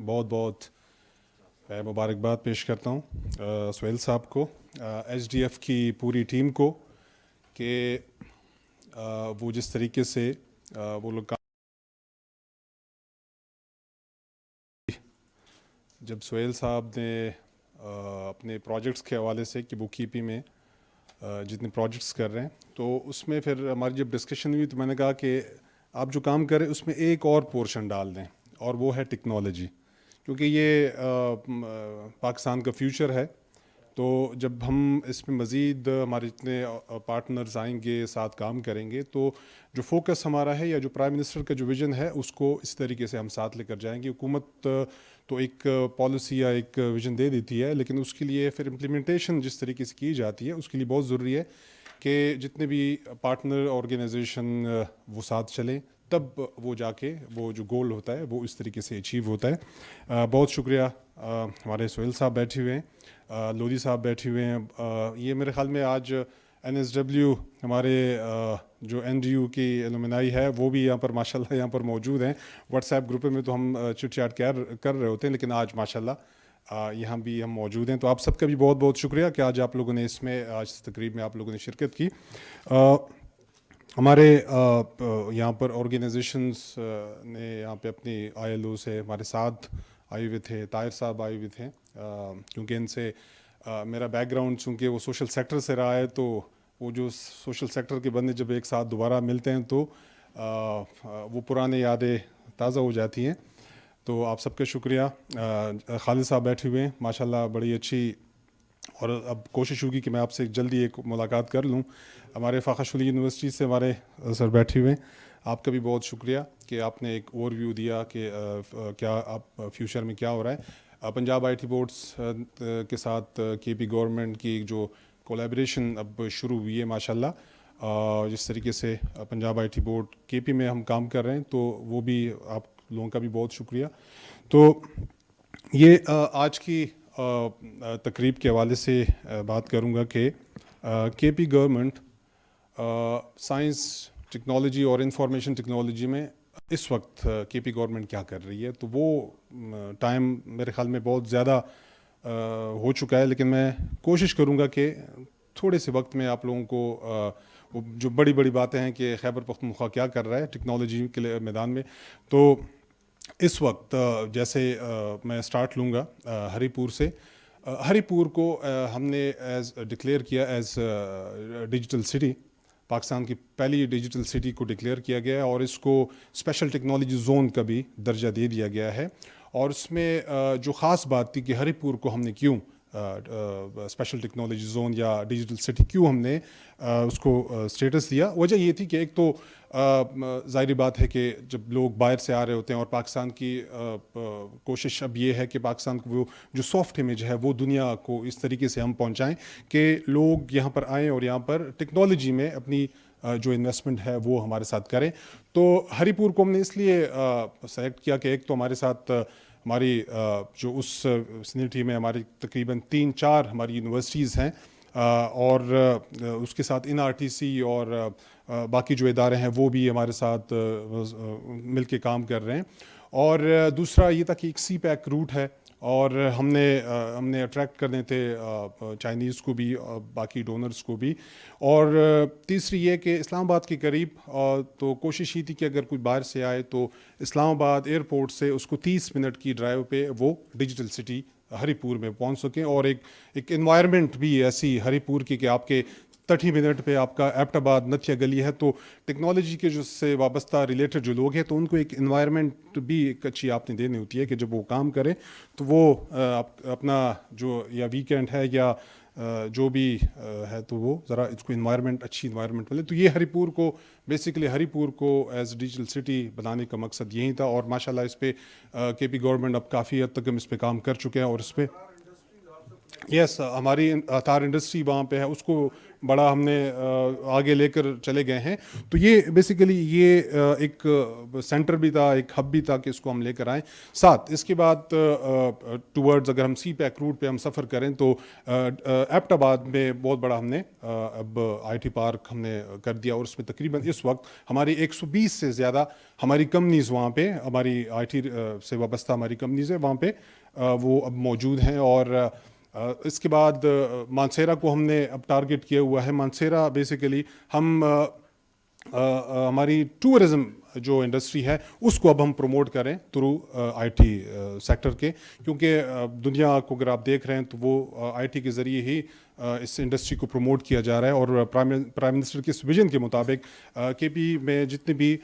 بہت بہت مبارکباد پیش کرتا ہوں سہیل صاحب کو, ایچ ڈی ایف کی پوری ٹیم کو, کہ وہ جس طریقے سے وہ لوگ جب سہیل صاحب نے اپنے پروجیکٹس کے حوالے سے کہ بک کیپنگ میں جتنے پروجیکٹس کر رہے ہیں, تو اس میں پھر ہماری جب ڈسکشن ہوئی تو میں نے کہا کہ آپ جو کام کریں اس میں ایک اور پورشن ڈال دیں, اور وہ ہے ٹیکنالوجی, کیونکہ یہ پاکستان کا فیوچر ہے. تو جب ہم اس میں مزید ہمارے جتنے پارٹنرز آئیں گے, ساتھ کام کریں گے, تو جو فوکس ہمارا ہے یا جو پرائم منسٹر کا جو ویژن ہے اس کو اس طریقے سے ہم ساتھ لے کر جائیں گے. حکومت تو ایک پالیسی یا ایک ویژن دے دیتی ہے, لیکن اس کے لیے پھر امپلیمنٹیشن جس طریقے سے کی جاتی ہے اس کے لیے بہت ضروری ہے کہ جتنے بھی پارٹنر آرگنائزیشن وہ ساتھ چلیں, تب وہ جا کے وہ جو گول ہوتا ہے وہ اس طریقے سے اچیو ہوتا ہے. بہت شکریہ. ہمارے سہیل صاحب بیٹھے ہوئے ہیں, لودھی صاحب بیٹھے ہوئے ہیں. یہ میرے خیال میں آج NSW ہمارے جو NDU کی ایلومنائی ہے وہ بھی یہاں پر ماشاءاللہ یہاں پر موجود ہیں. واٹس ایپ گروپ میں تو ہم چٹ چاٹ کر رہے ہوتے ہیں, لیکن آج ماشاءاللہ یہاں بھی ہم موجود ہیں. تو آپ سب کا بھی بہت بہت شکریہ کہ آج آپ لوگوں نے اس میں آج تقریب میں آپ لوگوں نے شرکت کی. ہمارے یہاں پر آرگنائزیشنز نے یہاں پہ اپنی ILO سے ہمارے ساتھ آئے ہوئے تھے. طاہر صاحب آئے ہوئے تھے, کیونکہ ان سے میرا بیک گراؤنڈ چونکہ وہ سوشل سیکٹر سے رہا ہے, تو وہ جو سوشل سیکٹر کے بندے جب ایک ساتھ دوبارہ ملتے ہیں تو وہ پرانی یادیں تازہ ہو جاتی ہیں. تو آپ سب کا شکریہ. خالد صاحب بیٹھے ہوئے ہیں ماشاءاللہ, بڑی اچھی, اور اب کوشش ہوگی کہ میں آپ سے جلدی ایک ملاقات کر لوں. ہمارے فاقہ شلی یونیورسٹی سے ہمارے سر بیٹھے ہوئے ہیں. آپ کا بھی بہت شکریہ کہ آپ نے ایک اوور ویو دیا کہ کیا آپ فیوچر میں کیا ہو رہا ہے. پنجاب IT بورڈز کے ساتھ KP گورنمنٹ کی جو کولیبریشن اب شروع ہوئی ہے ماشاءاللہ, جس طریقے سے پنجاب IT بورڈ KP میں ہم کام کر رہے ہیں, تو وہ بھی آپ لوگوں کا بھی بہت شکریہ. تو یہ آج کی تقریب کے حوالے سے بات کروں گا کہ KP گورنمنٹ سائنس ٹیکنالوجی اور انفارمیشن ٹیکنالوجی میں اس وقت KP گورنمنٹ کیا کر رہی ہے. تو وہ ٹائم میرے خیال میں بہت زیادہ ہو چکا ہے, لیکن میں کوشش کروں گا کہ تھوڑے سے وقت میں آپ لوگوں کو جو بڑی بڑی باتیں ہیں کہ خیبر پختونخوا کیا کر رہا ہے ٹیکنالوجی کے میدان میں. تو اس وقت جیسے میں سٹارٹ لوں گا ہری پور سے. ہری پور کو ہم نے ڈکلیئر کیا ایز ڈیجیٹل سٹی. پاکستان کی پہلی ڈیجیٹل سٹی کو ڈکلیئر کیا گیا ہے, اور اس کو اسپیشل ٹیکنالوجی زون کا بھی درجہ دے دیا گیا ہے. اور اس میں جو خاص بات تھی کہ ہری پور کو ہم نے کیوں اسپیشل ٹیکنالوجی زون یا ڈیجیٹل سٹی کیوں ہم نے اس کو اسٹیٹس دیا, وجہ یہ تھی کہ ایک تو ظاہری بات ہے کہ جب لوگ باہر سے آ رہے ہوتے ہیں, اور پاکستان کی کوشش اب یہ ہے کہ پاکستان کو وہ جو سافٹ امیج ہے وہ دنیا کو اس طریقے سے ہم پہنچائیں کہ لوگ یہاں پر آئیں اور یہاں پر ٹیکنالوجی میں اپنی جو انویسٹمنٹ ہے وہ ہمارے ساتھ کریں. تو ہری پور کو ہم نے اس لیے سلیکٹ کیا کہ ایک تو ہمارے ساتھ ہماری جو اس سنیٹی میں ہماری تقریباً 3-4 ہماری یونیورسٹیز ہیں, اور اس کے ساتھ NRTC اور باقی جو ادارے ہیں وہ بھی ہمارے ساتھ مل کے کام کر رہے ہیں. اور دوسرا یہ تھا کہ ایک CPAC روٹ ہے, اور ہم نے اٹریکٹ کرنے تھے چائنیز کو بھی, باقی ڈونرز کو بھی. اور تیسری یہ کہ اسلام آباد کے قریب, تو کوشش یہ تھی کہ اگر کوئی باہر سے آئے تو اسلام آباد ایئرپورٹ سے اس کو 30 منٹ کی ڈرائیو پہ وہ ڈیجیٹل سٹی ہری پور میں پہنچ سکیں. اور ایک انوائرمنٹ بھی ایسی ہری پور کی کہ آپ کے 30 منٹ پہ آپ کا ایبٹ آباد نتھیا گلی ہے, تو ٹیکنالوجی کے جو سے وابستہ ریلیٹڈ جو لوگ ہیں تو ان کو ایک انوائرمنٹ بھی ایک اچھی آپ نے دینی ہوتی ہے کہ جب وہ کام کریں تو وہ اپنا جو یا ویکینڈ ہے یا جو بھی ہے تو وہ ذرا اس کو انوائرمنٹ اچھی انوائرمنٹ ملے. تو یہ ہری پور کو بیسیکلی ہری پور کو ایز ڈیجیٹل سٹی بنانے کا مقصد یہی تھا. اور ماشاءاللہ اس پہ KP گورنمنٹ اب کافی حد تک ہم اس پہ کام کر چکے ہیں, اور اس پہ یس ہماری تار انڈسٹری وہاں پہ ہے, اس کو بڑا ہم نے آگے لے کر چلے گئے ہیں. تو یہ بیسیکلی یہ ایک سینٹر بھی تھا, ایک ہب بھی تھا کہ اس کو ہم لے کر آئیں ساتھ. اس کے بعد ٹورڈز اگر ہم CPAC روٹ پہ ہم سفر کریں تو ایبٹ آباد میں بہت بڑا ہم نے اب IT پارک ہم نے کر دیا, اور اس میں تقریباً اس وقت ہماری 120 سے زیادہ ہماری کمپنیز وہاں پہ, ہماری IT سے وابستہ ہماری کمپنیز ہیں وہاں پہ وہ اب موجود ہیں. اور اس کے بعد مانسیرا کو ہم نے اب ٹارگٹ کیا ہوا ہے. مانسیرا بیسیکلی ہم ہماری ٹورزم جو انڈسٹری ہے اس کو اب ہم پروموٹ کریں تھرو IT سیکٹر کے, کیونکہ دنیا کو اگر آپ دیکھ رہے ہیں تو وہ IT کے ذریعے ہی اس انڈسٹری کو پروموٹ کیا جا رہا ہے. اور پرائم منسٹر کے اس ویژن کے مطابق KP میں جتنی بھی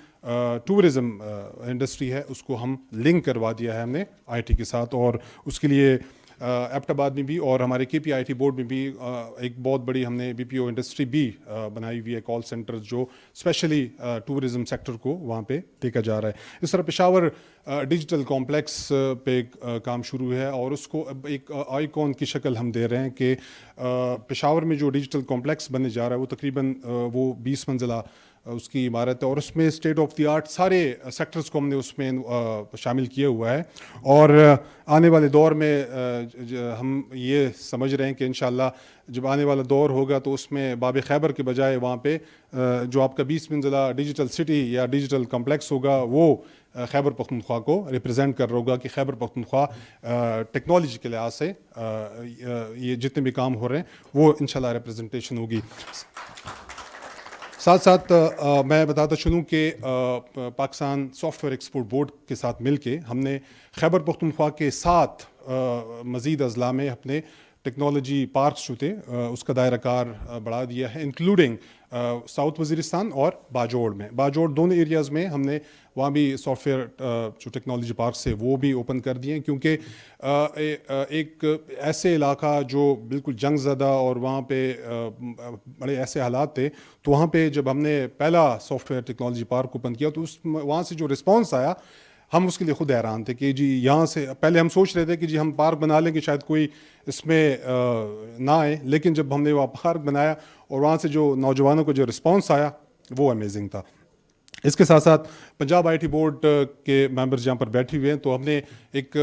ٹورزم انڈسٹری ہے اس کو ہم لنک کروا دیا ہے ہم نے IT کے ساتھ. اور اس کے لیے ایبٹ آباد میں بھی اور ہمارے KP IT بورڈ میں بھی ایک بہت بڑی ہم نے BPO انڈسٹری بھی بنائی ہوئی ہے, کال سینٹر جو اسپیشلی ٹورزم سیکٹر کو وہاں پہ دیکھا جا رہا ہے. اس طرح پشاور ڈیجیٹل کمپلیکس پہ کام شروع ہے, اور اس کو اب ایک آئیکن کی شکل ہم دے رہے ہیں کہ پشاور میں جو ڈیجیٹل کمپلیکس بننے جا رہا ہے وہ تقریباً وہ 20 منزلہ اس کی عمارت ہے, اور اس میں اسٹیٹ آف دی آرٹ سارے سیکٹرز کو ہم نے اس میں شامل کیا ہوا ہے. اور آنے والے دور میں ہم یہ سمجھ رہے ہیں کہ انشاءاللہ جب آنے والا دور ہوگا تو اس میں باب خیبر کے بجائے وہاں پہ جو آپ کا 20 منزلہ ڈیجیٹل سٹی یا ڈیجیٹل کمپلیکس ہوگا وہ خیبر پختونخوا کو ریپرزینٹ کر رہا ہوگا کہ خیبر پختونخوا ٹیکنالوجی کے لحاظ سے یہ جتنے بھی کام ہو رہے ہیں وہ انشاءاللہ ریپرزنٹیشن ہوگی. ساتھ ساتھ میں بتاتا چلوں کہ Pakistan soft where export board کے ساتھ مل کے ہم نے خیبر پختونخوا کے 7 مزید اضلاع میں اپنے ٹیکنالوجی پارکس جو تھے اس کا دائرہ کار بڑھا دیا ہے, انکلوڈنگ ساؤتھ وزیرستان اور باجوڑ میں. باجوڑ دونوں ایریاز میں ہم نے وہاں بھی سافٹ ویئر جو ٹیکنالوجی پارکس ہے وہ بھی اوپن کر دیے ہیں, کیونکہ ایک ایسے علاقہ جو بالکل جنگ زدہ اور وہاں پہ بڑے ایسے حالات تھے, تو وہاں پہ جب ہم نے پہلا soft where technology park open کیا تو وہاں سے جو رسپانس آیا ہم اس کے لیے خود حیران تھے کہ جی یہاں سے پہلے ہم سوچ رہے تھے کہ جی ہم پارک بنا لیں کہ شاید کوئی اس میں نہ آئے, لیکن جب ہم نے وہاں پارک بنایا اور وہاں سے جو نوجوانوں کو جو رسپانس آیا وہ امیزنگ تھا. اس کے ساتھ ساتھ پنجاب آئی ٹی بورڈ کے ممبرز یہاں پر بیٹھے ہوئے ہیں, تو ہم نے ایک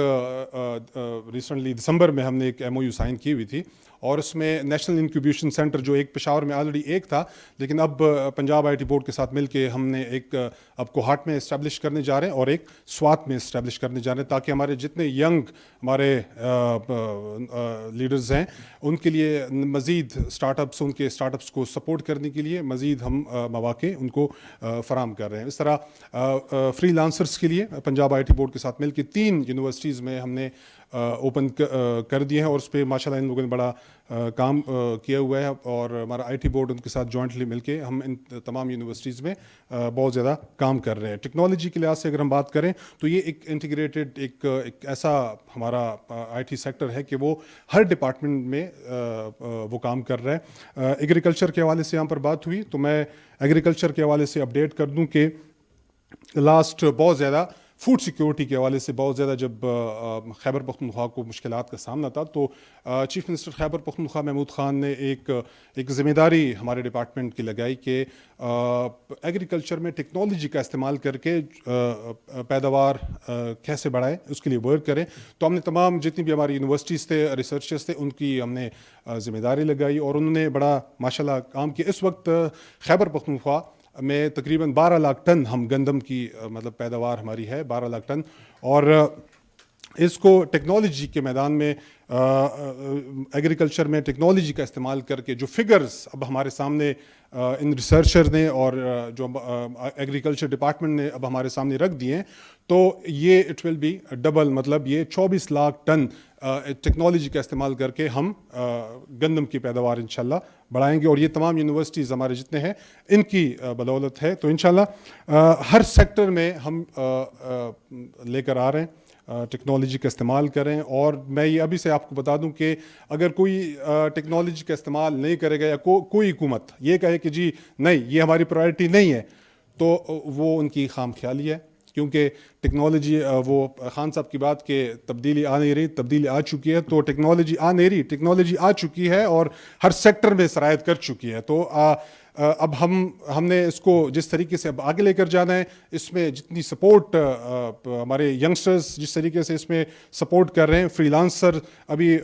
ریسنٹلی دسمبر میں ہم نے ایک MOU سائن کی ہوئی تھی, اور اس میں نیشنل انکیوبیشن سینٹر جو ایک پشاور میں آلریڈی ایک تھا, لیکن اب پنجاب آئی ٹی بورڈ کے ساتھ مل کے ہم نے ایک اب کوہاٹ میں اسٹیبلش کرنے جا رہے ہیں اور ایک سوات میں اسٹیبلش کرنے جا رہے ہیں, تاکہ ہمارے جتنے ینگ ہمارے لیڈرز ہیں ان کے لیے مزید اسٹارٹ اپس, ان کے اسٹارٹ اپس کو سپورٹ کرنے کے لیے مزید ہم مواقع ان کو فراہم کر رہے ہیں. اس طرح فری لانسرز کے لیے پنجاب آئی ٹی بورڈ کے ساتھ مل کے 3 یونیورسٹیز میں ہم نے اوپن کر دیے ہیں, اور اس پہ ماشاءاللہ ان لوگوں نے بڑا کام کیا ہوا ہے, اور ہمارا آئی ٹی بورڈ ان کے ساتھ جوائنٹلی مل کے ہم ان تمام یونیورسٹیز میں بہت زیادہ کام کر رہے ہیں. ٹیکنالوجی کے لحاظ سے اگر ہم بات کریں تو یہ ایک انٹیگریٹڈ ایک ایسا ہمارا آئی ٹی سیکٹر ہے کہ وہ ہر ڈپارٹمنٹ میں وہ کام کر رہا ہے. ایگریکلچر کے حوالے سے یہاں پر بات ہوئی تو میں ایگریکلچر کے حوالے سے اپڈیٹ کر دوں کہ لاسٹ بہت زیادہ فوڈ سیکیورٹی کے حوالے سے بہت زیادہ جب خیبر پختونخوا کو مشکلات کا سامنا تھا, تو چیف منسٹر خیبر پختونخوا محمود خان نے ایک ذمہ داری ہمارے ڈپارٹمنٹ کی لگائی کہ ایگریکلچر میں ٹیکنالوجی کا استعمال کر کے پیداوار کیسے بڑھائے اس کے لیے ورک کریں. تو ہم نے تمام جتنی بھی ہماری یونیورسٹیز تھے, ریسرچرز تھے, ان کی ہم نے ذمہ داری لگائی, اور انہوں نے بڑا ماشاءاللہ کام کیا. اس وقت خیبر پختونخوا میں تقریباً 12 لاکھ ٹن ہم گندم کی مطلب پیداوار ہماری ہے 12 لاکھ ٹن, اور اس کو ٹیکنالوجی کے میدان میں ایگریکلچر میں ٹیکنالوجی کا استعمال کر کے جو فگرز اب ہمارے سامنے ان ریسرچر نے اور جو ایگریکلچر ڈپارٹمنٹ نے اب ہمارے سامنے رکھ دیے ہیں, تو یہ اٹ ول بی ڈبل, مطلب یہ 24 لاکھ ٹن ٹیکنالوجی کا استعمال کر کے ہم گندم کی پیداوار انشاءاللہ بڑھائیں گے, اور یہ تمام یونیورسٹیز ہمارے جتنے ہیں ان کی بدولت ہے. تو انشاءاللہ ہر سیکٹر میں ہم لے کر آ رہے ہیں, ٹیکنالوجی کا استعمال کریں. اور میں یہ ابھی سے آپ کو بتا دوں کہ اگر کوئی ٹیکنالوجی کا استعمال نہیں کرے گا یا کوئی حکومت یہ کہے کہ جی نہیں یہ ہماری پرائرٹی نہیں ہے, تو وہ ان کی خام خیالی ہے, کیونکہ ٹیکنالوجی وہ خان صاحب کی بات کہ تبدیلی آ نہیں رہی, تبدیلی آ چکی ہے. تو ٹیکنالوجی آ نہیں رہی, ٹیکنالوجی آ چکی ہے اور ہر سیکٹر میں سرایت کر چکی ہے. تو اب ہم نے اس کو جس طریقے سے اب آگے لے کر جانا ہے, اس میں جتنی سپورٹ ہمارے ینگسٹرز جس طریقے سے اس میں سپورٹ کر رہے ہیں, فری لانسر, ابھی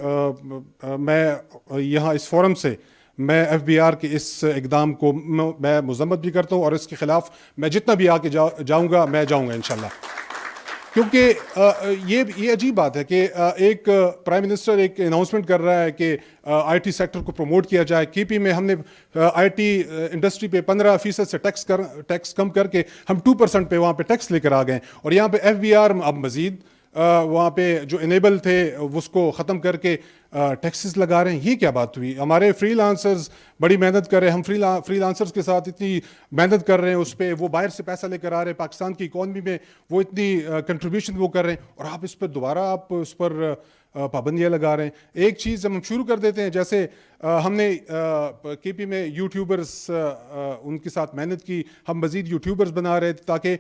میں یہاں اس فورم سے میں FBR کے اس اقدام کو میں مذمت بھی کرتا ہوں, اور اس کے خلاف میں جتنا بھی آگے جاؤں گا میں جاؤں گا انشاءاللہ. کیونکہ یہ عجیب بات ہے کہ ایک پرائم منسٹر ایک اناؤنسمنٹ کر رہا ہے کہ آئی ٹی سیکٹر کو پروموٹ کیا جائے. KP میں ہم نے آئی ٹی انڈسٹری پہ 15% سے ٹیکس کم کر کے ہم 2% پہ وہاں پہ ٹیکس لے کر آ گئے, اور یہاں پہ FBR اب مزید وہاں پہ جو انیبل تھے اس کو ختم کر کے ٹیکسز لگا رہے ہیں. یہ کیا بات ہوئی؟ ہمارے فری لانسرز بڑی محنت کر رہے ہیں, ہم فری لانسرز کے ساتھ اتنی محنت کر رہے ہیں, اس پہ وہ باہر سے پیسہ لے کر آ رہے ہیں, پاکستان کی اکانومی میں وہ اتنی کنٹریبیوشن وہ کر رہے ہیں, اور آپ اس پر دوبارہ آپ اس پر پابندیاں لگا رہے ہیں. ایک چیز ہم شروع کر دیتے ہیں, جیسے ہم نے KP میں یوٹیوبرز ان کے ساتھ محنت کی, ہم مزید یوٹیوبرز بنا رہے تاکہ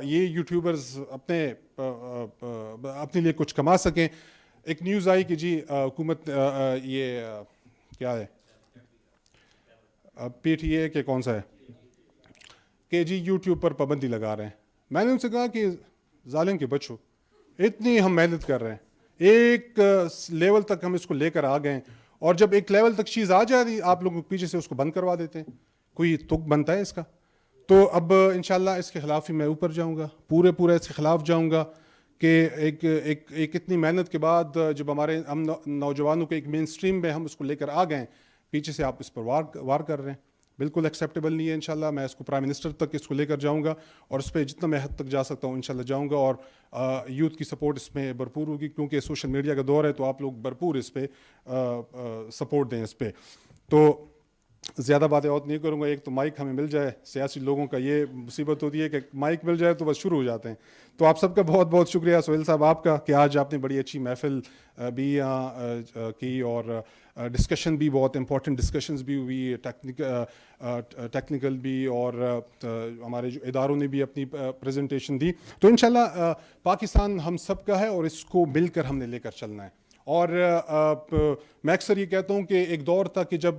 یہ یوٹیوبرز اپنے لیے کچھ کما سکیں. ایک نیوز آئی کہ جی حکومت یہ کیا ہے PTA کہ کون سا ہے کہ جی یوٹیوب پر پابندی لگا رہے ہیں. میں نے ان سے کہا کہ ظالم کے بچو, اتنی ہم محنت کر رہے ہیں, ایک لیول تک ہم اس کو لے کر آ گئے ہیں, اور جب ایک لیول تک چیز آ جاتی آپ لوگوں کے پیچھے سے اس کو بند کروا دیتے ہیں. کوئی تک بنتا ہے اس کا؟ تو اب انشاءاللہ اس کے خلاف ہی میں اوپر جاؤں گا, پورا اس کے خلاف جاؤں گا کہ ایک اتنی محنت کے بعد جب ہم نوجوانوں کے ایک مین سٹریم میں ہم اس کو لے کر آ گئے, پیچھے سے آپ اس پر وار کر رہے ہیں, بالکل ایکسیپٹیبل نہیں ہے. انشاءاللہ میں اس کو پرائم منسٹر تک اس کو لے کر جاؤں گا, اور اس پہ جتنا میں حد تک جا سکتا ہوں انشاءاللہ جاؤں گا, اور یوتھ کی سپورٹ اس میں بھرپور ہوگی, کیونکہ سوشل میڈیا کا دور ہے, تو آپ لوگ بھرپور اس پہ سپورٹ دیں اس پہ. تو زیادہ باتیں اور نہیں کروں گا. ایک تو مائک ہمیں مل جائے, سیاسی لوگوں کا یہ مصیبت ہوتی ہے کہ مائک مل جائے تو بس شروع ہو جاتے ہیں. تو آپ سب کا بہت بہت شکریہ سہیل صاحب آپ کا, کہ آج آپ نے بڑی اچھی محفل بھی یہاں کی, اور ڈسکشن بھی بہت امپورٹنٹ ڈسکشنز بھی ہوئی, ٹیکنیکل بھی, اور ہمارے جو اداروں نے بھی اپنی پریزنٹیشن دی. تو انشاءاللہ پاکستان ہم سب کا ہے, اور اس کو مل کر ہم نے لے کر چلنا ہے. اور میں اکثر یہ کہتا ہوں کہ ایک دور تھا کہ جب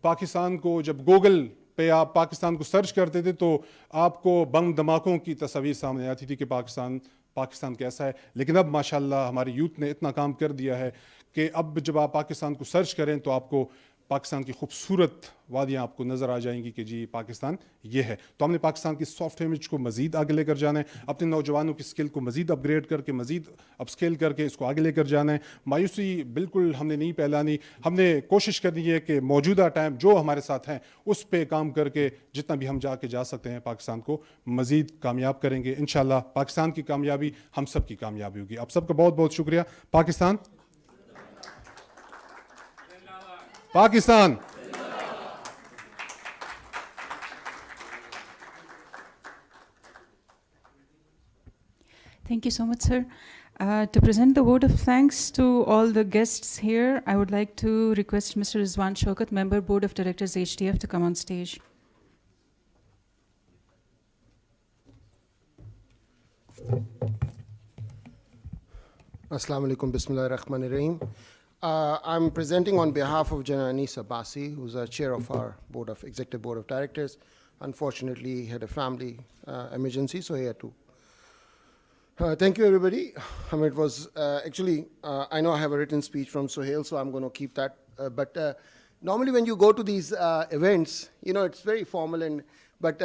پاکستان کو, جب گوگل پہ آپ پاکستان کو سرچ کرتے تھے تو آپ کو بم دھماکوں کی تصاویر سامنے آتی تھی کہ پاکستان کیسا ہے. لیکن اب ماشاءاللہ ہماری یوتھ نے اتنا کام کر دیا ہے کہ اب جب آپ پاکستان کو سرچ کریں تو آپ کو پاکستان کی خوبصورت وادیاں آپ کو نظر آ جائیں گی کہ جی پاکستان یہ ہے. تو ہم نے پاکستان کی سافٹ امیج کو مزید آگے لے کر جانا ہے, اپنے نوجوانوں کی اسکل کو مزید اپ گریڈ کر کے, مزید اپ اسکیل کر کے اس کو آگے لے کر جانا ہے. مایوسی بالکل ہم نے نہیں پھیلانی, ہم نے کوشش کرنی ہے کہ موجودہ ٹائم جو ہمارے ساتھ ہیں اس پہ کام کر کے جتنا بھی ہم جا سکتے ہیں پاکستان کو مزید کامیاب کریں گے. انشاءاللہ پاکستان کی کامیابی ہم سب کی کامیابی ہوگی. آپ سب کا بہت بہت شکریہ. Pakistan Thank you so much, sir. To present the vote of thanks to all the guests here, I would like to request Mr. Rizwan Shaukat, Member Board of Directors HDF, to come on stage. Assalamu alaikum, bismillahir rahmanir rahim. I'm presenting on behalf of Jana Anis Abbasi, who's the chair of our Executive Board of Directors. Unfortunately, he had a family emergency, so he had to. Thank you, everybody. It was actually, I know I have a written speech from Sohail, so I'm going to keep that. But normally when you go to these events, it's very formal, but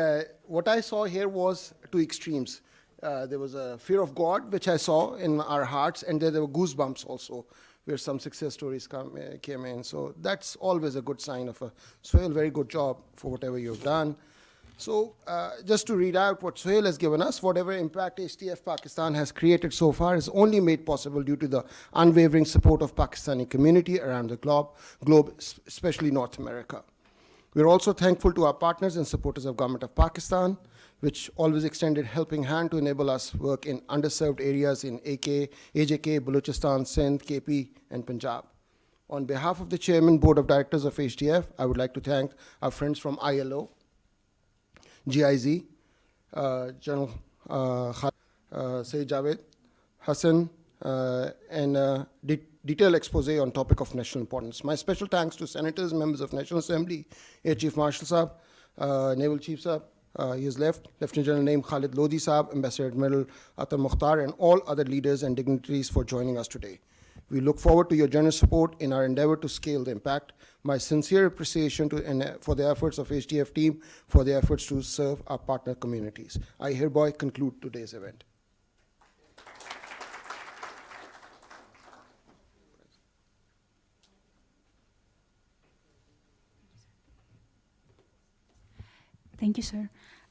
what I saw here was two extremes. There was a fear of God, which I saw in our hearts, and there were goosebumps also, where some success stories came in. So that's always a good sign of Sohail, very good job for whatever you've done. So just to read out what Sohail has given us, whatever impact HTF Pakistan has created so far is only made possible due to the unwavering support of Pakistani community around the globe, especially North America. We're also thankful to our partners and supporters of Government of Pakistan, which always extended helping hand to enable us work in underserved areas in AJK, Balochistan, Sindh, KP, and Punjab. On behalf of the Chairman, Board of Directors of HTF, I would like to thank our friends from ILO, GIZ, General Sayyid Javed Hassan, and detailed expose on topic of national importance. My special thanks to senators, members of National Assembly, Air Chief Marshal Saab, Naval Chief Saab, he has left, Lieutenant General Naeem Khalid Lodi Saab, Ambassador Admiral Atar Mukhtar, and all other leaders and dignitaries for joining us today. We look forward to your generous support in our endeavor to scale the impact. My sincere appreciation for the efforts of HTF team for their efforts to serve our partner communities. I hereby conclude today's event. Thank you, sir.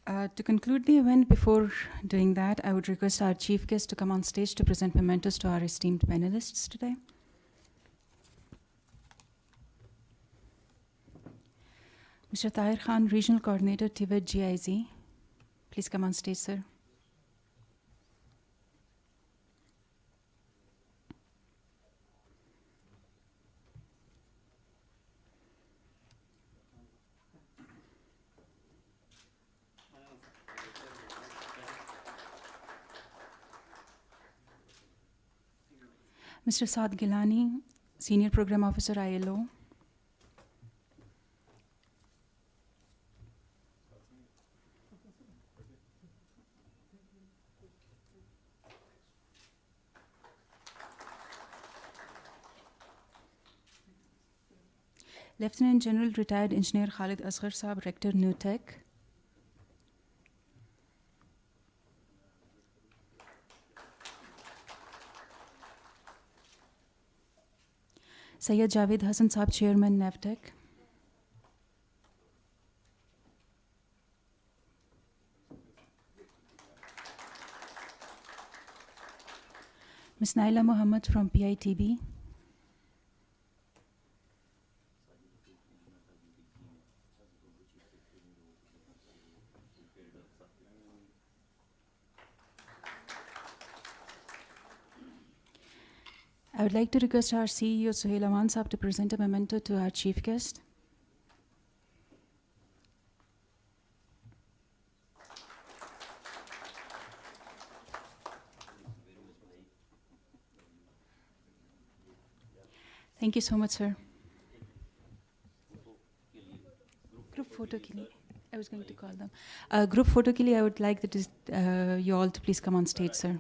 To conclude the event, before doing that, I would request our chief guest to come on stage to present mementos to our esteemed panelists today. Mr. Tahir Khan, Regional Coordinator, TVET GIZ. Please come on stage, sir. Mr. Saad Gilani, Senior Program Officer, ILO. Lieutenant General Retired Engineer Khalid Asghar Saab, Rector, New Tech. Sayyid Javed Hassan Saab, Chairman, NAVTEC. Ms. Naila Muhammad from PITB. I would like to request our CEO, Suhail Aman Saab, to present a memento to our chief guest. Thank you so much, sir. Group photo ke liye, I was going to call them. Group photo ke liye, I would like you all to please come on stage, sir.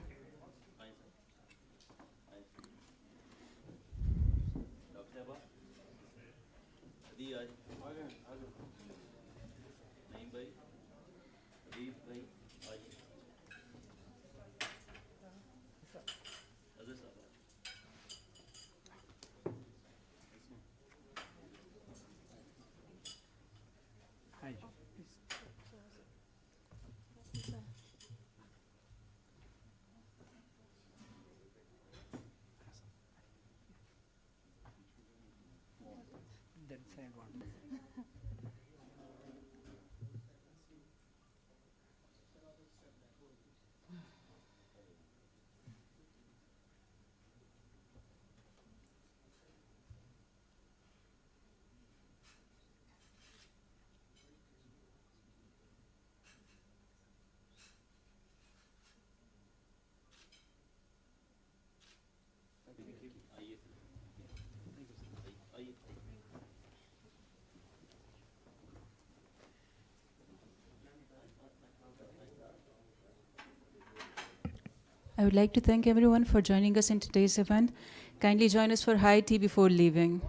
I would like to thank everyone for joining us in today's event. Kindly join us for high tea before leaving.